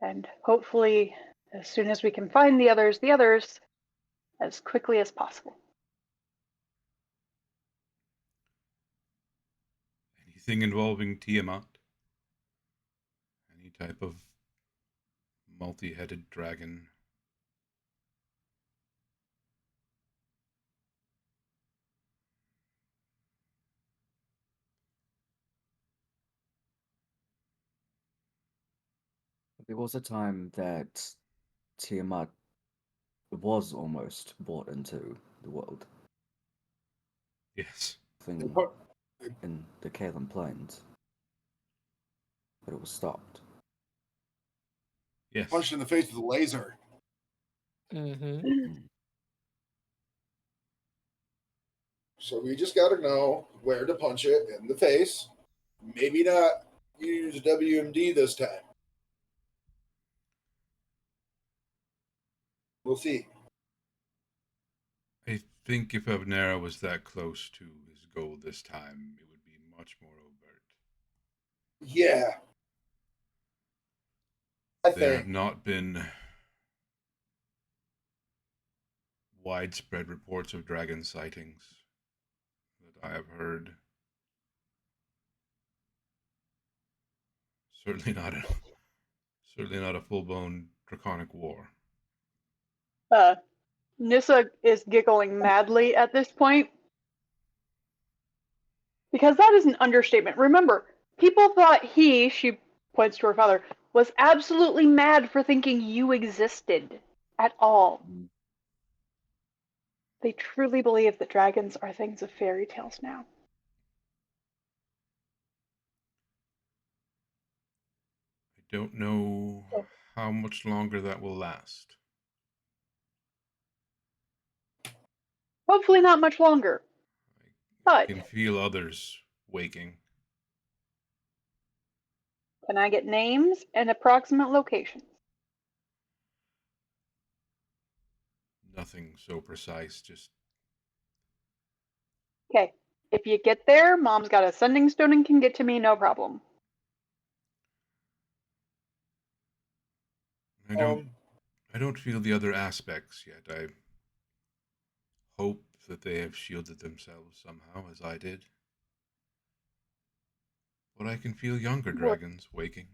and hopefully as soon as we can find the others as quickly as possible? Anything involving Tiamat? Any type of multi-headed dragon? there was a time that Tiamat was almost brought into the world. Yes. Thing in the Kalen Plains. But it was stopped. Yes. Punched in the face with a laser. Mm-hmm. So we just got to know where to punch it in the face. Maybe not use WMD this time. We'll see. I think if Abnera was that close to his goal this time, it would be much more overt. Yeah. I There have think. not been widespread reports of dragon sightings that I have heard. Certainly not a full-blown draconic war. Nissa is giggling madly at this point, because that is an understatement. Remember, people thought she points to her father, was absolutely mad for thinking you existed at all. They truly believe that dragons are things of fairy tales now. I don't know how much longer that will last. Hopefully not much longer. I But can feel others waking. can I get names and approximate locations? Nothing so precise, just Okay. If you get there, Mom's got a sending stone and can get to me, no problem. I don't feel the other aspects yet. I hope that they have shielded themselves somehow, as I did. But I can feel younger dragons waking.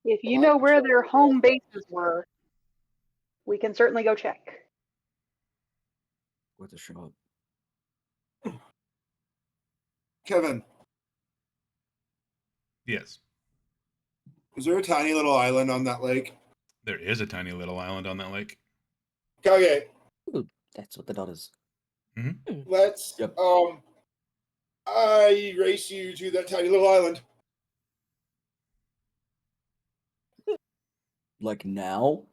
If you know where their home bases were, we can certainly go check. With a shot. Kevin, Yes, is there a tiny little island on that lake? there is a tiny little island on that lake. Okay, Ooh, that's what the dot is. let's Yep. I race you to that tiny little island. Like now?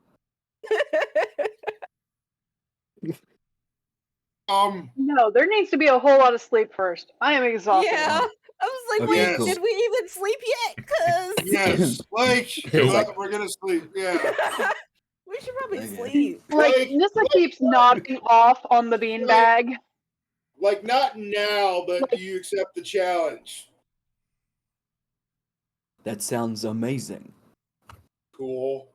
No, there needs to be a whole lot of sleep first. I am exhausted. Yeah. I was like, Okay, wait, cool. did we even sleep yet? Cause Yes, like, He's like- we're gonna sleep. Yeah, we should probably Okay. sleep. Like, Nissa keeps nodding off on the beanbag. like not now, but you accept the challenge. That sounds amazing. Cool.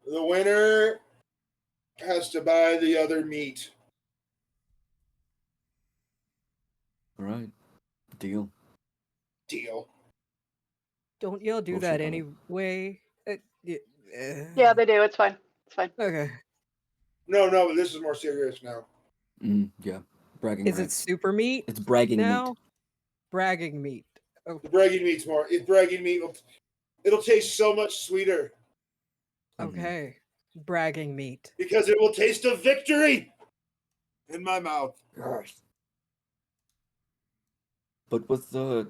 The winner has to buy the other meat. Alright. Deal. Deal. Don't y'all do Bullshit that on it. anyway? Yeah, they do. It's fine. It's fine. Okay. No, but this is more serious now. Yeah. Bragging Is it rights. super meat It's bragging now? meat. Bragging meat. Oh, The bragging meat's more. It's bragging meat. It'll taste so much sweeter okay. Bragging meat. because it will taste of victory in my mouth. Yes. But with the...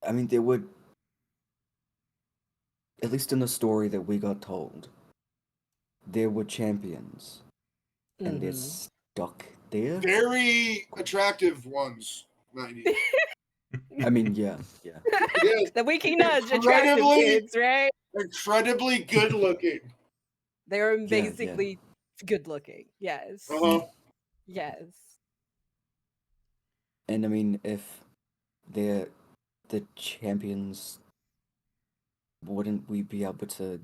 I mean, there would... At least in the story that we got told, there were champions. And they're Mhm. stuck there? Very attractive ones, mind you. I mean, yeah. Yes, The Wiki Nudge attractive Incredibly- kids, right? incredibly good looking. They're yeah. basically good looking. Yes. Uh-huh. Yes. And I mean, if they're the champions, wouldn't we be able to,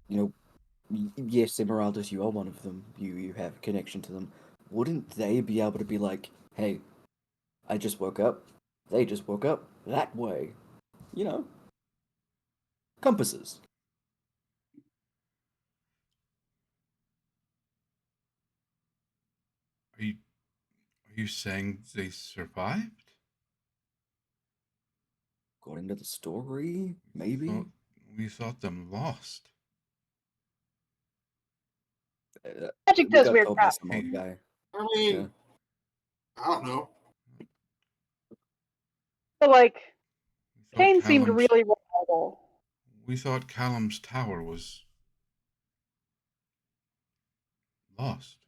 yes, Emeraldus, you are one of them. You have a connection to them. Wouldn't they be able to be like, hey, I just woke up. They just woke up that way. Compasses. Are you saying they survived? According to the story, maybe. We thought them lost. Magic We does got weird told by crap. some old guy. I mean, Yeah. I don't know. But, like, We thought Kane seemed Callum's- really reliable. We thought Callum's tower was lost.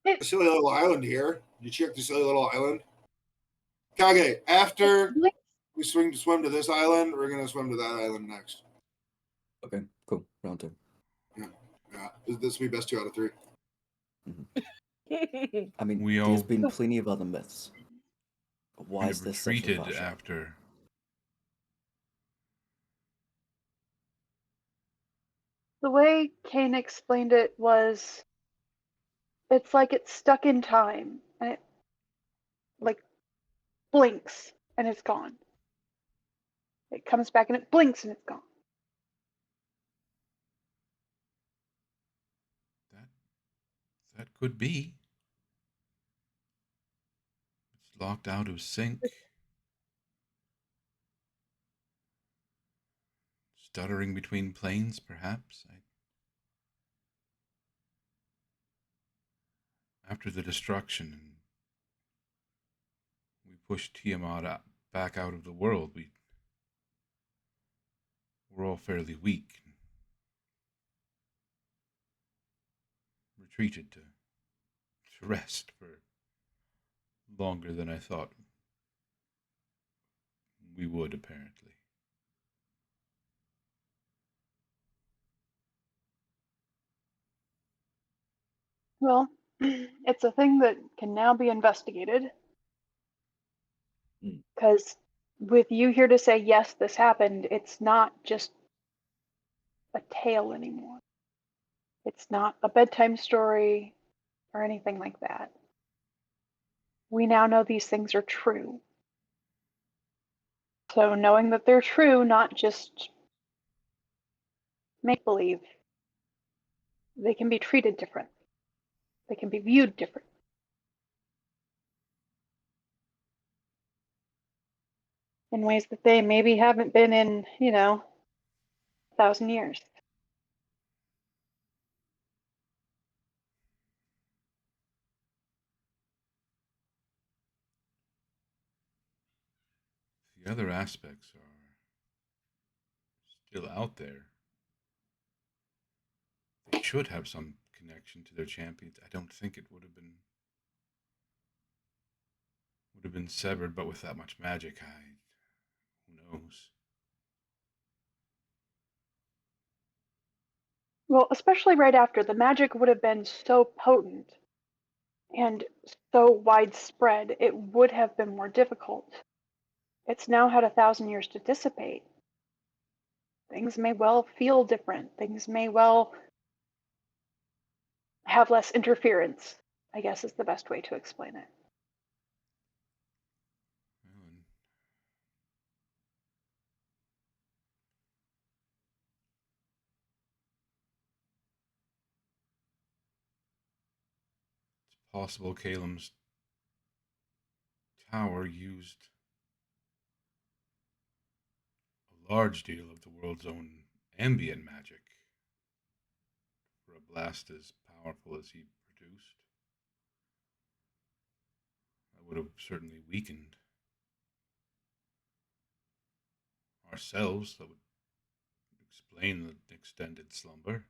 A silly little island here. You check the silly little island. Kage, after we swim to this island, we're gonna swim to that island next. Okay, cool. Round two. Yeah, this will be best 2 out of 3. I mean, We there's all- been plenty of other myths. But why kind is of this such a retreated rush? after. The way Kane explained it was, it's like it's stuck in time, and it, like, blinks, and it's gone. It comes back, and it blinks, and it's gone. That could be. It's locked out of sync. Stuttering between planes, perhaps. After the destruction, we pushed Tiamat back out of the world. We're all fairly weak. Retreated to rest for longer than I thought we would, apparently. Well, it's a thing that can now be investigated. Because with you here to say, yes, this happened, it's not just a tale anymore. It's not a bedtime story or anything like that. We now know these things are true. So knowing that they're true, not just make believe, they can be treated different. They can be viewed different. In ways that they maybe haven't been in, 1,000 years. The other aspects are still out there. They should have some connection to their champions. I don't think it would have been severed, but with that much magic, who knows? Well, especially right after, the magic would have been so potent and so widespread, it would have been more difficult. It's now had 1,000 years to dissipate. Things may well feel different. Things may well have less interference, I guess is the best way to explain it. Well, and it's possible Calum's tower used a large deal of the world's own ambient magic for a blast as powerful as he produced. That would have certainly weakened ourselves. That would explain the extended slumber.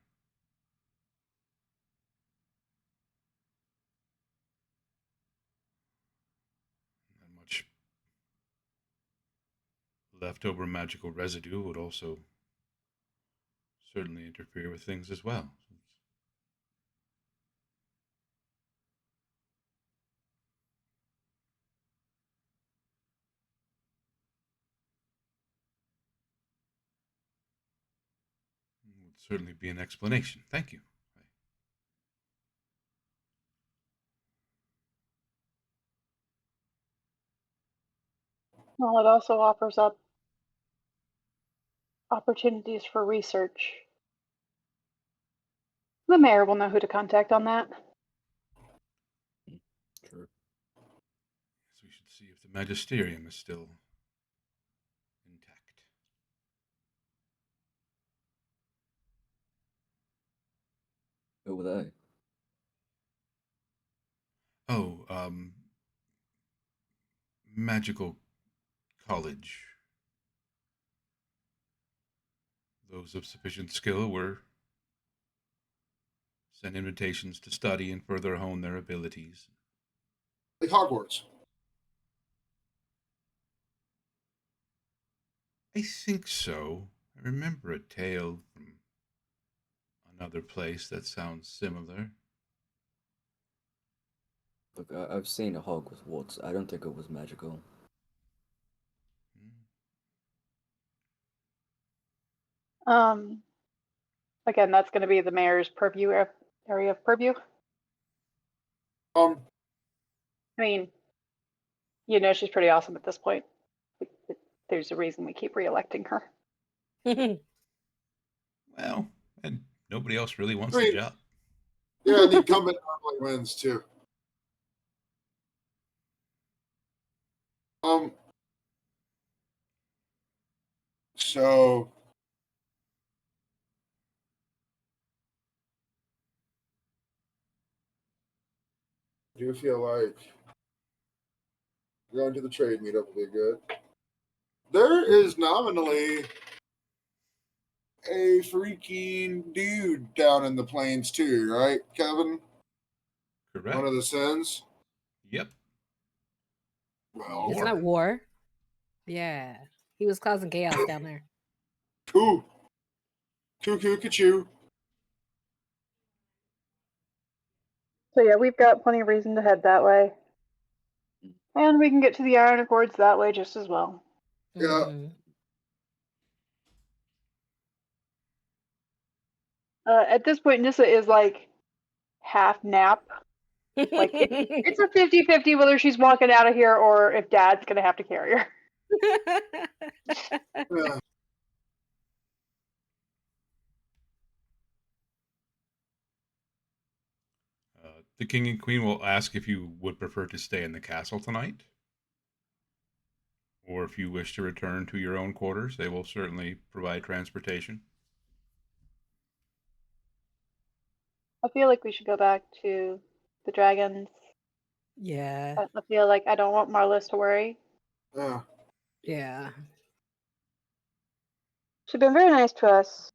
That much leftover magical residue would also certainly interfere with things as well. It would certainly be an explanation. Thank you. Well, it also offers up opportunities for research. The mayor will know who to contact on that. True. So we should see if the magisterium is still intact. Who were they? Oh, magical college. Those of sufficient skill were sent invitations to study and further hone their abilities. Like Hogwarts. I think so. I remember a tale from another place that sounds similar. Look, I've seen a hog with warts. I don't think it was magical. Again, that's going to be the mayor's purview area of purview. Um, I mean, she's pretty awesome at this point. There's a reason we keep re-electing her. Well, and nobody else really wants I the mean- job. yeah, the incumbent normally wins too. So I do feel like going to the trade meetup will be good. There is nominally a freaking dude down in the plains too, right, Kevin? Correct. One of the sins. Yep. Well, Isn't that war? Yeah. He was causing chaos down there. Coo. Cuckoo, ka-choo. So yeah, we've got plenty of reason to head that way. And we can get to the Iron Accords that way just as well. Yeah. Mhm. At this point, Nissa is like half nap. Like it's a 50-50 whether she's walking out of here or if Dad's gonna have to carry her. Yeah. The king and queen will ask if you would prefer to stay in the castle tonight, or if you wish to return to your own quarters. They will certainly provide transportation. I feel like we should go back to the dragons. Yeah. I feel like I don't want Marlis to worry. Yeah. Yeah. She's been very nice to us.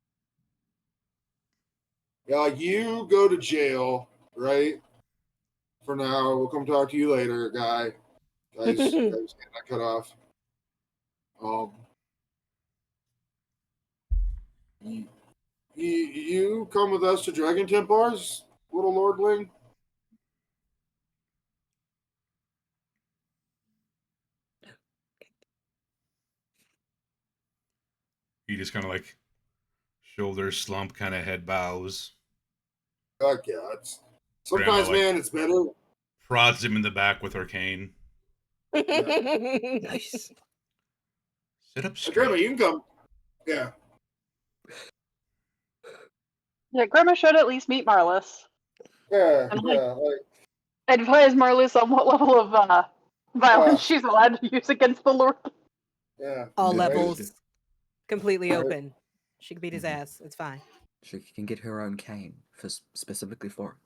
Yeah, you go to jail, right? For now. We'll come talk to you later, guy. Guys got cut off. You, you come with us to Dragon Templars, little lordling? He just kind of like shoulders slump, kind of head bows. God, yeah. Grandma Sometimes, like man, it's better. prods him in the back with her cane. Nice. Sit up Grandma, straight. you can come. Yeah. Yeah, Grandma should at least meet Marlis. Yeah. And Yeah. advise Marlis on what level of violence she's allowed to use against the Lord. Yeah. All Indeed. levels. Completely Right. open. She can beat his Mhm. ass. It's fine. She can get her own cane for specifically for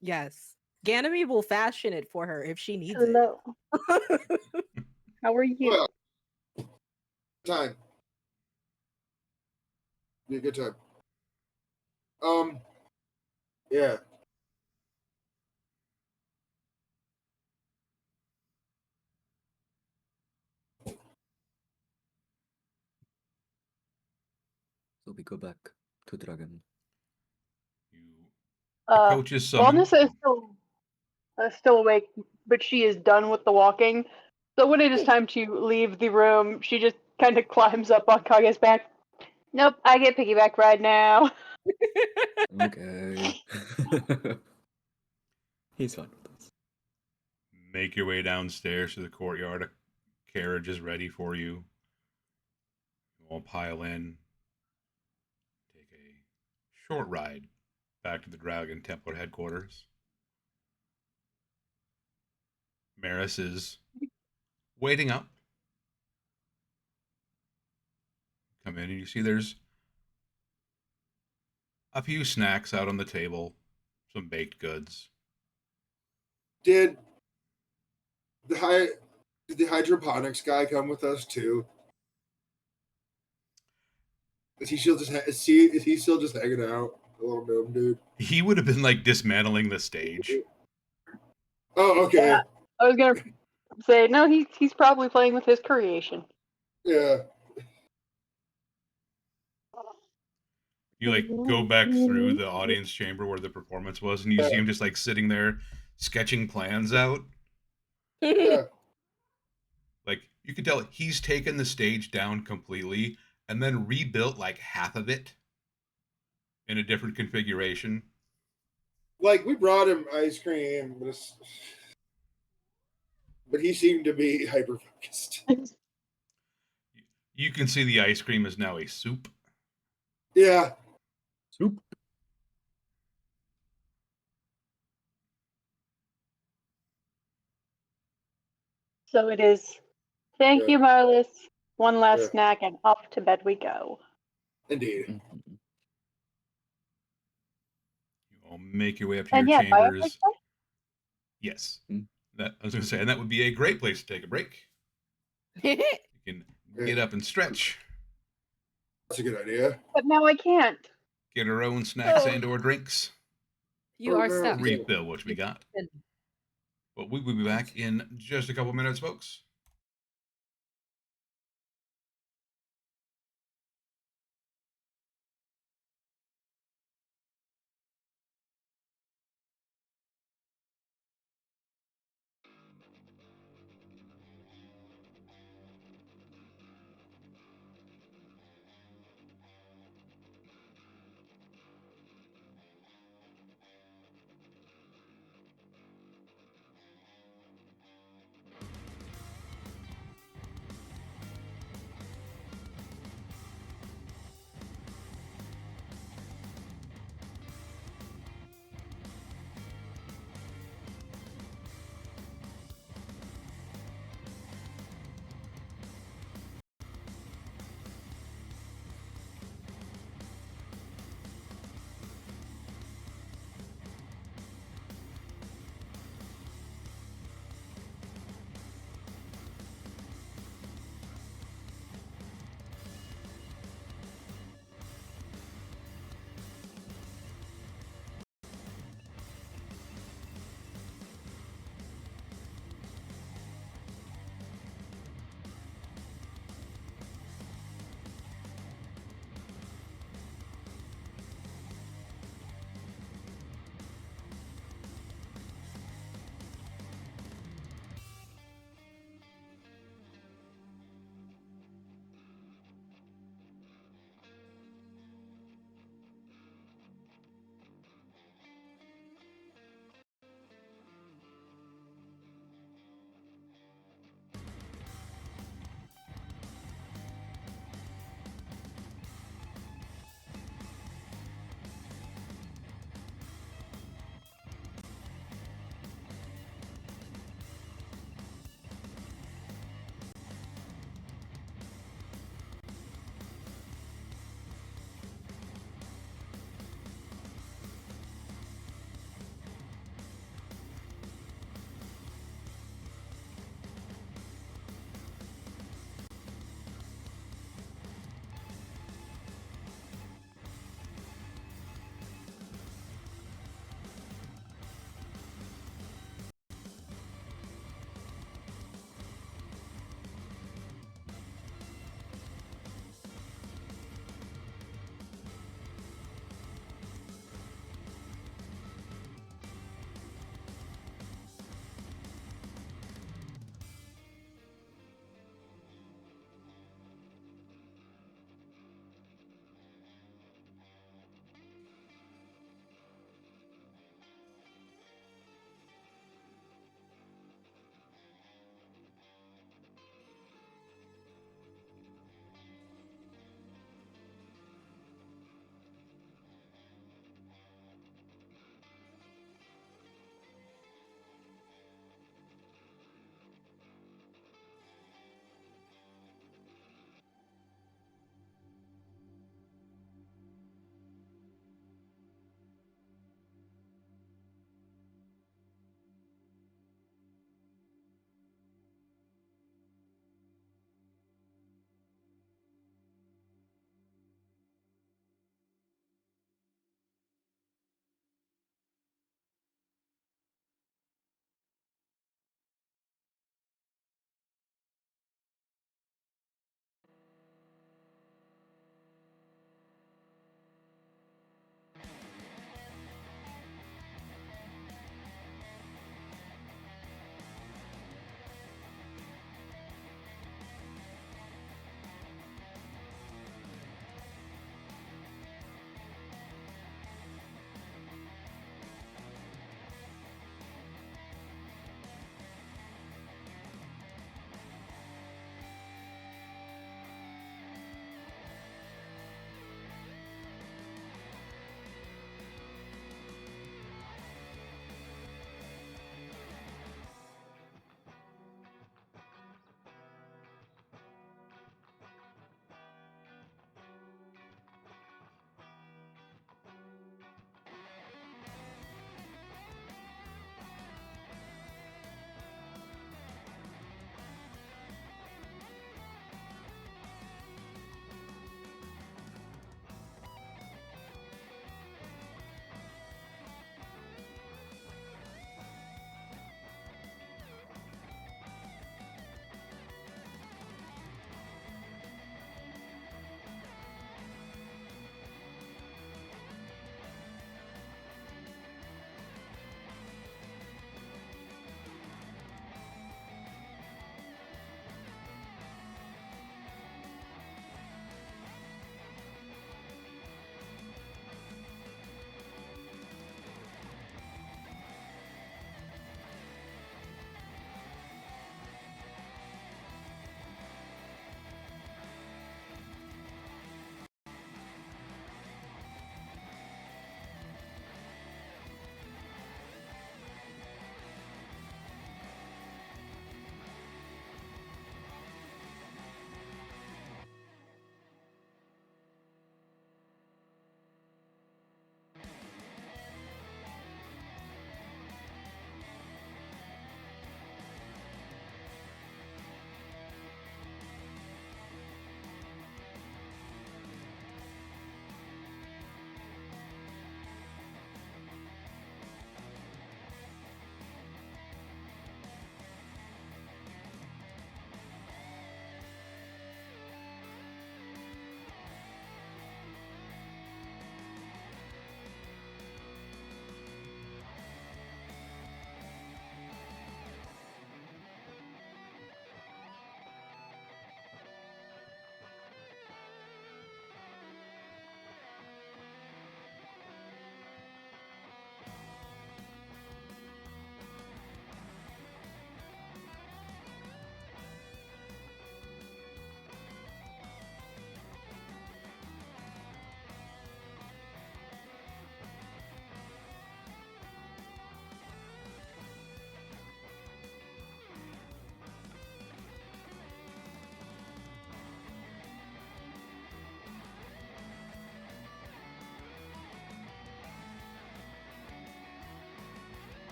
Yes. Ganymede will fashion it for her if she needs Hello. it. How are you? Well, time. Be a good time. Yeah. So we go back to Dragon. The coach is Well, summoned. Nissa is still awake, but she is done with the walking. So when it is time to leave the room, she just kind of climbs up on Kage's back. Nope, I get piggyback ride now. Okay. He's fine with us. Make your way downstairs to the courtyard. A carriage is ready for you. You all pile in. Take a short ride back to the Dragon Temple headquarters. Maris is waiting up. Come in and you see there's a few snacks out on the table, some baked goods. Did the hydroponics guy come with us too? Is he still just hanging out? The little gnome dude. He would have been like dismantling the stage. Oh, okay. Yeah, I was gonna say no. He's probably playing with his creation. Yeah. You like go back through the audience chamber where the performance was, and you see him just like sitting there sketching plans out. Yeah. Like you can tell he's taken the stage down completely and then rebuilt like half of it in a different configuration. Like we brought him ice cream, but he seemed to be hyper focused. You can see the ice cream is now a soup. Yeah. Soup. So it is. Thank Yeah. you, Marlis. One last Yeah. snack and off to bed we go. Indeed. Mhm. You all make your way up to And your yeah, chambers. biopic. Yes. Mm. That I was going to say, and that would be a great place to take a break. You can get up and stretch, That's a good idea. But now I can't. get our own snacks Oh. and/or drinks, You are stuck. refill what we got. But we will be back in just a couple minutes, folks.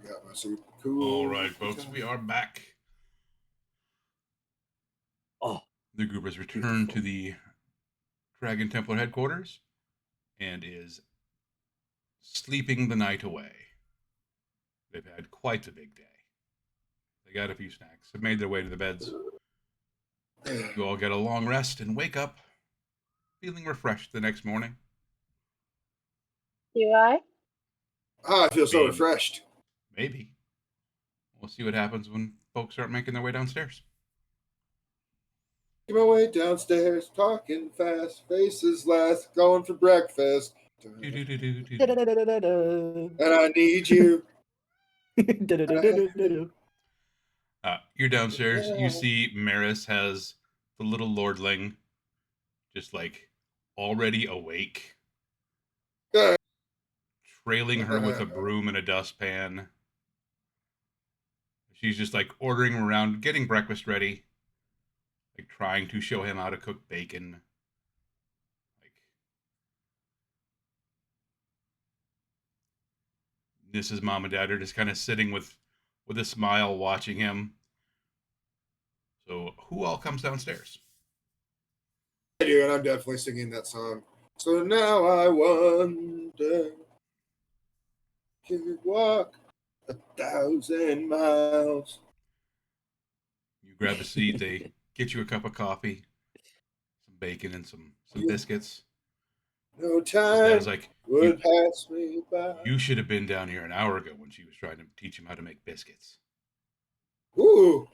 Got my super cool. All right, folks, we are back. Oh, The group has returned to the Dragon Templar headquarters and is sleeping the night away. They've had quite a big day. They got a few snacks, have made their way to the beds. You all get a long rest and wake up feeling refreshed the next morning. Do I? I feel so Maybe. refreshed. Maybe. We'll see what happens when folks start making their way downstairs. Get my way downstairs, talking fast, faces last, going for breakfast. Do-do-do-do-do. And I need you. You're downstairs. You see Maris has the little lordling just like already awake, trailing her with a broom and a dustpan. She's just like ordering him around, getting breakfast ready, like trying to show him how to cook bacon. Like Mrs. Mom and Dad are just kind of sitting with a smile watching him. So who all comes downstairs? I do, and I'm definitely singing that song. So now I wonder, could walk 1,000 miles. You grab a seat. They get you a cup of coffee, some bacon, and some biscuits. No His time dad's like, would pass me by. you should have been down here an hour ago when she was trying to teach him how to make biscuits. Ooh,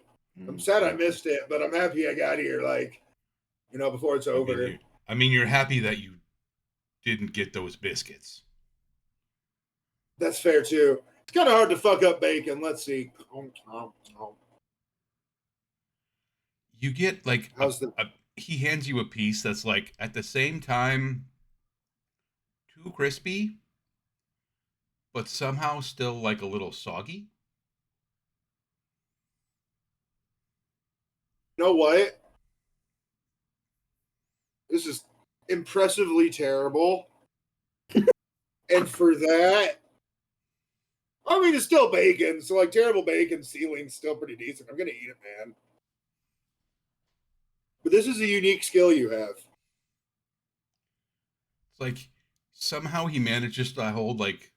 I'm sad I missed it, but I'm happy I got here, like, before it's over. I mean, you're happy that you didn't get those biscuits. That's fair, too. It's kind of hard to fuck up bacon. Let's see. You get like How's he hands you a piece that's like at the same time too crispy, but somehow still like a little soggy. You know what? This is impressively terrible. And for that, I mean, it's still bacon. So, like, terrible bacon ceiling's still pretty decent. I'm going to eat it, man. But this is a unique skill you have. It's like somehow he manages to hold like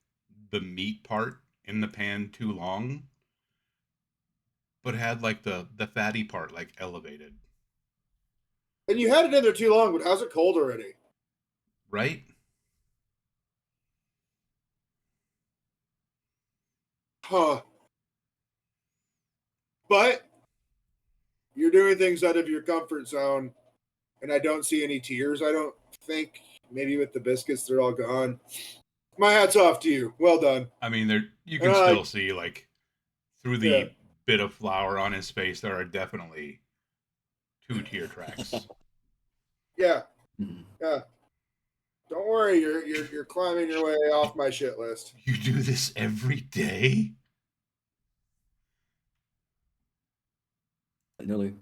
the meat part in the pan too long, but had like the fatty part like elevated. And you had it in there too long, but how's it cold already? Right? Huh. But you're doing things out of your comfort zone, and I don't see any tears, I don't think. Maybe with the biscuits, they're all gone. My hat's off to you. Well done. I mean, there you can still see like through the bit of flour on his face, there are definitely 2 tear tracks. Yeah. Yeah. Don't worry, you're climbing your way off my shit list. You do this every day? Nearly.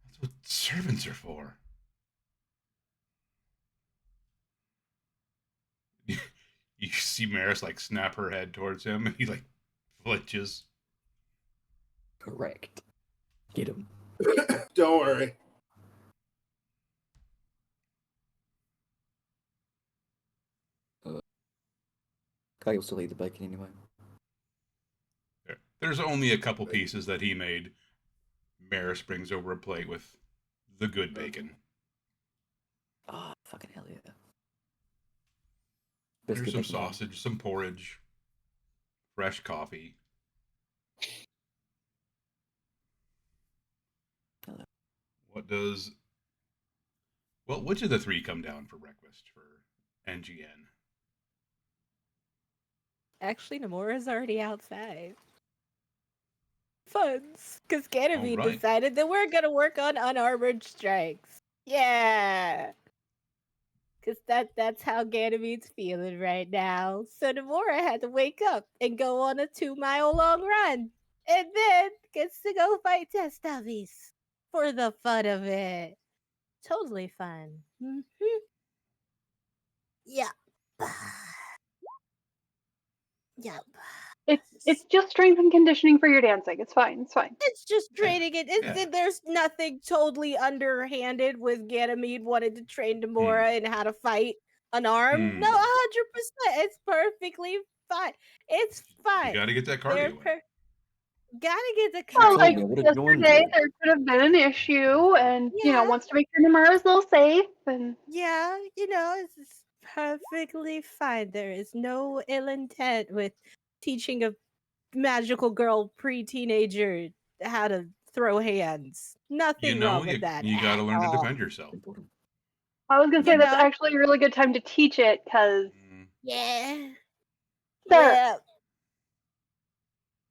That's what servants are for. You see Maris like snap her head towards him, and he like flinches. Correct. Get him. Don't worry. Kyle will still eat the bacon anyway. There's only a couple pieces that he made. Maris brings over a plate with the good bacon. Oh, fucking hell yeah. There's Biscuit some bacon. sausage, some porridge, fresh coffee. Hello. Which of the 3 come down for breakfast for NGN? Actually, Nomura's already outside. Funds, because Ganymede Alright. decided that we're gonna work on unarmored strikes. Yeah, because that's how Ganymede's feeling right now. So Nomura had to wake up and go on a 2-mile long run, and then gets to go fight test dummies for the fun of it. Totally fun. Yeah. Yep. It's just strength and conditioning for your dancing. It's fine. It's fine. It's just Yeah, training it. yeah. There's nothing totally underhanded with Ganymede wanted to train Demora in how to fight an arm. No, 100%. It's perfectly fine. It's You fine. got to get that They're cardio in. gotta get the Well, told like me I cardio. would've joined yesterday, you. there could have been an issue, and Yeah. wants to make sure Namura's a little safe. And Yeah, it's perfectly fine. There is no ill intent with teaching a magical girl pre-teenager how to throw hands. Nothing wrong with that You got to at learn to all. defend yourself. Important. I was gonna say You that's know? actually a really good time to teach it, because Yeah. Sir. Yeah.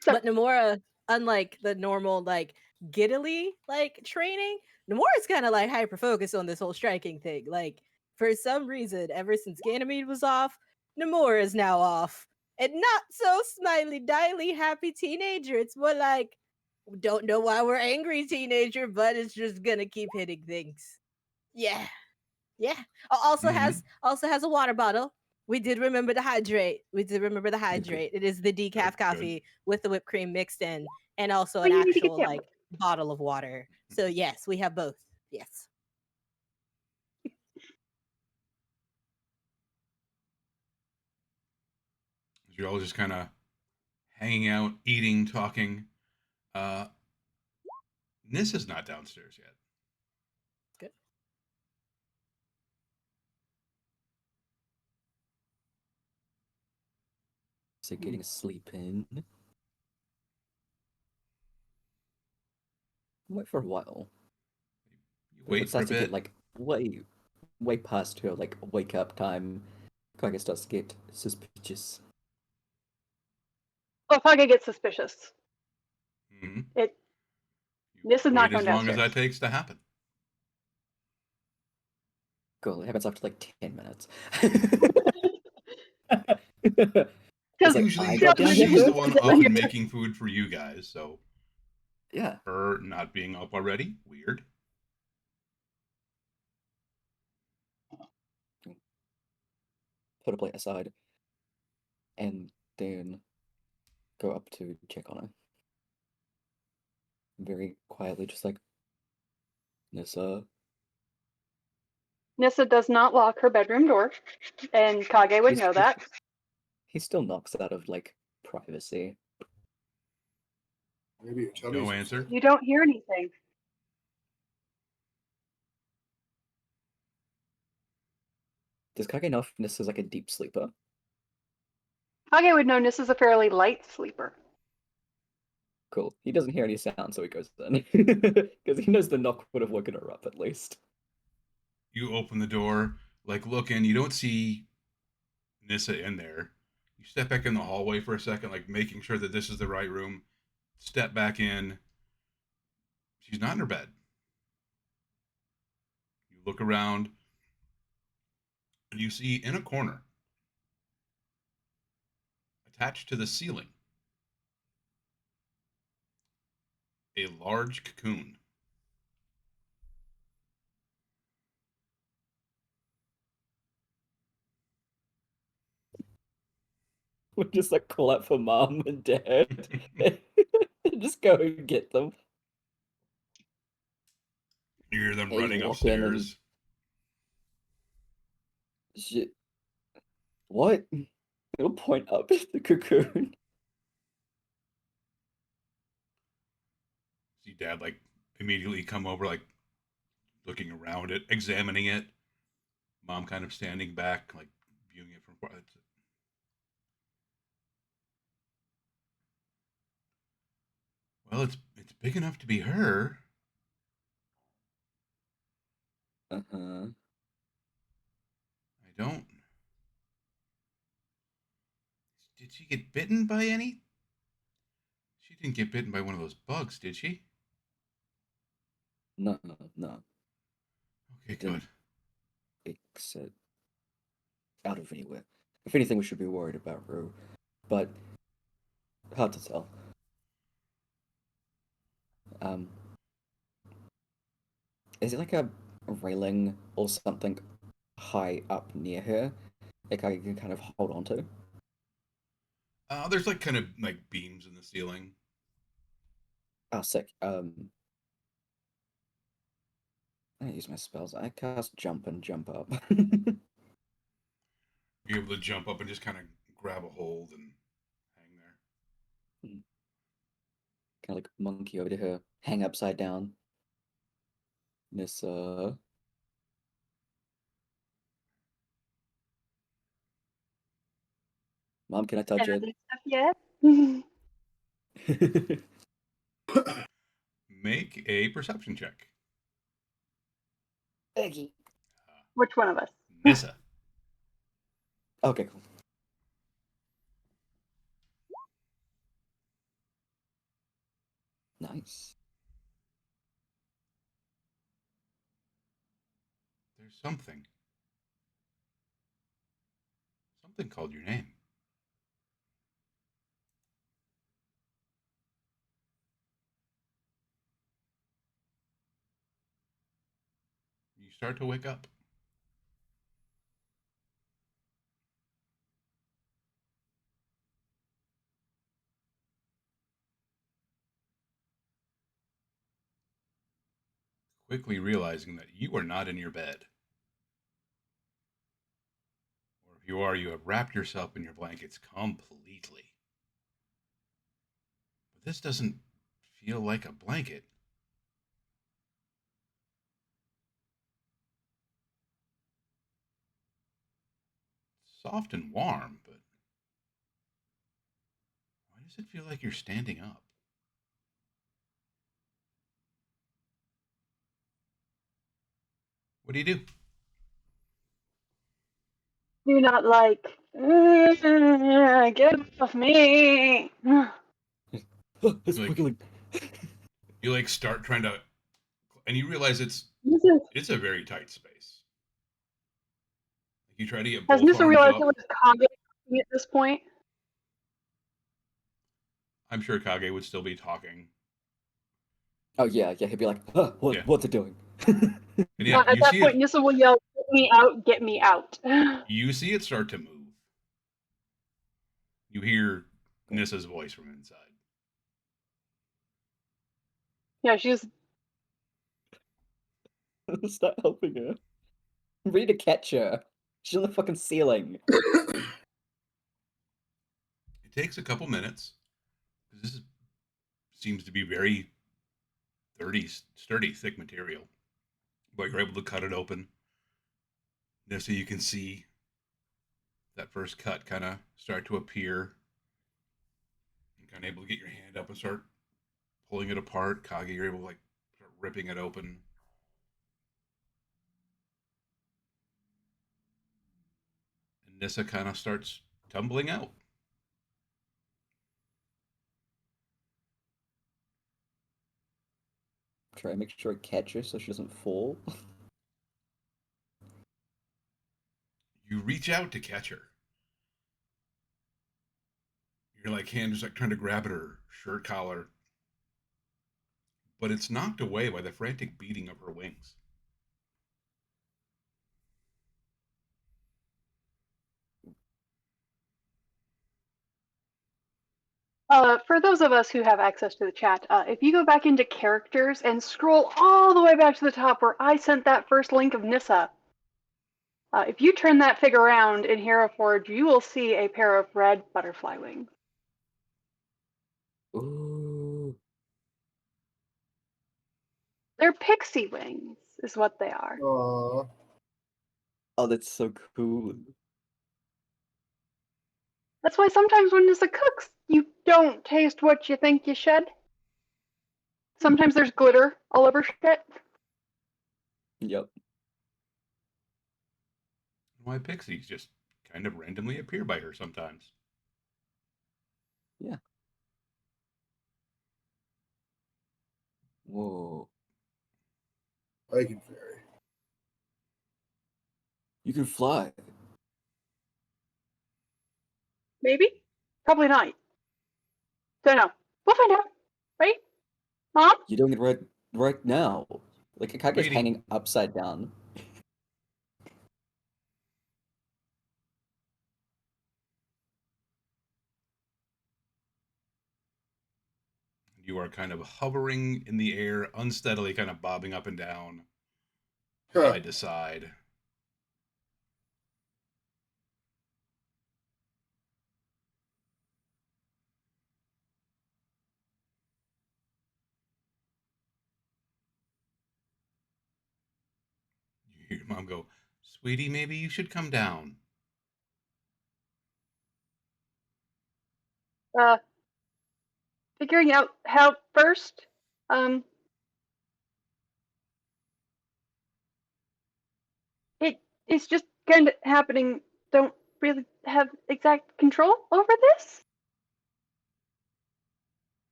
So- But Nomura, unlike the normal giddily training, Nomura's kind of hyper focused on this whole striking thing. Like, for some reason, ever since Ganymede was off, Nomura is now off. And not so smiley, diley, happy teenager. It's more like, don't know why we're angry teenager, but it's just gonna keep hitting things. Yeah. Yeah. Also has a water bottle. We did remember to hydrate. It is the decaf Good. coffee with the whipped cream mixed in, and also Oh, an you need to get actual down. bottle of water. So yes, we have both. Yes. You're all just kind of hanging out, eating, talking. Nissa's not downstairs yet. Good. So getting sleep in. Wait for a while. You When wait it for a starts to get bit. way past her wake up time, Kage starts to get suspicious. Oh, Kage gets suspicious. Mhm. This is not Wait as going long as downstairs. that takes to happen. Cool, it happens after like 10 minutes. Because like, Usually, I got down here she's the first. one up and making food for you guys, so Yeah. her not being up already, weird. Put a plate aside, and then go up to check on her. Very quietly, just like, Nissa. Nissa does not lock her bedroom door, and Kage would know that. He still knocks out of privacy. Maybe your tummy's No upset. answer. You don't hear anything. Does Kage know if Nissa's like a deep sleeper? Kage would know Nissa's a fairly light sleeper. Cool. He doesn't hear any sound, so he goes then. Because he knows the knock would have woken her up at least. You open the door, look in. You don't see Nissa in there. You step back in the hallway for a second, making sure that this is the right room. Step back in. She's not in her bed. You look around, and you see in a corner, attached to the ceiling, a large cocoon. We just call out for mom and dad. Just go and get them. You hear them Hey, you running walk in and- upstairs. Shit. What? It'll point up at the cocoon. See dad immediately come over, looking around it, examining it. Mom kind of standing back, viewing it from far. Well, it's big enough to be her. Uh-huh. I don't. Did she get bitten by any? She didn't get bitten by one of those bugs, did she? No. Okay, good. Except out of anywhere. If anything, we should be worried about Rue. But hard to tell. Is it a railing or something high up near her that I can kind of hold on to? There's like kind of like beams in the ceiling. Oh, sick. I use my spells. I cast jump and jump up. You're able to jump up and just kind of grab a hold and hang there. Kind of like monkey over to her, hang upside down. Miss Mom, can I touch it? Stuff yet? Make a perception check. Eggy. Which one of us? Nissa. Okay, cool. Nice. There's something. Something called your name. You start to wake up. Quickly realizing that you are not in your bed. Or if you are, you have wrapped yourself in your blankets completely. But this doesn't feel like a blanket. It's soft and warm, but why does it feel like you're standing up? What do you do? Do not like. Get off me. It's Like- wiggling. You like start trying to, and you realize it's a very tight space. You try to get Has both Nissa arms realized up. it was Kage at this point? I'm sure Kage would still be talking. Oh yeah, he'd be like, huh, Yeah. what's it doing? And yeah, At you that see point, it. Nissa will yell, "Get me out! Get me out!" You see it start to move. You hear Nissa's voice from inside. Yeah, she's. Start helping her. I'm ready to catch her. She's on the fucking ceiling. It takes a couple minutes because seems to be very sturdy, thick material. But you're able to cut it open. Nissa, you can see that first cut kind of start to appear. You're kind of able to get your hand up and start pulling it apart. Kage, you're able to like start ripping it open. And Nissa kind of starts tumbling out. Try and make sure I catch her so she doesn't fall. You reach out to catch her. Your like hand is like trying to grab at her shirt collar, but it's knocked away by the frantic beating of her wings. For those of us who have access to the chat, if you go back into characters and scroll all the way back to the top where I sent that first link of Nissa, if you turn that fig around in Hero Forge, you will see a pair of red butterfly wings. Ooh. They're pixie wings, is what they are. Aww. Oh, that's so cool. That's why sometimes when Nissa cooks, you don't taste what you think you should. Sometimes there's glitter all over shit. Yep. Why pixies just kind of randomly appear by her sometimes. Yeah. Whoa. I can fairy. You can fly. Maybe? Probably not. Don't know. We'll find out. Right? Mom? You're doing it right now. Like Kage's Waiting. hanging upside down. You are kind of hovering in the air, unsteadily, kind of bobbing up and down, Huh. side to side. You hear your mom go, "Sweetie, maybe you should come down." Figuring out how first. It's just kind of happening. Don't really have exact control over this.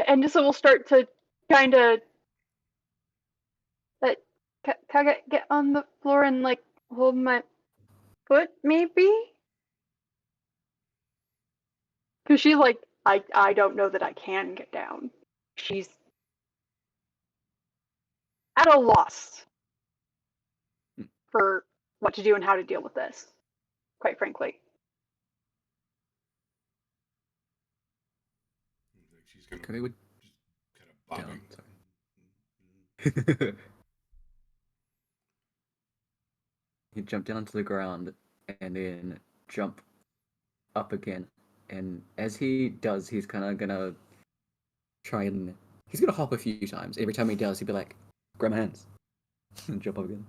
And Nissa will start to kind of get on the floor and like hold my foot, maybe. Because she's like, I don't know that I can get down. She's at a loss for what to do and how to deal with this, quite frankly. She's gonna Can we would just kind of bobbing. you jump down to the ground and then jump up again. And as he does, he's kind of gonna try and he's gonna hop a few times. Every time he does, he'd be like, "Grab my hands," and jump up again.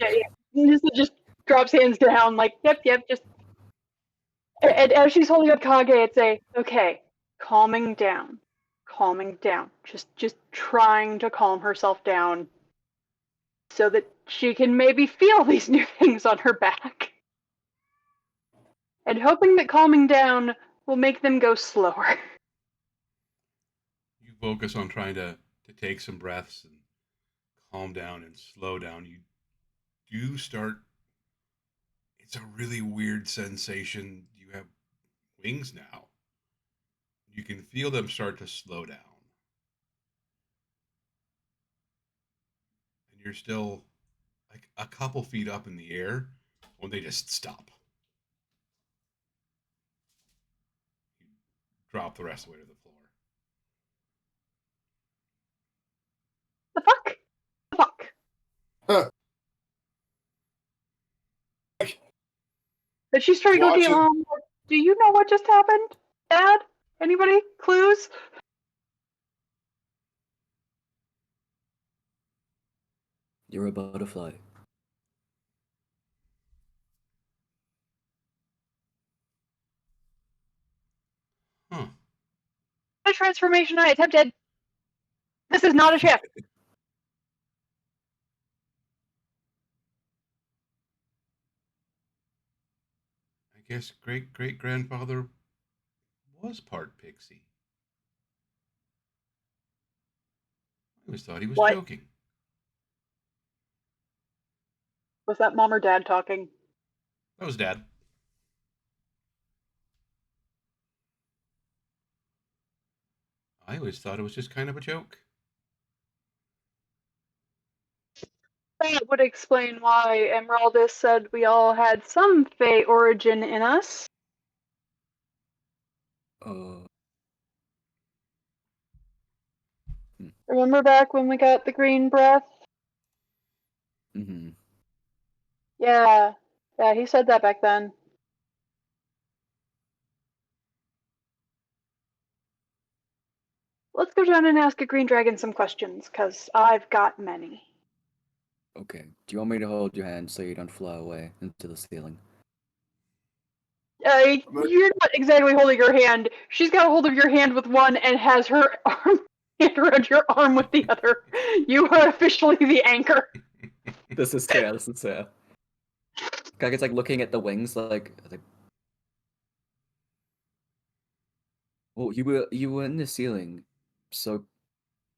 Yeah. Nissa just drops hands down, like, yep, just. And as she's holding up Kage, it's okay, calming down, just trying to calm herself down, so that she can maybe feel these new things on her back, and hoping that calming down will make them go slower. You focus on trying to take some breaths and calm down and slow down. You do start. It's a really weird sensation. You have wings now. You can feel them start to slow down. And you're still like a couple feet up in the air when they just stop. You drop the rest of the way to the floor. The fuck? The fuck? Huh. But she's trying to looking at Watching- Mom. Do you know what just happened, Dad? Anybody? Clues? You're a butterfly. Huh. The transformation I attempted. This is not a ship. I guess great grandfather was part pixie. I always thought he was What? joking. Was that Mom or Dad talking? That was Dad. I always thought it was just kind of a joke. That would explain why Emeraldus said we all had some Fey origin in us. Remember back when we got the green breath? Mm-hmm. Yeah, he said that back then. Let's go down and ask a green dragon some questions, because I've got many. Okay. Do you want me to hold your hand so you don't fly away into the ceiling? You're not exactly holding her hand. She's got a hold of your hand with one and has her arm around your arm with the other. You are officially the anchor. This is fair. This is fair. Kage's like looking at the wings, like. Well, you were in the ceiling, so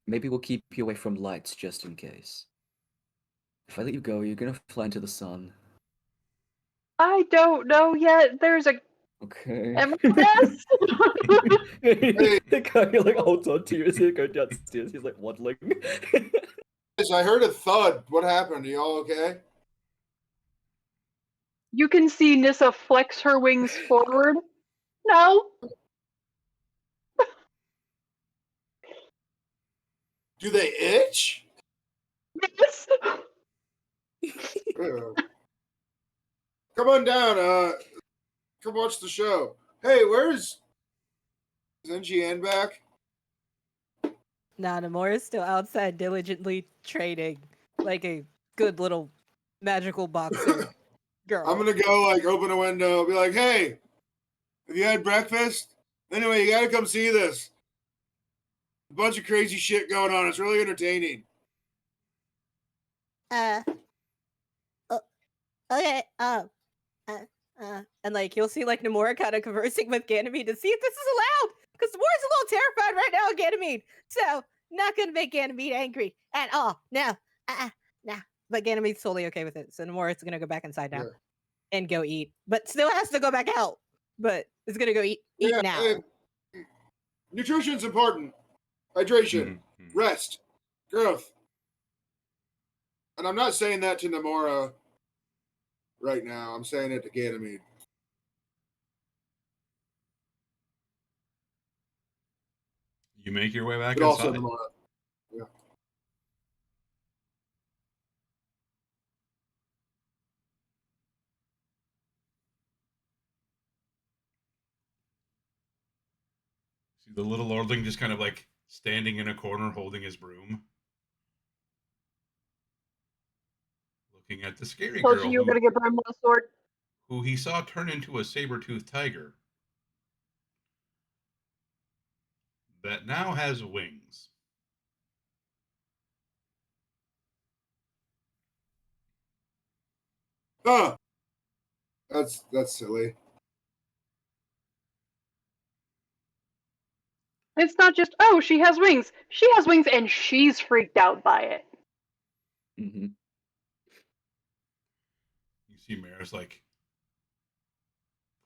maybe we'll keep you away from lights just in case. If I let you go, you're gonna fly into the sun. I don't know yet. There's a Okay. Emeraldus? The guy like holds on to you as you go downstairs. He's like waddling. I heard a thud. What happened? Are y'all okay? You can see Nissa flex her wings forward. No. Do they itch? Yes. Come on down. Come watch the show. Hey, is NGN back? Nah, Namora's still outside diligently trading like a good little magical boxer girl. I'm gonna go like open a window, be like, "Hey, have you had breakfast? Anyway, you gotta come see this. A bunch of crazy shit going on. It's really entertaining." Okay, and like you'll see like Namora kind of conversing with Ganymede to see if this is allowed, because Namora's a little terrified right now of Ganymede, so not gonna make Ganymede angry at all. No, nah. But Ganymede's totally okay with it, so Namora's gonna go back inside now and go eat, but still has to go back out. But is gonna go eat now. Nutrition's important. Hydration, rest, growth. And I'm not saying that to Namora right now. I'm saying it to Ganymede. You make your way back But also inside. Namora. Yeah. See the little lordling just kind of like standing in a corner holding his broom. Looking at the scary Told girl you were gonna get Bryn with a sword. who he saw turn into a saber-toothed tiger that now has wings. Huh. That's silly. It's not just, oh, she has wings. She has wings and she's freaked out by it. Mm-hmm. You see Maris like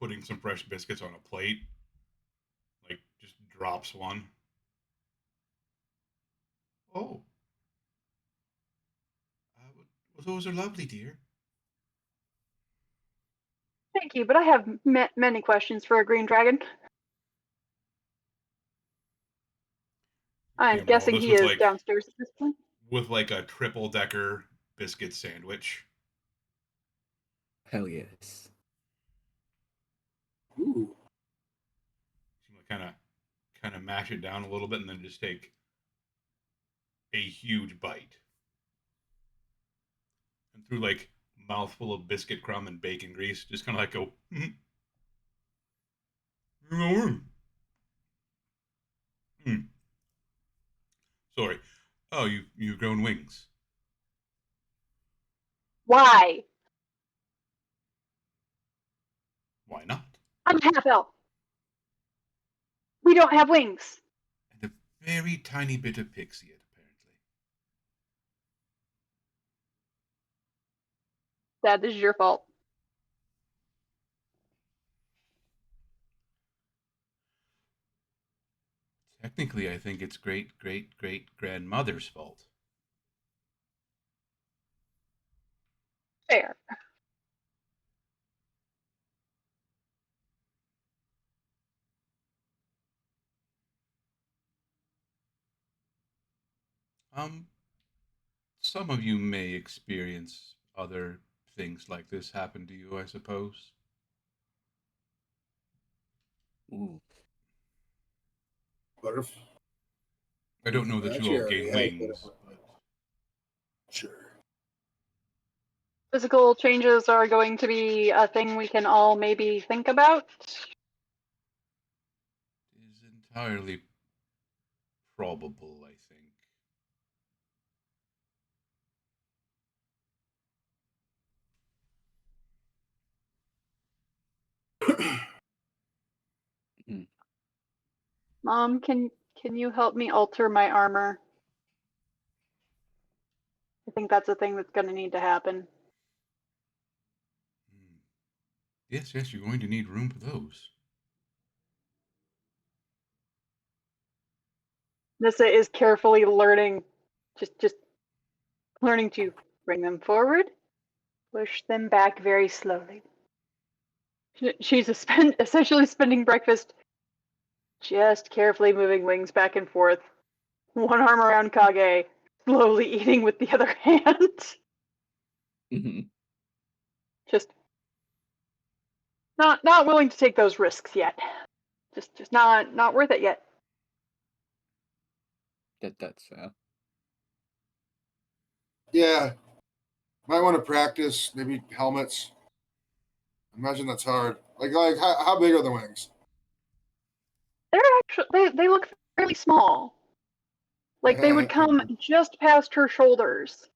putting some fresh biscuits on a plate, like just drops one. Oh, well, those are lovely, dear. Thank you, but I have many questions for a green dragon. I'm Came all guessing this he with is like downstairs at this point. with like a triple decker biscuit sandwich. Hell yes. Ooh. Kind of mash it down a little bit and then just take a huge bite. And through like mouthful of biscuit crumb and bacon grease, just kind of like go. Sorry. Oh, you've grown wings. Why? Why not? I'm half elf. We don't have wings. And a very tiny bit of pixie, apparently. Dad, this is your fault. Technically, I think it's great grandmother's fault. Fair. Some of you may experience other things like this happen to you, I suppose. Ooh. But if I don't know that you Actually, all I already gain had wings, that. but Sure. Physical changes are going to be a thing we can all maybe think about. it is entirely probable, I think. Mom, can you help me alter my armor? I think that's a thing that's going to need to happen. Yes, you're going to need room for those. Nissa is carefully learning, just learning to bring them forward, push them back very slowly. She's essentially spending breakfast just carefully moving wings back and forth one arm around Kage, slowly eating with the other hand. Just not willing to take those risks yet. Just not worth it yet. That's fair. Yeah. Might want to practice, maybe helmets. Imagine that's hard. Like how big are the wings? They're actually they look fairly small. Like they would come just past her shoulders.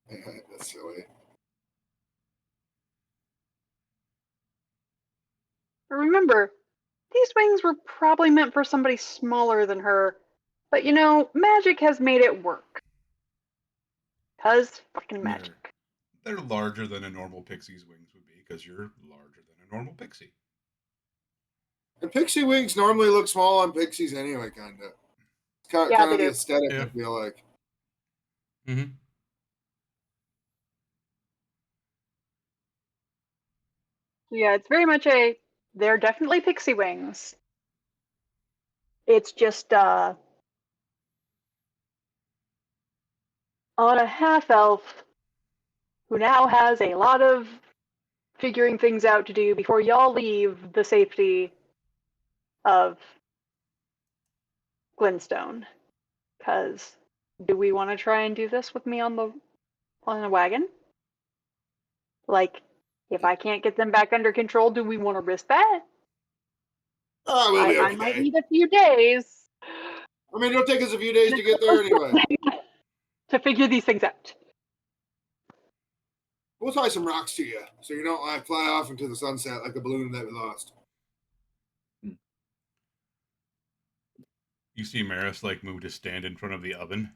That's silly. But remember, these wings were probably meant for somebody smaller than her. But magic has made it work. 'Cause fucking magic. They're larger than a normal pixie's wings would be, because you're larger than a normal pixie. And pixie wings normally look small on pixies anyway, kind of. It's kind Yeah, of they the do. aesthetic, Yeah. I feel like. Mm-hmm. Yeah, it's very much they're definitely pixie wings. It's just on a half elf who now has a lot of figuring things out to do before y'all leave the safety of Glenstone. Because do we want to try and do this with me on the wagon? Like, if I can't get them back under control, do we want to risk that? Oh, we'll be okay. I might need a few days. I mean, it'll take us a few days to get there anyway. To figure these things out. We'll tie some rocks to you so you don't like fly off into the sunset like a balloon that we lost. You see Maris like move to stand in front of the oven.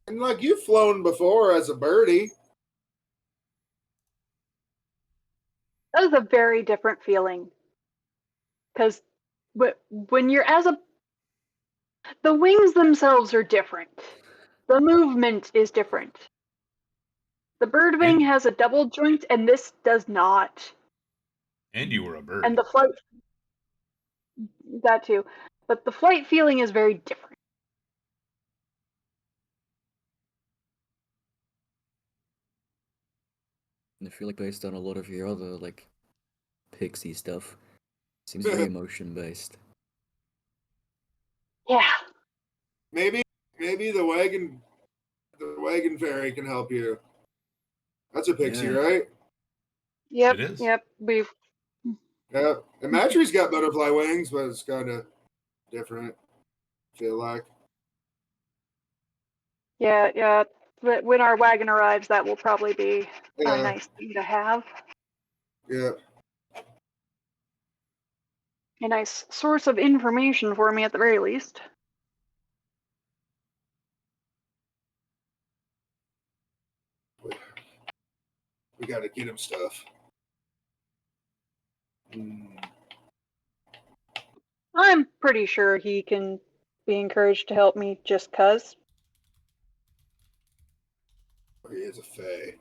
And like you've flown before as a birdie. That is a very different feeling. Because when you're the wings themselves are different. The movement is different. The bird wing has a double joint, and this does not. And you were a bird. And the flight, that too. But the flight feeling is very different. I feel like based on a lot of your other like pixie stuff, seems very emotion based. Yeah. Maybe the wagon fairy can help you. That's a pixie, Yeah. right? Yep. It is. Yep. We've. Yeah. And Matry's got butterfly wings, but it's kind of different. I feel like. Yeah. Yeah. But when our wagon arrives, that will probably be Yeah. a nice thing to have. Yeah. A nice source of information for me at the very least. We got to get him stuff. I'm pretty sure he can be encouraged to help me just 'cause. He is a fae.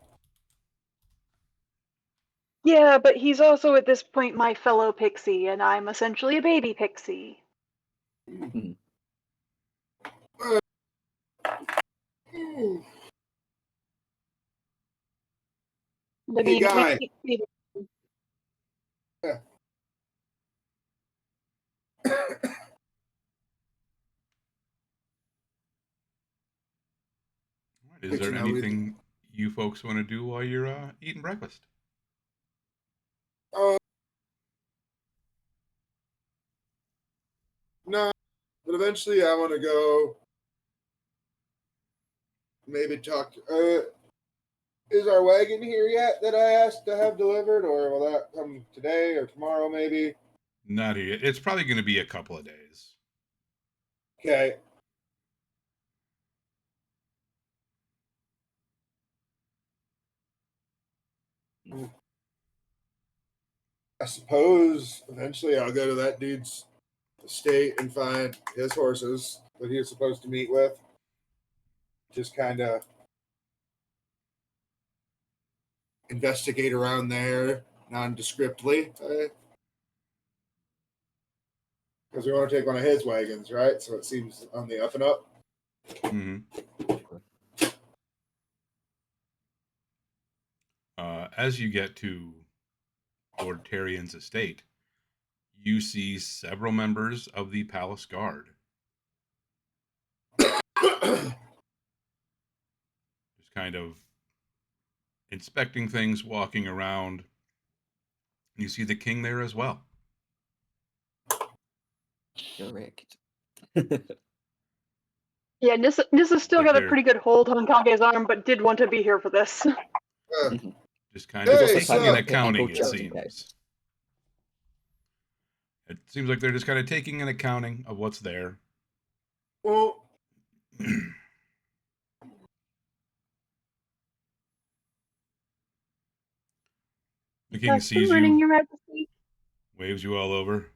Yeah, but he's also at this point my fellow pixie, and I'm essentially a baby pixie. Hey, guy. Yeah. Is there anything you folks want to do while you're eating breakfast? No, but eventually I want to go. Maybe talk. Is our wagon here yet that I asked to have delivered, or will that come today or tomorrow? Maybe. Not here. It's probably going to be a couple of days. Okay. I suppose eventually I'll go to that dude's estate and find his horses that he was supposed to meet with. just kind of investigate around there nondescriptly. Because we want to take one of his wagons, right? So it seems on the up and up. Mm-hmm. As you get to Lord Tyrion's estate, you see several members of the palace guard. Just kind of inspecting things, walking around. You see the king there as well. Correct. Yeah, Nissa's still Like got a they're pretty good hold on Kage's arm, but did want to be here for this. just kind of Hey, taking sup? an accounting, Ankle it just in case. seems. It seems like they're just kind of taking an accounting of what's there. Well, The king Good sees morning, you, Your Majesty. waves you all over.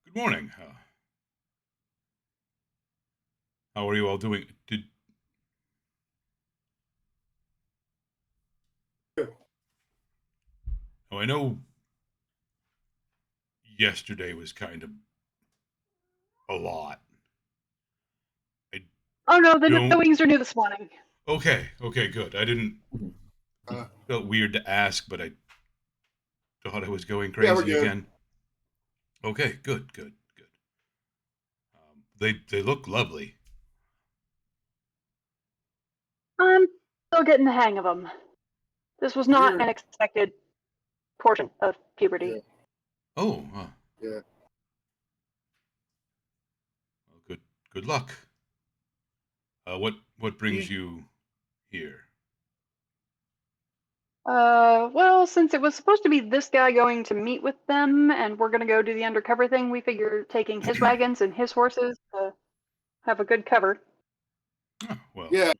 Good morning. How are you all doing? Oh, I know yesterday was kind of a lot. Oh no, the Don't- wings are new this morning. Okay, good. I didn't uh, felt weird to ask, but I thought I was going Yeah, we're crazy good. again. Okay, good. They look lovely. I'm still getting the hang of them. This was not You're- an expected portion of puberty. Yeah. Oh, Yeah. well, good luck. What brings you here? Well, since it was supposed to be this guy going to meet with them, and we're gonna go do the undercover thing, we figure taking his wagons and his horses to have a good cover. Oh, well, Yeah.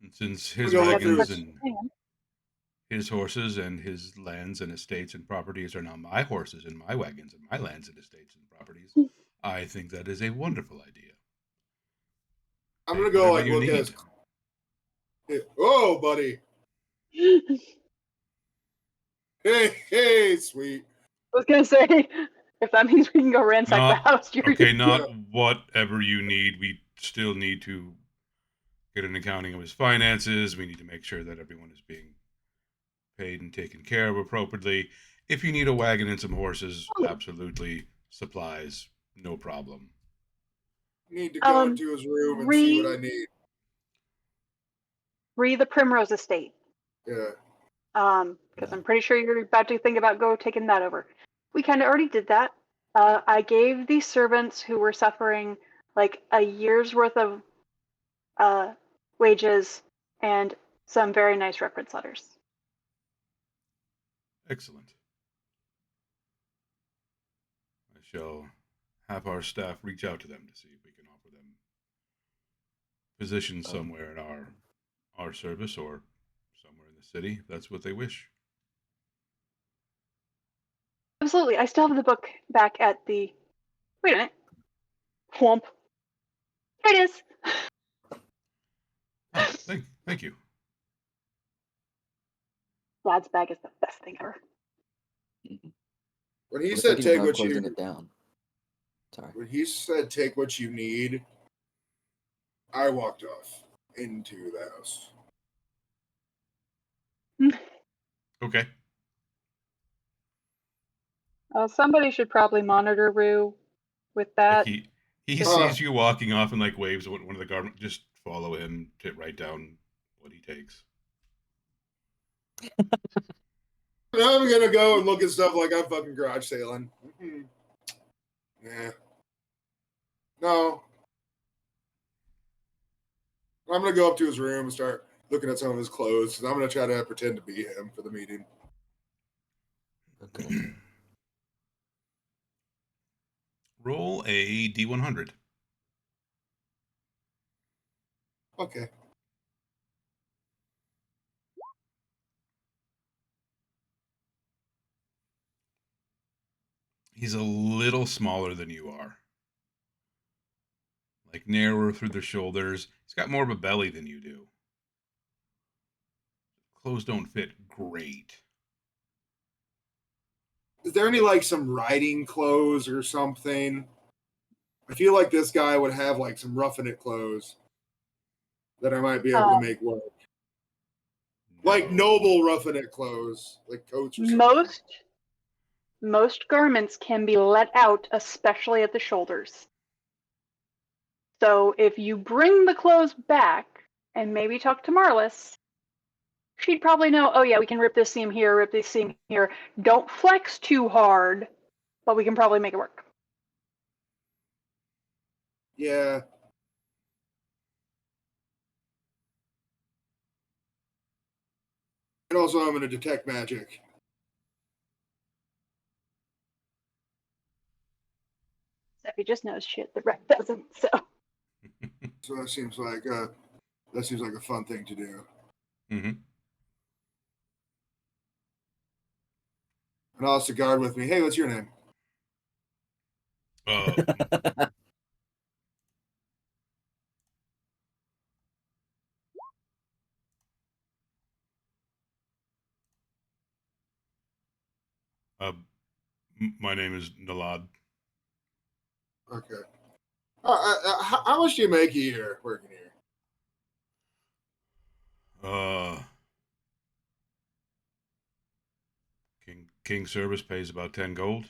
and since We his go look wagons through- and his horses and his lands and estates and properties are now my horses and my wagons and my lands and estates and properties, I think that is a wonderful idea. I'm Take gonna go whatever like you look at need. his. Oh, buddy. Hey, sweet. I was gonna say, if that means we can go ransack Not- the house, you're Okay, not whatever you need. We still need to get an accounting of his finances. We need to make sure that everyone is being paid and taken care of appropriately. If you need a wagon and some horses, absolutely. Supplies, no problem. Need to go Um, into his room and see what I need. re the Primrose Estate. Yeah. Because I'm pretty sure you're about to think about taking that over. We kind of already did that. I gave the servants who were suffering like a year's worth of wages and some very nice reference letters. Excellent. I shall have our staff reach out to them to see if we can offer them positions somewhere in our service or somewhere in the city, if that's what they wish. Absolutely. I still have the book back at the. Wait a minute. Whomp. Here it is. Oh, thank you. Dad's bag is the best thing ever. When he What if I said didn't take mind what closing you it down? Sorry. when he said take what you need, I walked off into the house. Okay. Somebody should probably monitor Rue with that. Like he sees you walking off and like waves at one of the guard. Just follow him to write down what he takes. I'm gonna go and look at stuff like I'm fucking garage sailing. Yeah. No. I'm gonna go up to his room and start looking at some of his clothes. I'm gonna try to pretend to be him for the meeting. Okay. Roll a D100. Okay. He's a little smaller than you are. like narrower through the shoulders. He's got more of a belly than you do. Clothes don't fit great. Is there any like some riding clothes or something? I feel like this guy would have like some roughing it clothes that I might be able to make work. Like noble roughing it clothes, like coats or something. Most garments can be let out, especially at the shoulders. So if you bring the clothes back and maybe talk to Marlis, she'd probably know, oh yeah, we can rip this seam here, rip this seam here. Don't flex too hard, but we can probably make it work. Yeah. And also I'm going to detect magic. He just knows shit that Rec doesn't, so. So that seems like a fun thing to do. Mm-hmm. And I'll ask the guard with me, hey, what's your name? My name is Nalad. Okay. How much do you make a year working here? King service pays about 10 gold.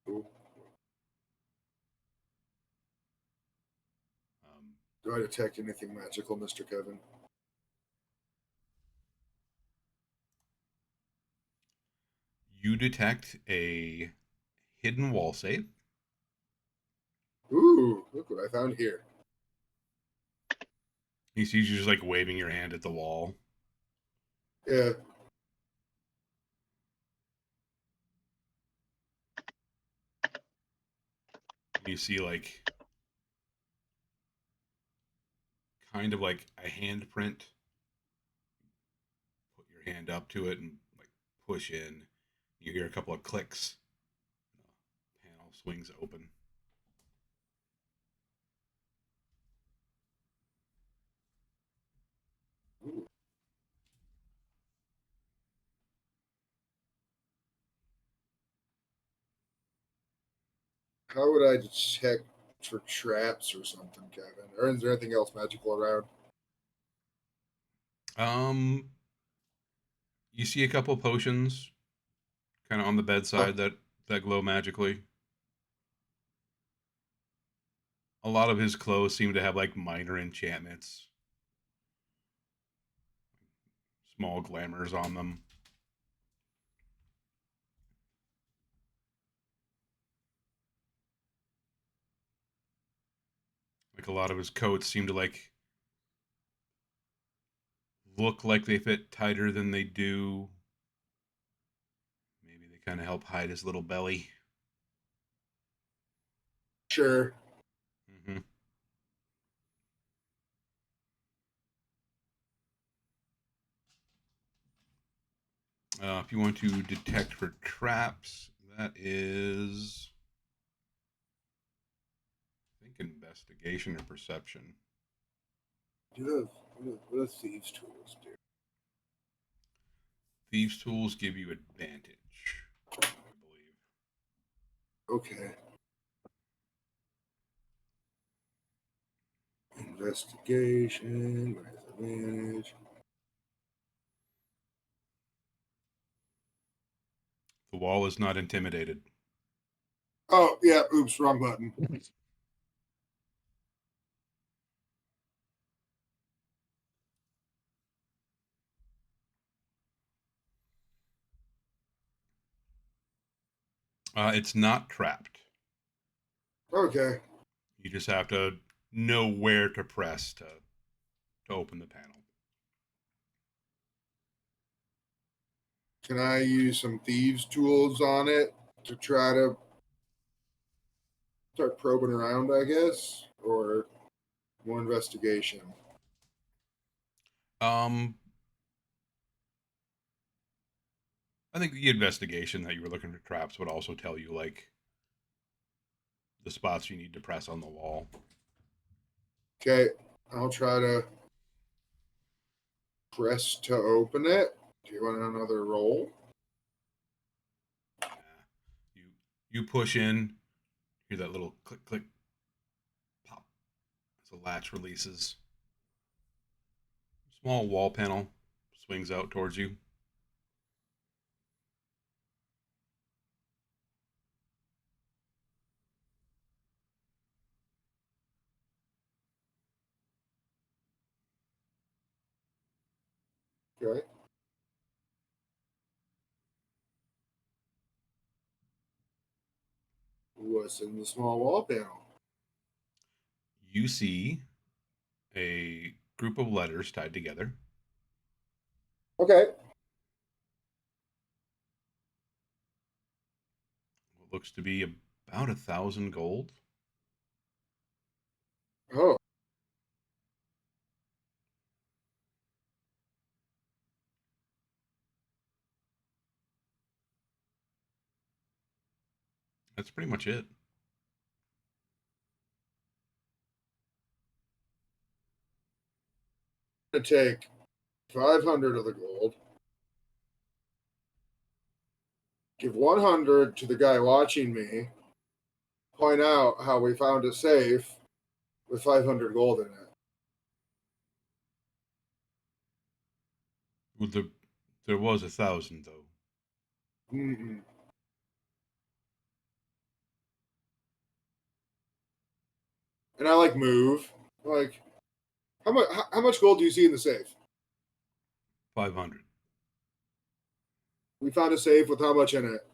Cool. Do I detect anything magical, Mr. Kevin? You detect a hidden wall safe. Ooh, look what I found here. He sees you just like waving your hand at the wall. Yeah. You see like kind of like a handprint. Put your hand up to it and like push in. You hear a couple of clicks. The panel swings open. Ooh. How would I check for traps or something, Kevin? Or is there anything else magical around? You see a couple potions kind of on the bedside that glow magically. A lot of his clothes seem to have like minor enchantments, small glamours on them. Like a lot of his coats seem to like look like they fit tighter than they do. Maybe they kind of help hide his little belly. Sure. Mm-hmm. If you want to detect for traps, that is, I think, investigation or perception. What do thieves' tools do? Thieves' tools give you advantage, I believe. Okay. Investigation. Advantage. The wall is not intimidated. Oh, yeah. Oops, wrong button. It's not trapped. Okay. You just have to know where to press to open the panel. Can I use some thieves' tools on it to try to start probing around, I guess? Or more investigation? I think the investigation that you were looking for traps would also tell you like the spots you need to press on the wall. Okay, I'll try to press to open it. Do you want another roll? You push in, hear that little click click pop as the latch releases. Small wall panel swings out towards you. Okay. What's in the small wall panel? You see a group of letters tied together. Okay. What looks to be about 1,000 gold. Oh. That's pretty much it. I'm going to take 500 of the gold, give 100 to the guy watching me, point out how we found a safe with 500 gold in it. Well, there was 1,000 though. Mm-mm. And I like move. Like, how much gold do you see in the safe? 500. We found a safe with how much in it?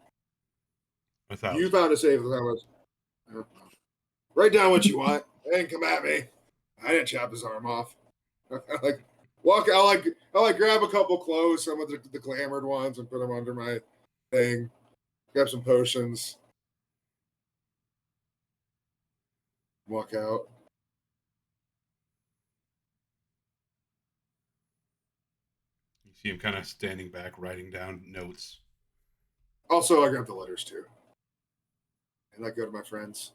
1,000. You found a safe with how much? Write down what you want and come at me. I didn't chop his arm off. Like walk. I like grab a couple clothes, some of the glamored ones, and put them under my thing. Grab some potions. Walk out. You see him kind of standing back, writing down notes. Also, I grab the letters too, and I go to my friends.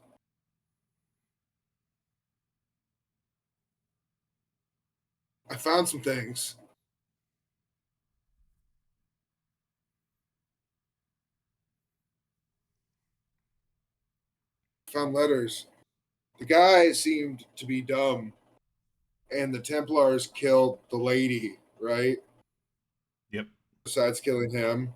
I found some things. Found letters. The guy seemed to be dumb, and the Templars killed the lady, right? Yep. Besides killing him.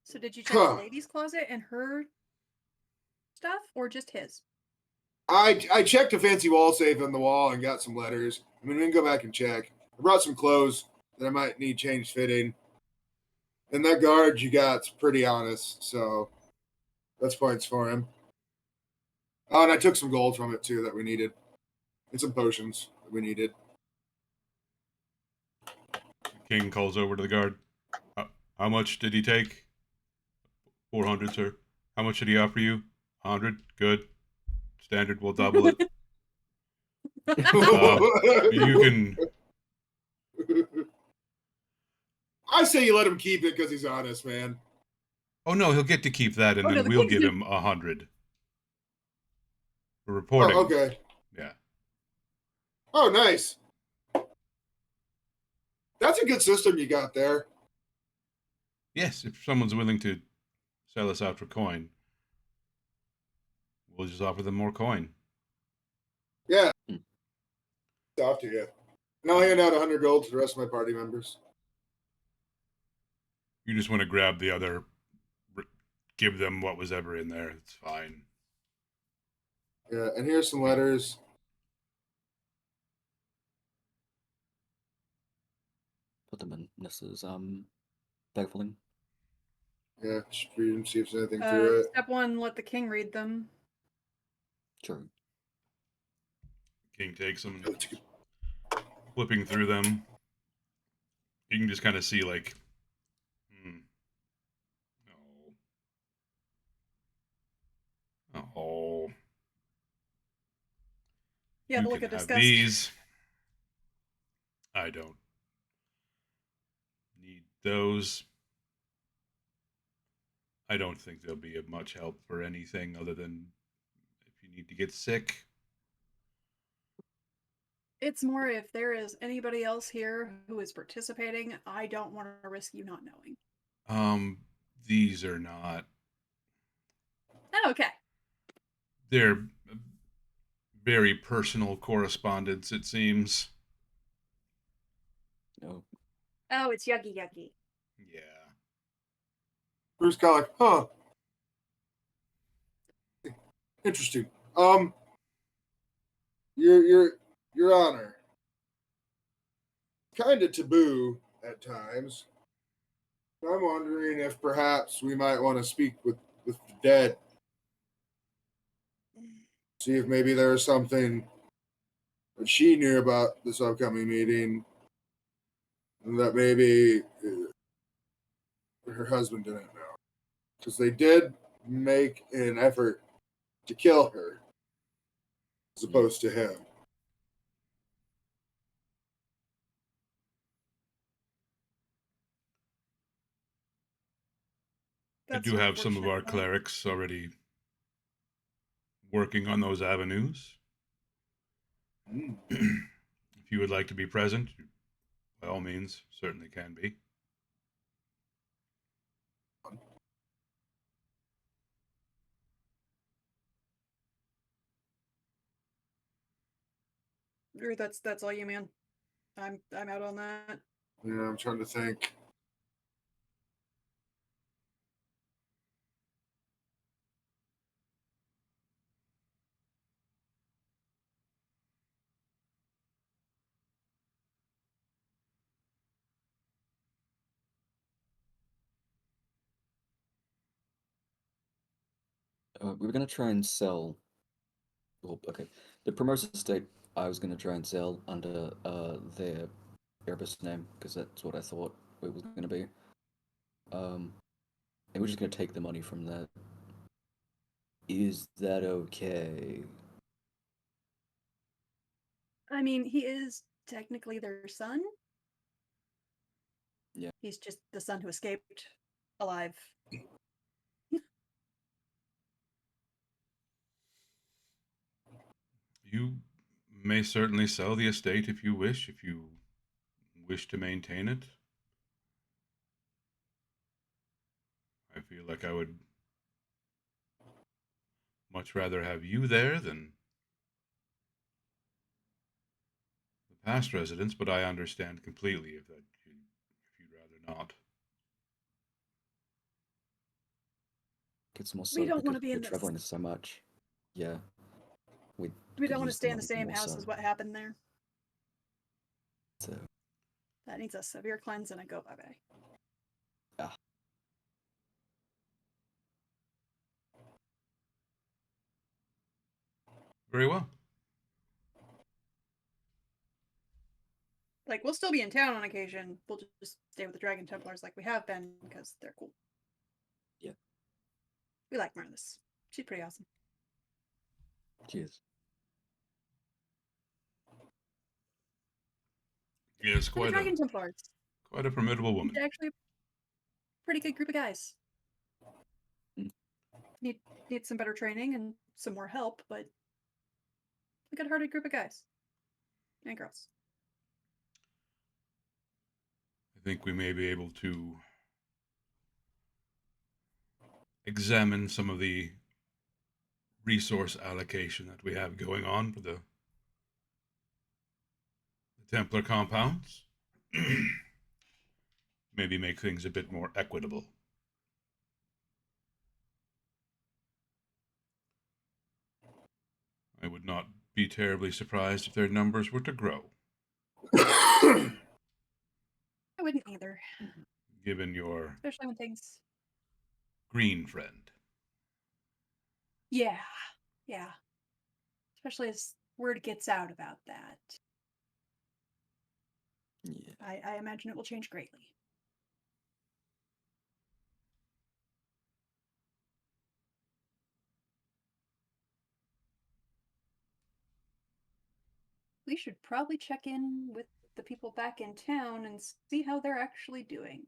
So did you check the lady's closet and her stuff, or just his? I checked a fancy wall safe on the wall and got some letters. I mean, we can go back and check. I brought some clothes that I might need changed fitting. And that guard you got's pretty honest, so that's points for him. Oh, and I took some gold from it too that we needed. And some potions that we needed. The king calls over to the guard. How much did he take? 400, sir. How much did he offer you? 100. Good. Standard. We'll double it. You can. I say you let him keep it because he's honest, man. Oh no, he'll get to keep that, and Oh, no, then the we'll king's give new- him 100 for reporting. Oh, okay. Yeah. Oh, nice. That's a good system you got there. Yes, if someone's willing to sell us out for coin, we'll just offer them more coin. Yeah. Talk to you. And I'll hand out 100 gold to the rest of my party members. You just want to grab the other, give them what was ever in there. It's fine. Yeah, and here's some letters. Put them in Nissa's bag full. Yeah, just read them, see if there's anything through it. Step one, let the king read them. True. King takes them, and flipping through them. You can just kind of see like, oh, Yeah, you the look can of have disgust. these. I don't. those, I don't think there'll be of much help for anything other than if you need to get sick. It's more if there is anybody else here who is participating, I don't want to risk you not knowing. These are not. Oh, okay. They're very personal correspondence, it seems. No. Oh, it's yucky. Yeah. Bruce kind of like, interesting. Your Honor, kind of taboo at times. I'm wondering if perhaps we might want to speak with the dead. See if maybe there was something that she knew about this upcoming meeting and that maybe her husband didn't know. Because they did make an effort to kill her as opposed to him. I do have some of our clerics already working on those avenues. If you would like to be present, by all means, certainly can be. Or that's all you, man. I'm out on that. Yeah, I'm trying to think. We were gonna try and sell. Well, okay. The Promoter Estate I was gonna try and sell under their therapist name because that's what I thought it was gonna be. And we're just gonna take the money from that. Is that okay? I mean, he is technically their son. Yeah. He's just the son who escaped alive. You may certainly sell the estate if you wish to maintain it. I feel like I would much rather have you there than the past residents, but I understand completely if you'd rather not. It's more We so don't because wanna be we're in this. traveling so much. Yeah. We don't want to use stay in the money same more house so. as what happened there. So That needs a severe cleanse and a go bye-bye. Very well. Like, we'll still be in town on occasion. We'll just stay with the Dragon Templars like we have been because they're cool. Yeah. We like Marlis. She's pretty awesome. Cheers. Yes, The quite Dragon Templars. quite a formidable woman. They're actually a pretty good group of guys. Mm. Need some better training and some more help, but a good-hearted group of guys and girls. I think we may be able to examine some of the resource allocation that we have going on for the Templar compounds. Maybe make things a bit more equitable. I would not be terribly surprised if their numbers were to grow, I wouldn't either, given your especially when things. green friend. Yeah. Especially as word gets out about that. Yeah. I imagine it will change greatly. We should probably check in with the people back in town and see how they're actually doing.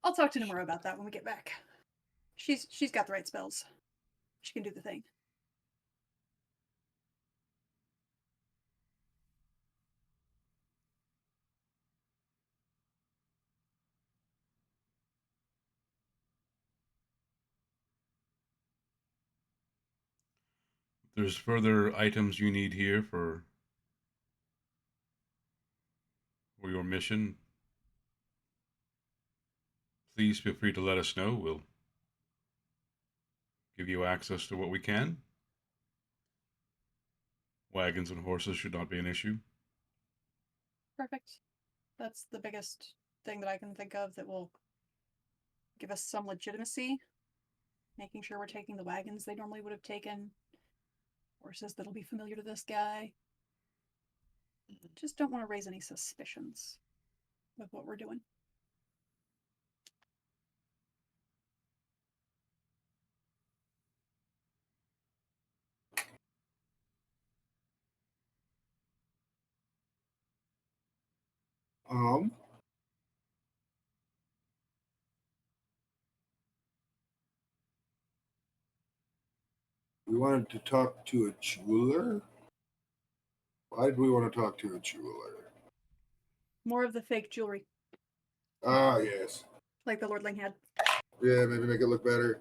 I'll talk to Nomura about that when we get back. She's got the right spells. She can do the thing. There's further items you need here for your mission. Please feel free to let us know. We'll give you access to what we can. Wagons and horses should not be an issue. Perfect. That's the biggest thing that I can think of that will give us some legitimacy. Making sure we're taking the wagons they normally would have taken. Horses that'll be familiar to this guy. Just don't want to raise any suspicions with what we're doing. We wanted to talk to a jeweler. Why did we want to talk to a jeweler? More of the fake jewelry, Ah, yes. like the Lordling had. Yeah, maybe make it look better.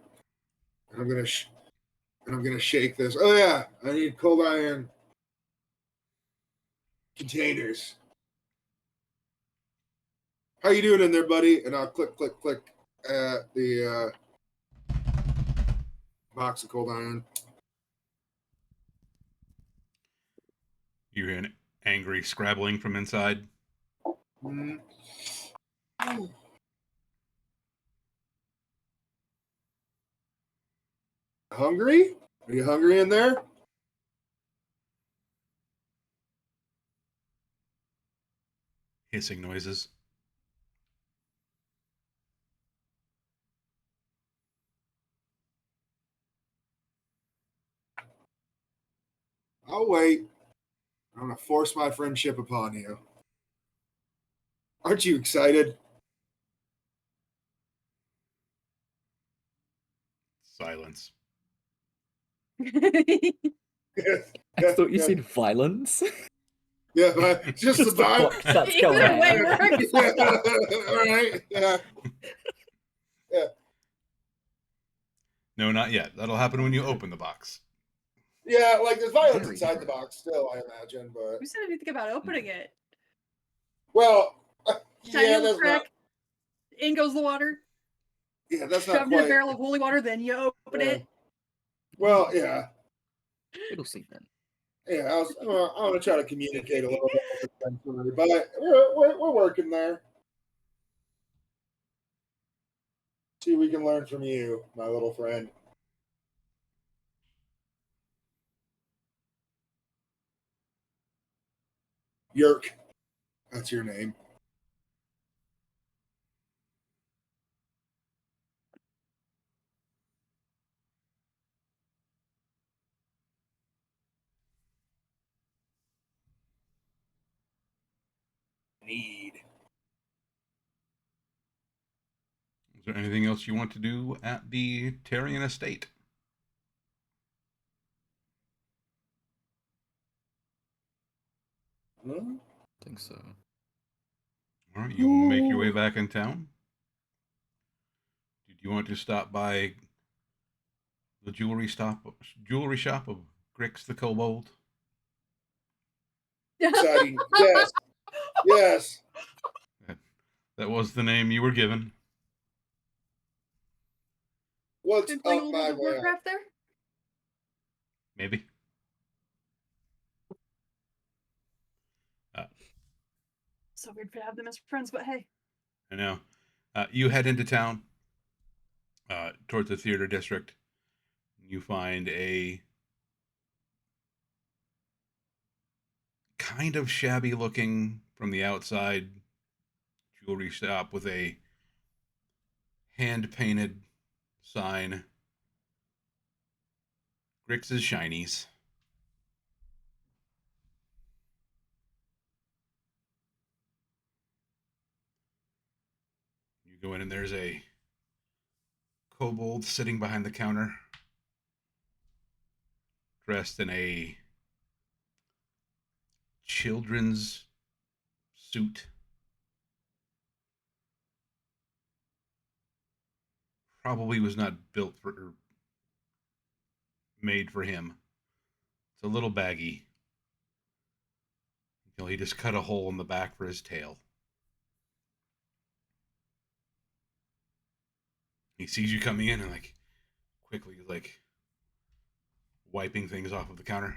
And I'm gonna shake this. Oh yeah, I need cold iron containers. How you doing in there, buddy? And I'll click at the box of cold iron. You hear an angry scrabbling from inside. Mm. Hungry? Are you hungry in there? Hissing noises. I'll wait. I'm gonna force my friendship upon you. Aren't you excited? Silence. I thought you said violence. Yeah, but just the vibe. That's Either going way on. works. All right. Yeah. No, not yet. That'll happen when you open the box. Yeah, like there's violence Very inside the different. box still, I imagine, but Who said anything about opening it? well, Tiny yeah, little that's crack. not. In goes the water. Yeah, that's not Shoved in a quite. barrel of holy water, then you open Yeah. it. Well, yeah, It'll see then. yeah. I want to try to communicate a little bit with the friends, but we're working there. See, we can learn from you, my little friend. Yerk, that's your name. Need. Is there anything else you want to do at the Tarian estate? Huh? I think so. All right, you make your way back in town. Did you want to stop by the jewelry shop of Grix the Kobold? Exciting. Yes. Yes. That was the name you were given. What's Been playing a up little my bit of way? Warcraft there? Maybe. So weird to have them as friends, but hey. I know. You head into town, towards the theater district. You find a kind of shabby looking from the outside jewelry shop with a hand painted sign. Grix's Shinies. You You go in and there's a kobold sitting behind the counter, dressed in a children's suit. Probably was not built for or made for him. It's a little baggy. He just cut a hole in the back for his tail. He sees you coming in and quickly wiping things off of the counter.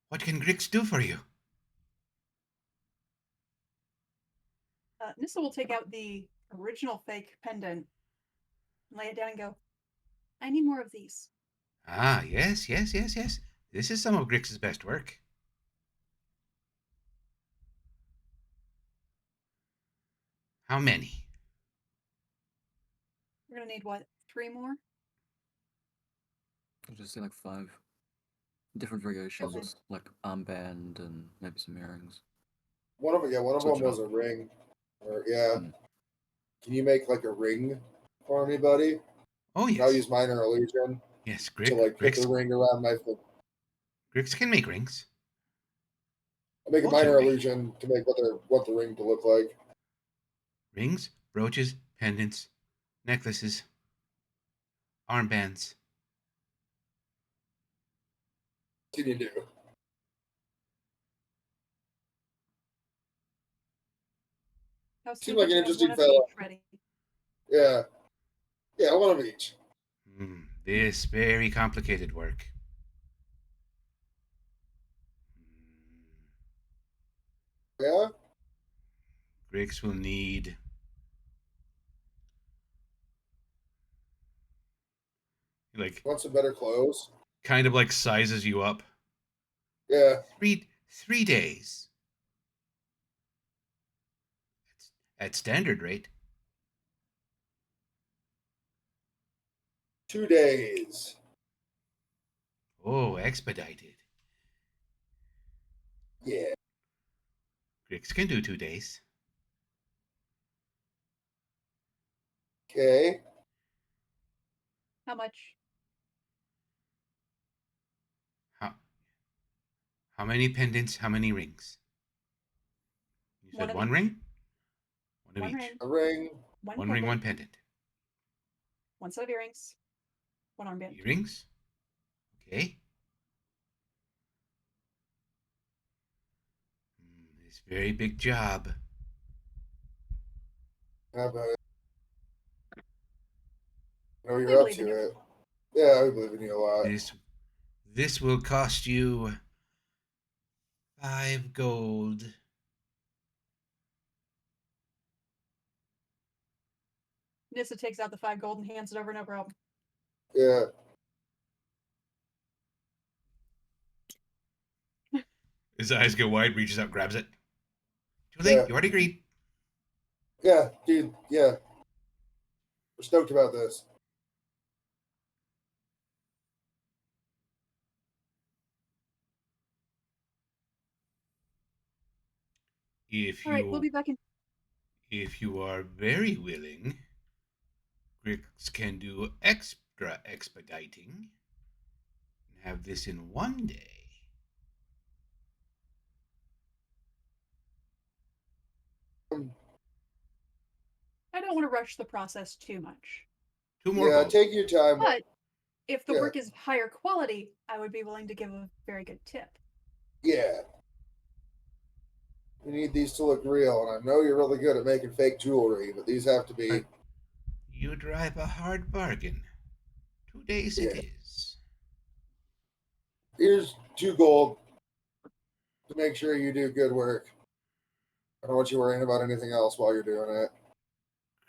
What can Grix do for you? Nissa will take out the original fake pendant, lay it down, and go, I need more of these. Ah, yes. This is some of Grix's best work. How many? We're going to need, what, 3 more? I'll just say 5 different variations, like armband and maybe some earrings. One of them was a ring. Can you make a ring for me, buddy? Oh, yes. I'll use minor illusion. Yes, to put the ring around my foot. Grix can make rings. I make a minor illusion to make what the ring to look like. Rings, brooches, pendants, necklaces, armbands. What can you do? Seems like an interesting fellow. Yeah. Yeah, one of each. This very complicated work. Yeah? Grix will need want some better clothes. Kind of sizes you up. Yeah. 3 days. At standard rate. 2 days. Oh, expedited. Yeah. Grix can do 2 days. Okay. How much? How many pendants? How many rings? You said one ring? One of each. Ring. A ring. One ring, one pendant. 1 set of earrings. 1 armband. Earrings? Okay. This very big job. How about it? I know you're up to it. Yeah, I believe in you a lot. This will cost you 5 gold. Nissa takes out the 5 gold and hands it over, no problem. Yeah. His eyes go wide, reaches out, grabs it. Too late, you already agreed. Yeah, dude, yeah. We're stoked about this. All right, we'll be back in. If you are very willing, Grix can do extra expediting and have this in 1 day. I don't want to rush the process too much. 2 more gold. Take your time. But if the work is higher quality, I would be willing to give a very good tip. Yeah. We need these to look real, and I know you're really good at making fake jewelry, but these have to be. You drive a hard bargain. 2 days it is. Here's 2 gold to make sure you do good work. I don't want you worrying about anything else while you're doing it.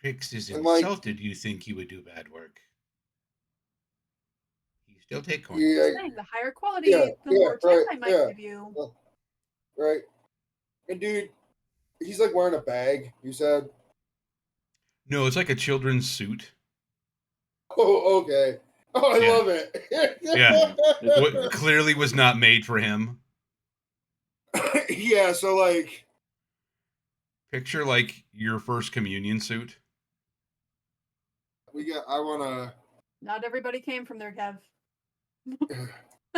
Grix is insulted you think he would do bad work. You still take coins. Saying the higher quality, the more tip I might give you. Right. And dude, he's wearing a bag, you said? No, it's like a children's suit. Oh, okay. Oh, I love it. Yeah. What clearly was not made for him. Yeah, so Picture like your first communion suit. I wanna. Not everybody came from there, Kev.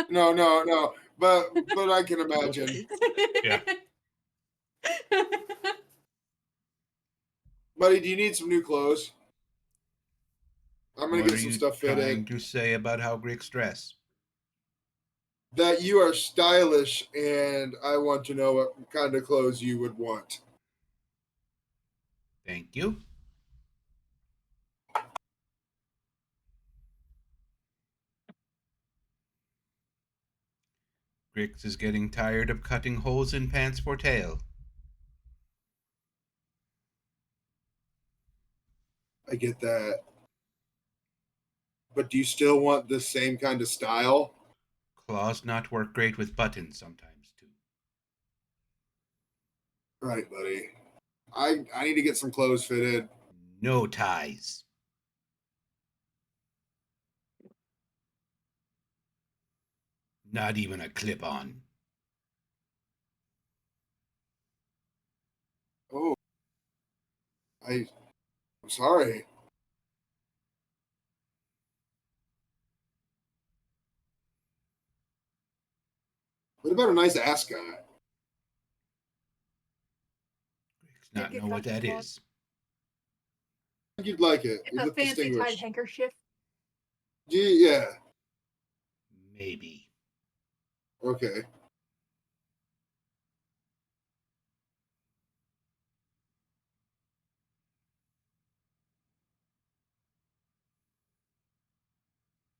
No. But I can imagine. Yeah. Buddy, do you need some new clothes? I'm gonna What get are some you stuff trying fitted. to say about how Gricks dress? That you are stylish, and I want to know what kind of clothes you would want. Thank you. Grix is getting tired of cutting holes in pants for tail. I get that. But do you still want the same kind of style? Claws not work great with buttons sometimes, too. Right, buddy. I need to get some clothes fitted. No ties. Not even a clip on. Oh, I'm sorry. What about a nice ascot? Grix not Get know what that comfortable. is. I think you'd like it. You A look fancy tied distinguished. handkerchief. Yeah. Maybe. Okay.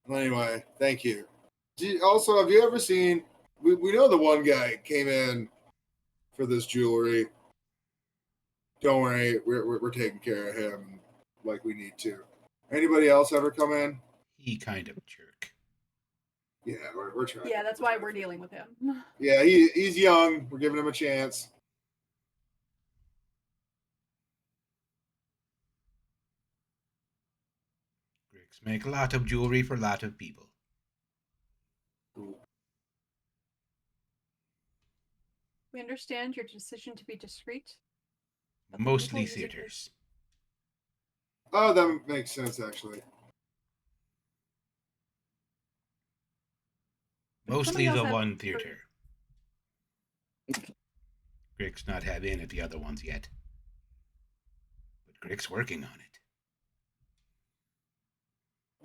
Well, anyway, thank you. Also, have you ever seen? We know the one guy came in for this jewelry. Don't worry, we're taking care of him like we need to. Anybody else ever come in? He kind of jerk. Yeah, we're trying. Yeah, that's why we're dealing with him. Yeah, he's young. We're giving him a chance. Grix make a lot of jewelry for a lot of people. We understand your decision to be discreet. but the Mostly people using theaters. Oh, that makes sense actually. Mostly somebody else the had- one theater. Grix not have in at the other ones yet. But Grix working on it.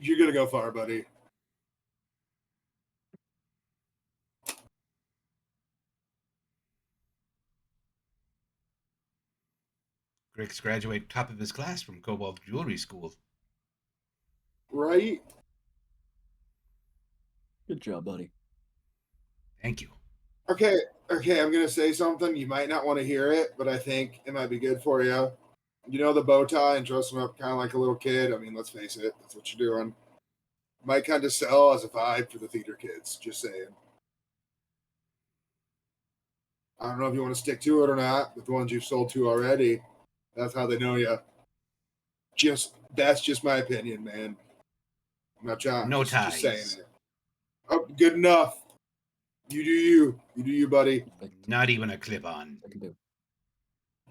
You're gonna go far, buddy. Grix graduate top of his class from Cobalt Jewelry School. Right? Good job, buddy. Thank you. Okay, I'm gonna say something. You might not want to hear it, but I think it might be good for you. You know the bow tie and dressing up kind of like a little kid. I mean, let's face it, that's what you're doing. Might kind of sell as a vibe for the theater kids. Just saying. I don't know if you want to stick to it or not. But the ones you've sold to already, that's how they know you. That's just my opinion, man. I'm not trying. No just saying ties. it. Oh, good enough. You do you. You do you, buddy. Not even a clip on. I can do.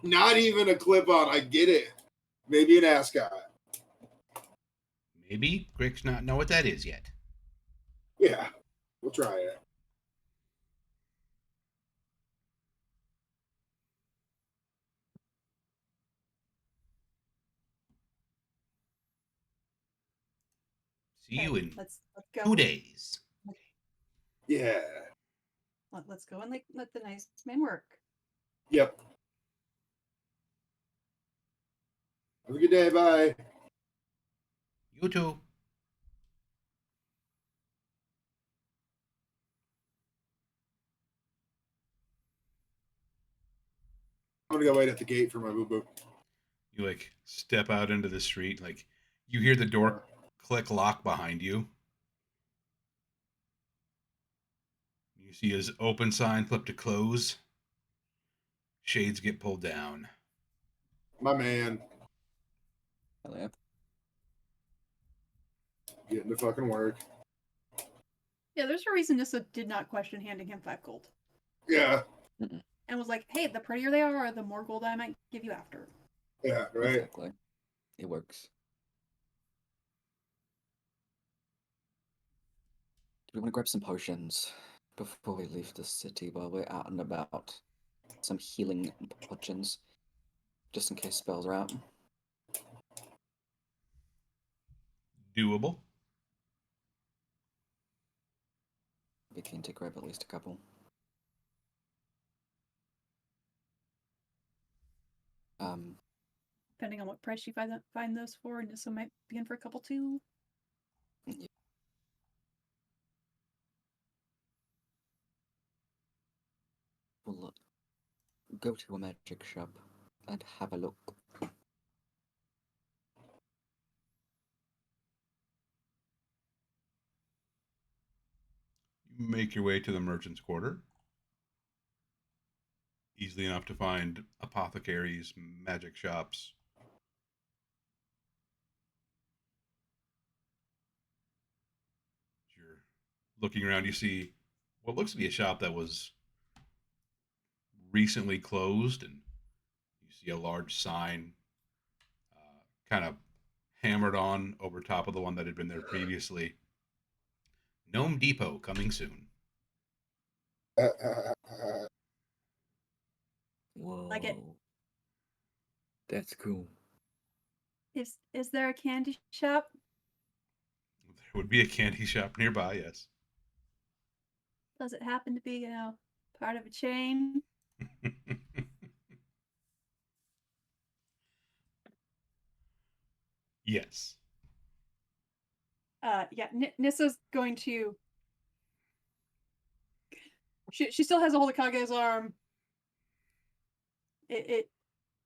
Not even a clip on. I get it. Maybe an ascot. Maybe Grix not know what that is yet. Yeah, we'll try it. See you in let's go. 2 days. Yeah. Let's go and let the nice man work. Yep. Have a good day. Bye. You too. I'm gonna go wait at the gate for my boo boo. You like step out into the street, like you hear the door click lock behind you. You see his open sign flip to close. Shades get pulled down. My man. Hell yeah. Getting to fucking work. Yeah, there's a reason Nissa did not question handing him 5 gold. Yeah. and was like, "Hey, the prettier they are, the more gold I might give you after." Yeah, right. Exactly. It works. Do we want to grab some potions before we leave the city while we're out and about? Some healing potions, just in case spells are out. Doable. Be keen to grab at least a couple. Depending on what price you find those for, Nissa might be in for a couple too. Yeah. We'll go to a magic shop and have a look. You make your way to the merchant's quarter. Easily enough to find apothecaries, magic shops. As you're looking around, you see what looks to be a shop that was recently closed, and you see a large sign kind of hammered on over top of the one that had been there previously. Gnome Depot coming soon. Whoa. Like it. That's cool. Is there a candy shop? There would be a candy shop nearby, yes. Does it happen to be, part of a chain? Yes. Yeah, Nissa's going to. She still has a hold of Kage's arm.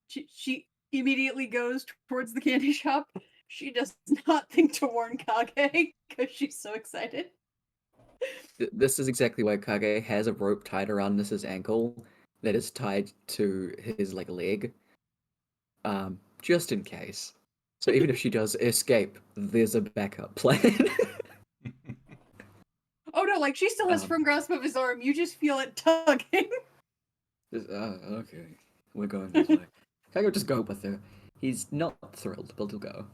She immediately goes towards the candy shop. She does not think to warn Kage because she's so excited. This is exactly why Kage has a rope tied around Nissa's ankle that is tied to his leg, just in case. So even if she does escape, there's a backup plan. Oh no, like she still has firm grasp of his arm. You just feel it tugging. Okay, we're going this way. Kage will just go with her. He's not thrilled, but he'll go.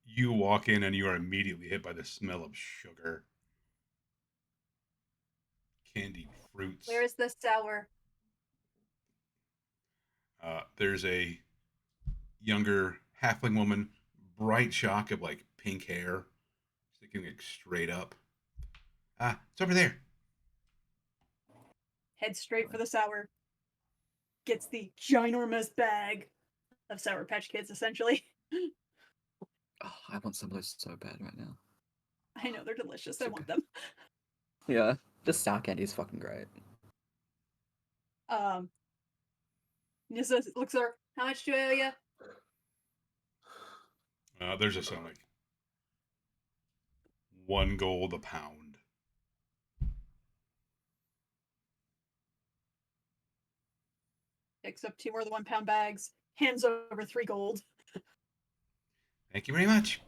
You walk in and you are immediately hit by the smell of sugar, candied fruits. Where is the sour? There's a younger halfling woman, bright shock of pink hair, sticking straight up. It's over there. Head straight for the sour. Gets the ginormous bag of Sour Patch Kids, essentially. Oh, I want some of those so bad right now. I know, they're delicious. I So want good. them. Yeah, just sour candy is fucking great. Nissa looks at her. How much do I owe you? There's just some 1 gold a pound. Picks up 2 more of the 1 pound bags. Hands over 3 gold. Thank you very much.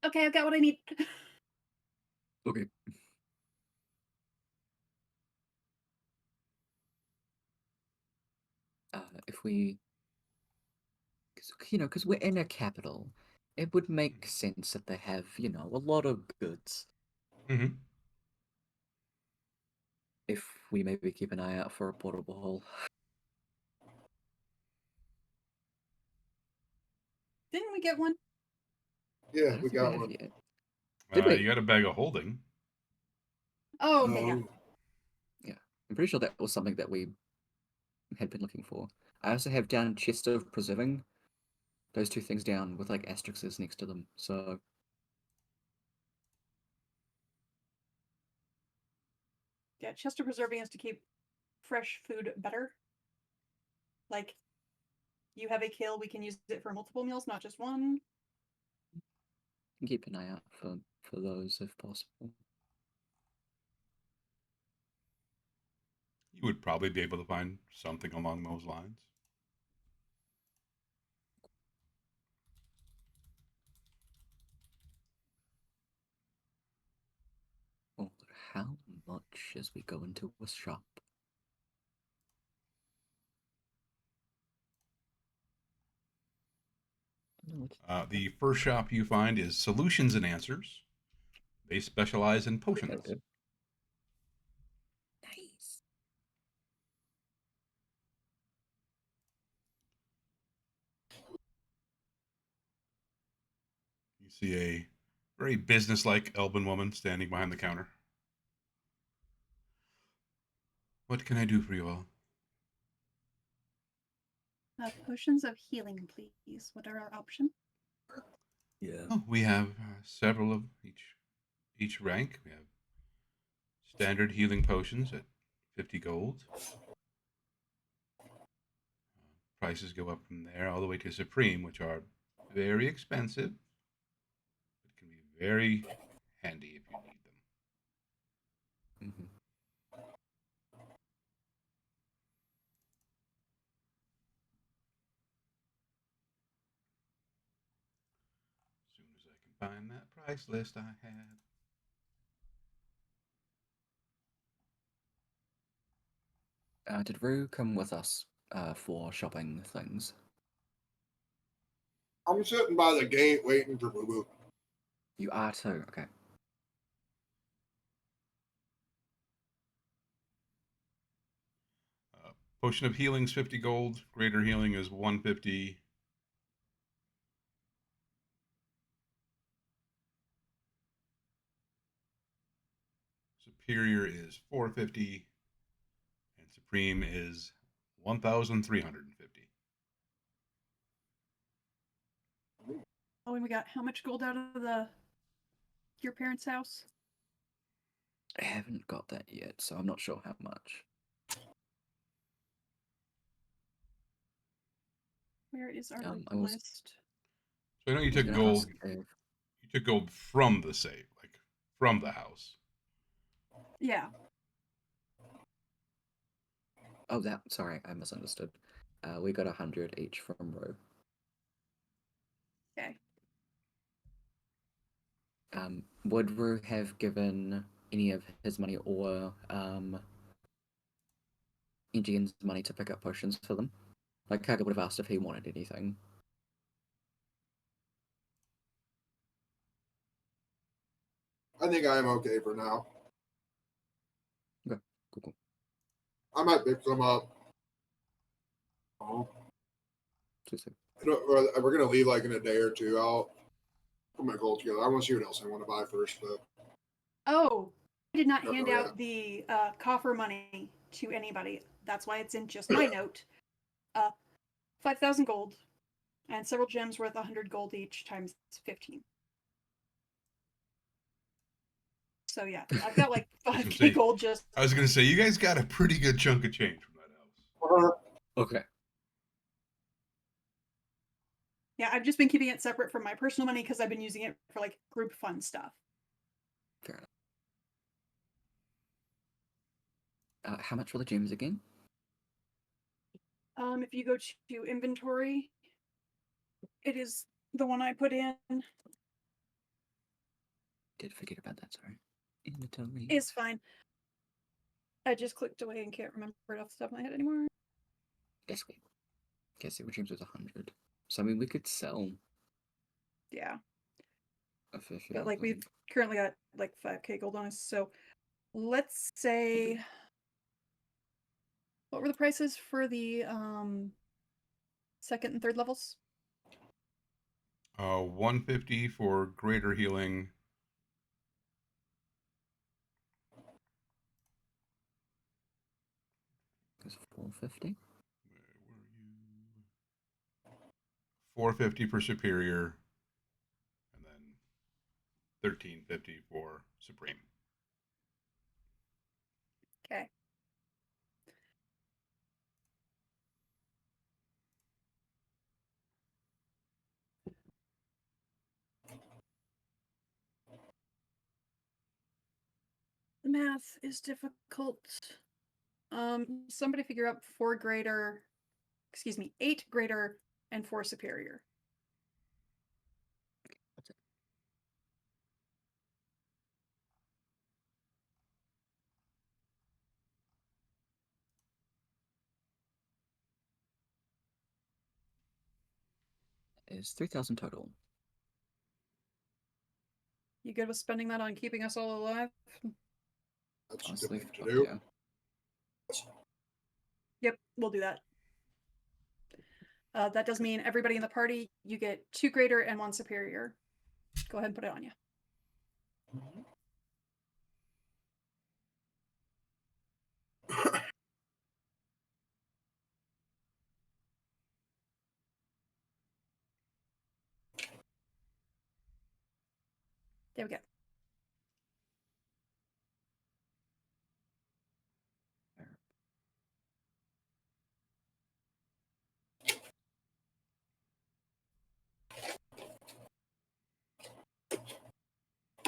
Okay, I've got what I need. Okay. If we, because we're in a capital, it would make sense that they have, a lot of goods. Mm-hmm. If we maybe keep an eye out for a portable hole. Didn't we get one? I Yeah, don't we think got have one. yet. Did we? You got a bag of holding. Oh, okay, yeah. Yeah, I'm pretty sure that was something that we had been looking for. I also have down chest of preserving. Those 2 things down with asterisks next to them. So Yeah, Chester preserving is to keep fresh food better. Like, you have a kill, we can use it for multiple meals, not just one. keep an eye out for those if possible. You would probably be able to find something along those lines. how much as we go into a shop? The first shop you find is Solutions and Answers. They specialize in potions. Okay. Nice. You see a very businesslike elven woman standing behind the counter. What can I do for you all? Potions of healing, please. What are our options? Yeah. Oh, we have several of each rank. We have standard healing potions at 50 gold. Prices go up from there all the way to Supreme, which are very expensive, but can be very handy if you need them. Mm-hmm. As soon as I can find that price list I had. Did Rue come with us for shopping things? I'm sitting by the gate waiting for Boo Boo. You are too. Okay. Potion of healing is 50 gold. Greater healing is 150. Superior is 450. And Supreme is 1,350. Oh, and we got how much gold out of your parents' house? I haven't got that yet, so I'm not sure how much. Where is our I was- list? So I know you I was took gonna gold. ask if- You took gold from the safe, like from the house. Yeah. Oh, sorry, I misunderstood. We got 100 each from Rue. Okay. Would Rue have given any of his money or Engine's money to pick up potions for them? Like, Kaga would have asked if he wanted anything. I think I am okay for now. Okay, cool. I might pick some up. Oh. Just We're gonna leave like in a day or two. I'll put my gold together. I want to see what else I want to buy first, but Oh, I did not Don't hand know out the coffer money to anybody. That's why it's in just my note. 5,000 gold and several gems worth 100 gold each times 15. So yeah, I've got like I was gonna 5k say- gold just. I was going to say, you guys got a pretty good chunk of change from that house. Okay. Yeah, I've just been keeping it separate from my personal money because I've been using it for like group fun stuff. Fair enough. How much were the gems again? If you go to inventory, it is the one I put in. Did forget about that, sorry. Inventory. Is fine. I just clicked away and can't remember it off the top of my head anymore. Yes, wait. Okay, silver gems was 100. So, I mean, we could sell Yeah. a fair share But of like them. we've currently got like 5k gold on us. So let's say, what were the prices for the second and third levels? 150 for greater healing. It was 450. Where were you? 450 for superior, and then 1350 for supreme. Okay. The math is difficult. Somebody figure out 8 greater and 4 superior. is 3,000 total. You good with spending that on keeping us all alive? That's Honestly, good fuck to do. yeah. Yep, we'll do that. That does mean everybody in the party, you get 2 greater and 1 superior. Go ahead and put it on you. There we go.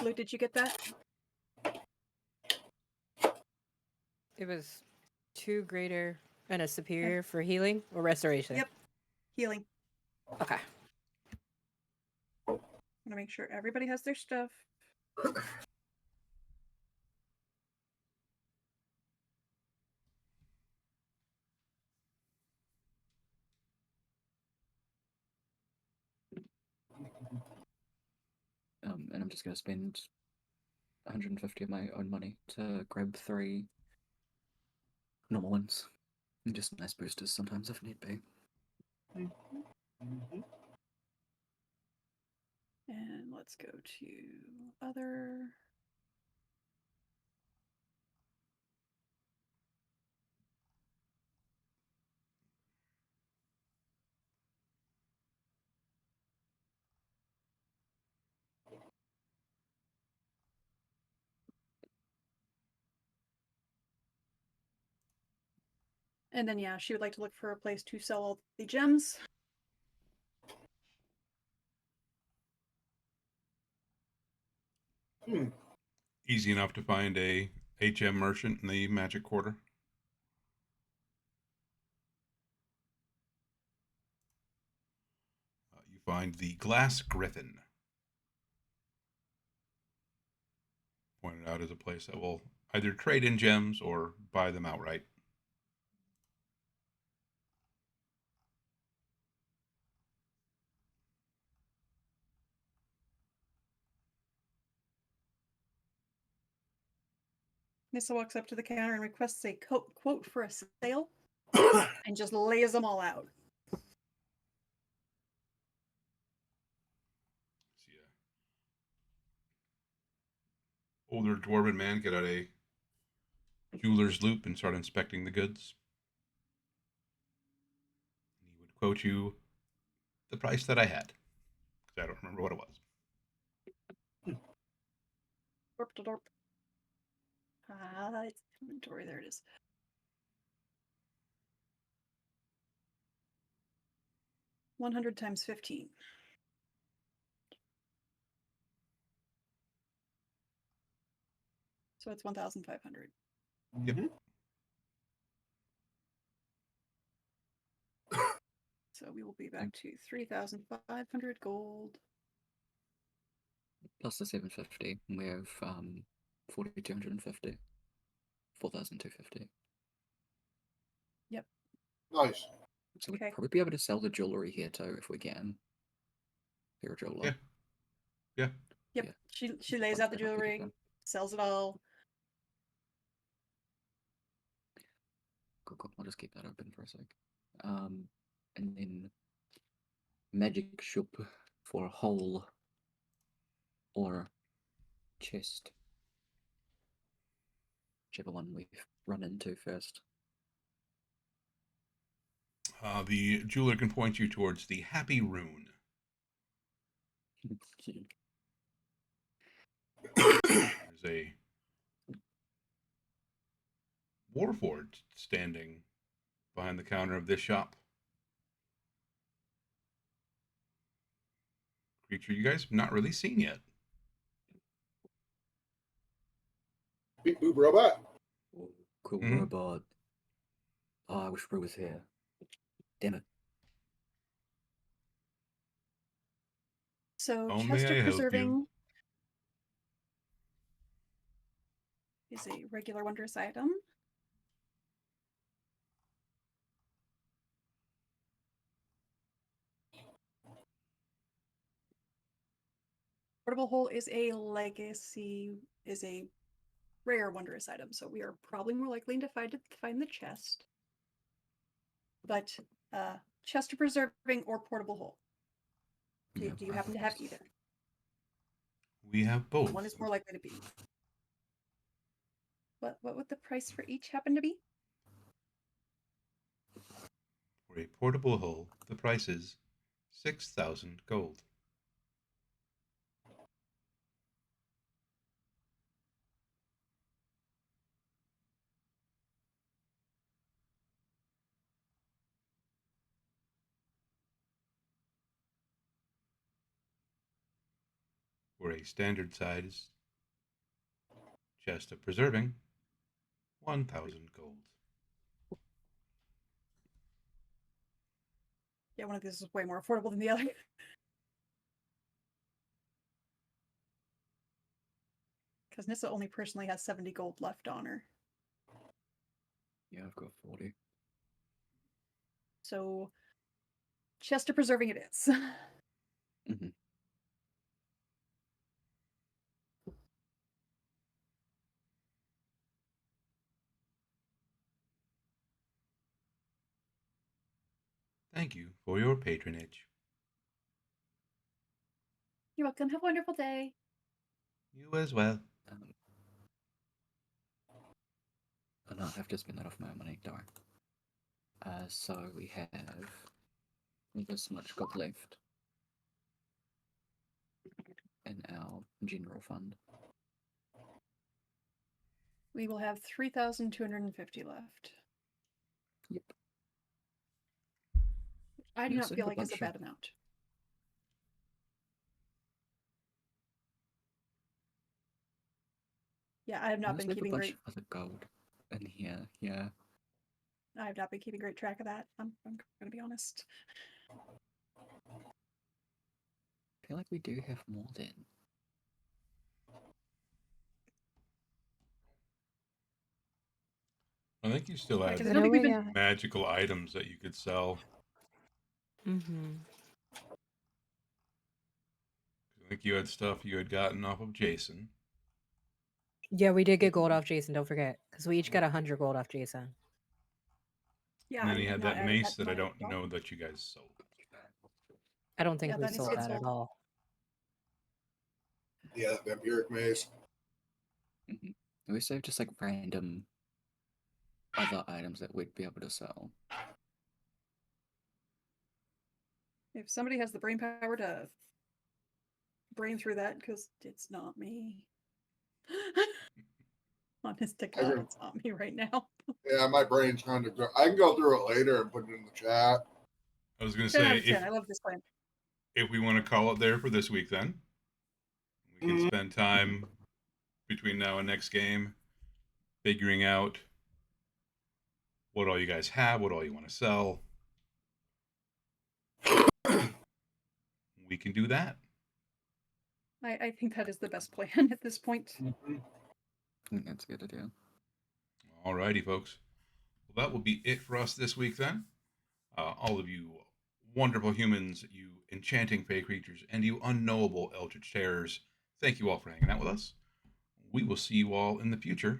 Luke, did you get that? It was 2 greater and a superior for healing or restoration. Yep. Healing. Okay. I'm gonna make sure everybody has their stuff. And I'm just going to spend 150 of my own money to grab 3 normal ones. Just nice boosters sometimes if need be. And let's go to other. And then, yeah, she would like to look for a place to sell all the gems. Easy enough to find a HM merchant in the Magic Quarter. You find the Glass Griffin. Pointed out as a place that will either trade in gems or buy them outright. Nissa walks up to the counter and requests a quote for a sale and just lays them all out. See a older dwarven man get out a jeweler's loop and start inspecting the goods. He would quote you the price that I had, because I don't remember what it was. Dorp to dorp. It's inventory. There it is. $100 times 15. So it's 1,500. Yep. So we will be back to 3,500 gold. Plus the 750, we have 4,250. 4,250. Yep. Nice. So Okay. we'd probably be able to sell the jewelry here too if we can. If you're a jeweler. Yeah. Yeah. Yep. Yeah. She lays out the jewelry, sells it all. Cool. I'll just keep that open for a sec. And then magic shop for a hole or chest. Whichever one we've run into first. The jeweler can point you towards the Happy Rune. There's a warforged standing behind the counter of this shop. Creature you guys have not really seen yet. Big boob robot. Cool Mhm. robot. Oh, I wish Bryn was here. Damn it. So Only chest I of help you. preserving is a regular wondrous item. Portable hole is a legacy, is a rare wondrous item, so we are probably more likely to find the chest. But chest of preserving or portable hole. Do you happen to have either? We have both. One is more likely to be. What would the price for each happen to be? For a portable hull, the price is 6,000 gold. For a standard size chest of preserving, 1,000 gold. Yeah, one of these is way more affordable than the other. Because Nissa only personally has 70 gold left on her. Yeah, I've got 40. So, chest of preserving it is. Mm-hmm. Thank you for your patronage. You're welcome. Have a wonderful day. You as well. Oh, no, I have to spend that off my money, don't worry. So we have this much got left in our general fund. We will have 3,250 left. Yep. I do We not also feel have a like it's a bunch of- bad amount. Yeah, I have not We been also have a keeping bunch great. of other gold in here. Yeah. I have not been keeping great track of that. I'm gonna be honest. I feel like we do have more than. I think you still had Because I don't think we've been. magical items that you could sell. Mm-hmm. I think you had stuff you had gotten off of Jason. Yeah, we did get gold off Jason. Don't forget, because we each got 100 gold off Jason. Yeah, And then I you have had not that added mace to that I my don't belt. know that you guys sold. I don't think Yeah, we that needs to sold get that at sold. all. Yeah, that vampiric maze. Mm-hmm. We also have just like random other items that we'd be able to sell. If somebody has the brain power to brain through that, because it's not me. Honest to God, it's not me right now. Yeah, my brain's trying to go. I can go through it later and put it in the chat. I was going to 10 out say, of 10. I love this plan. if we want to call it there for this week, then we can spend time between now and next game figuring out what all you guys have, what all you want to sell. We can do that. I think that is the best plan at this point. I think that's a good idea. Alrighty, folks. Well, that will be it for us this week then. All of you wonderful humans, you enchanting fey creatures, and you unknowable eldritch terrors, thank you all for hanging out with us. We will see you all in the future.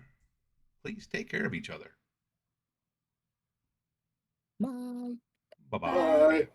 Please take care of each other. Bye. Bye-bye. Bye.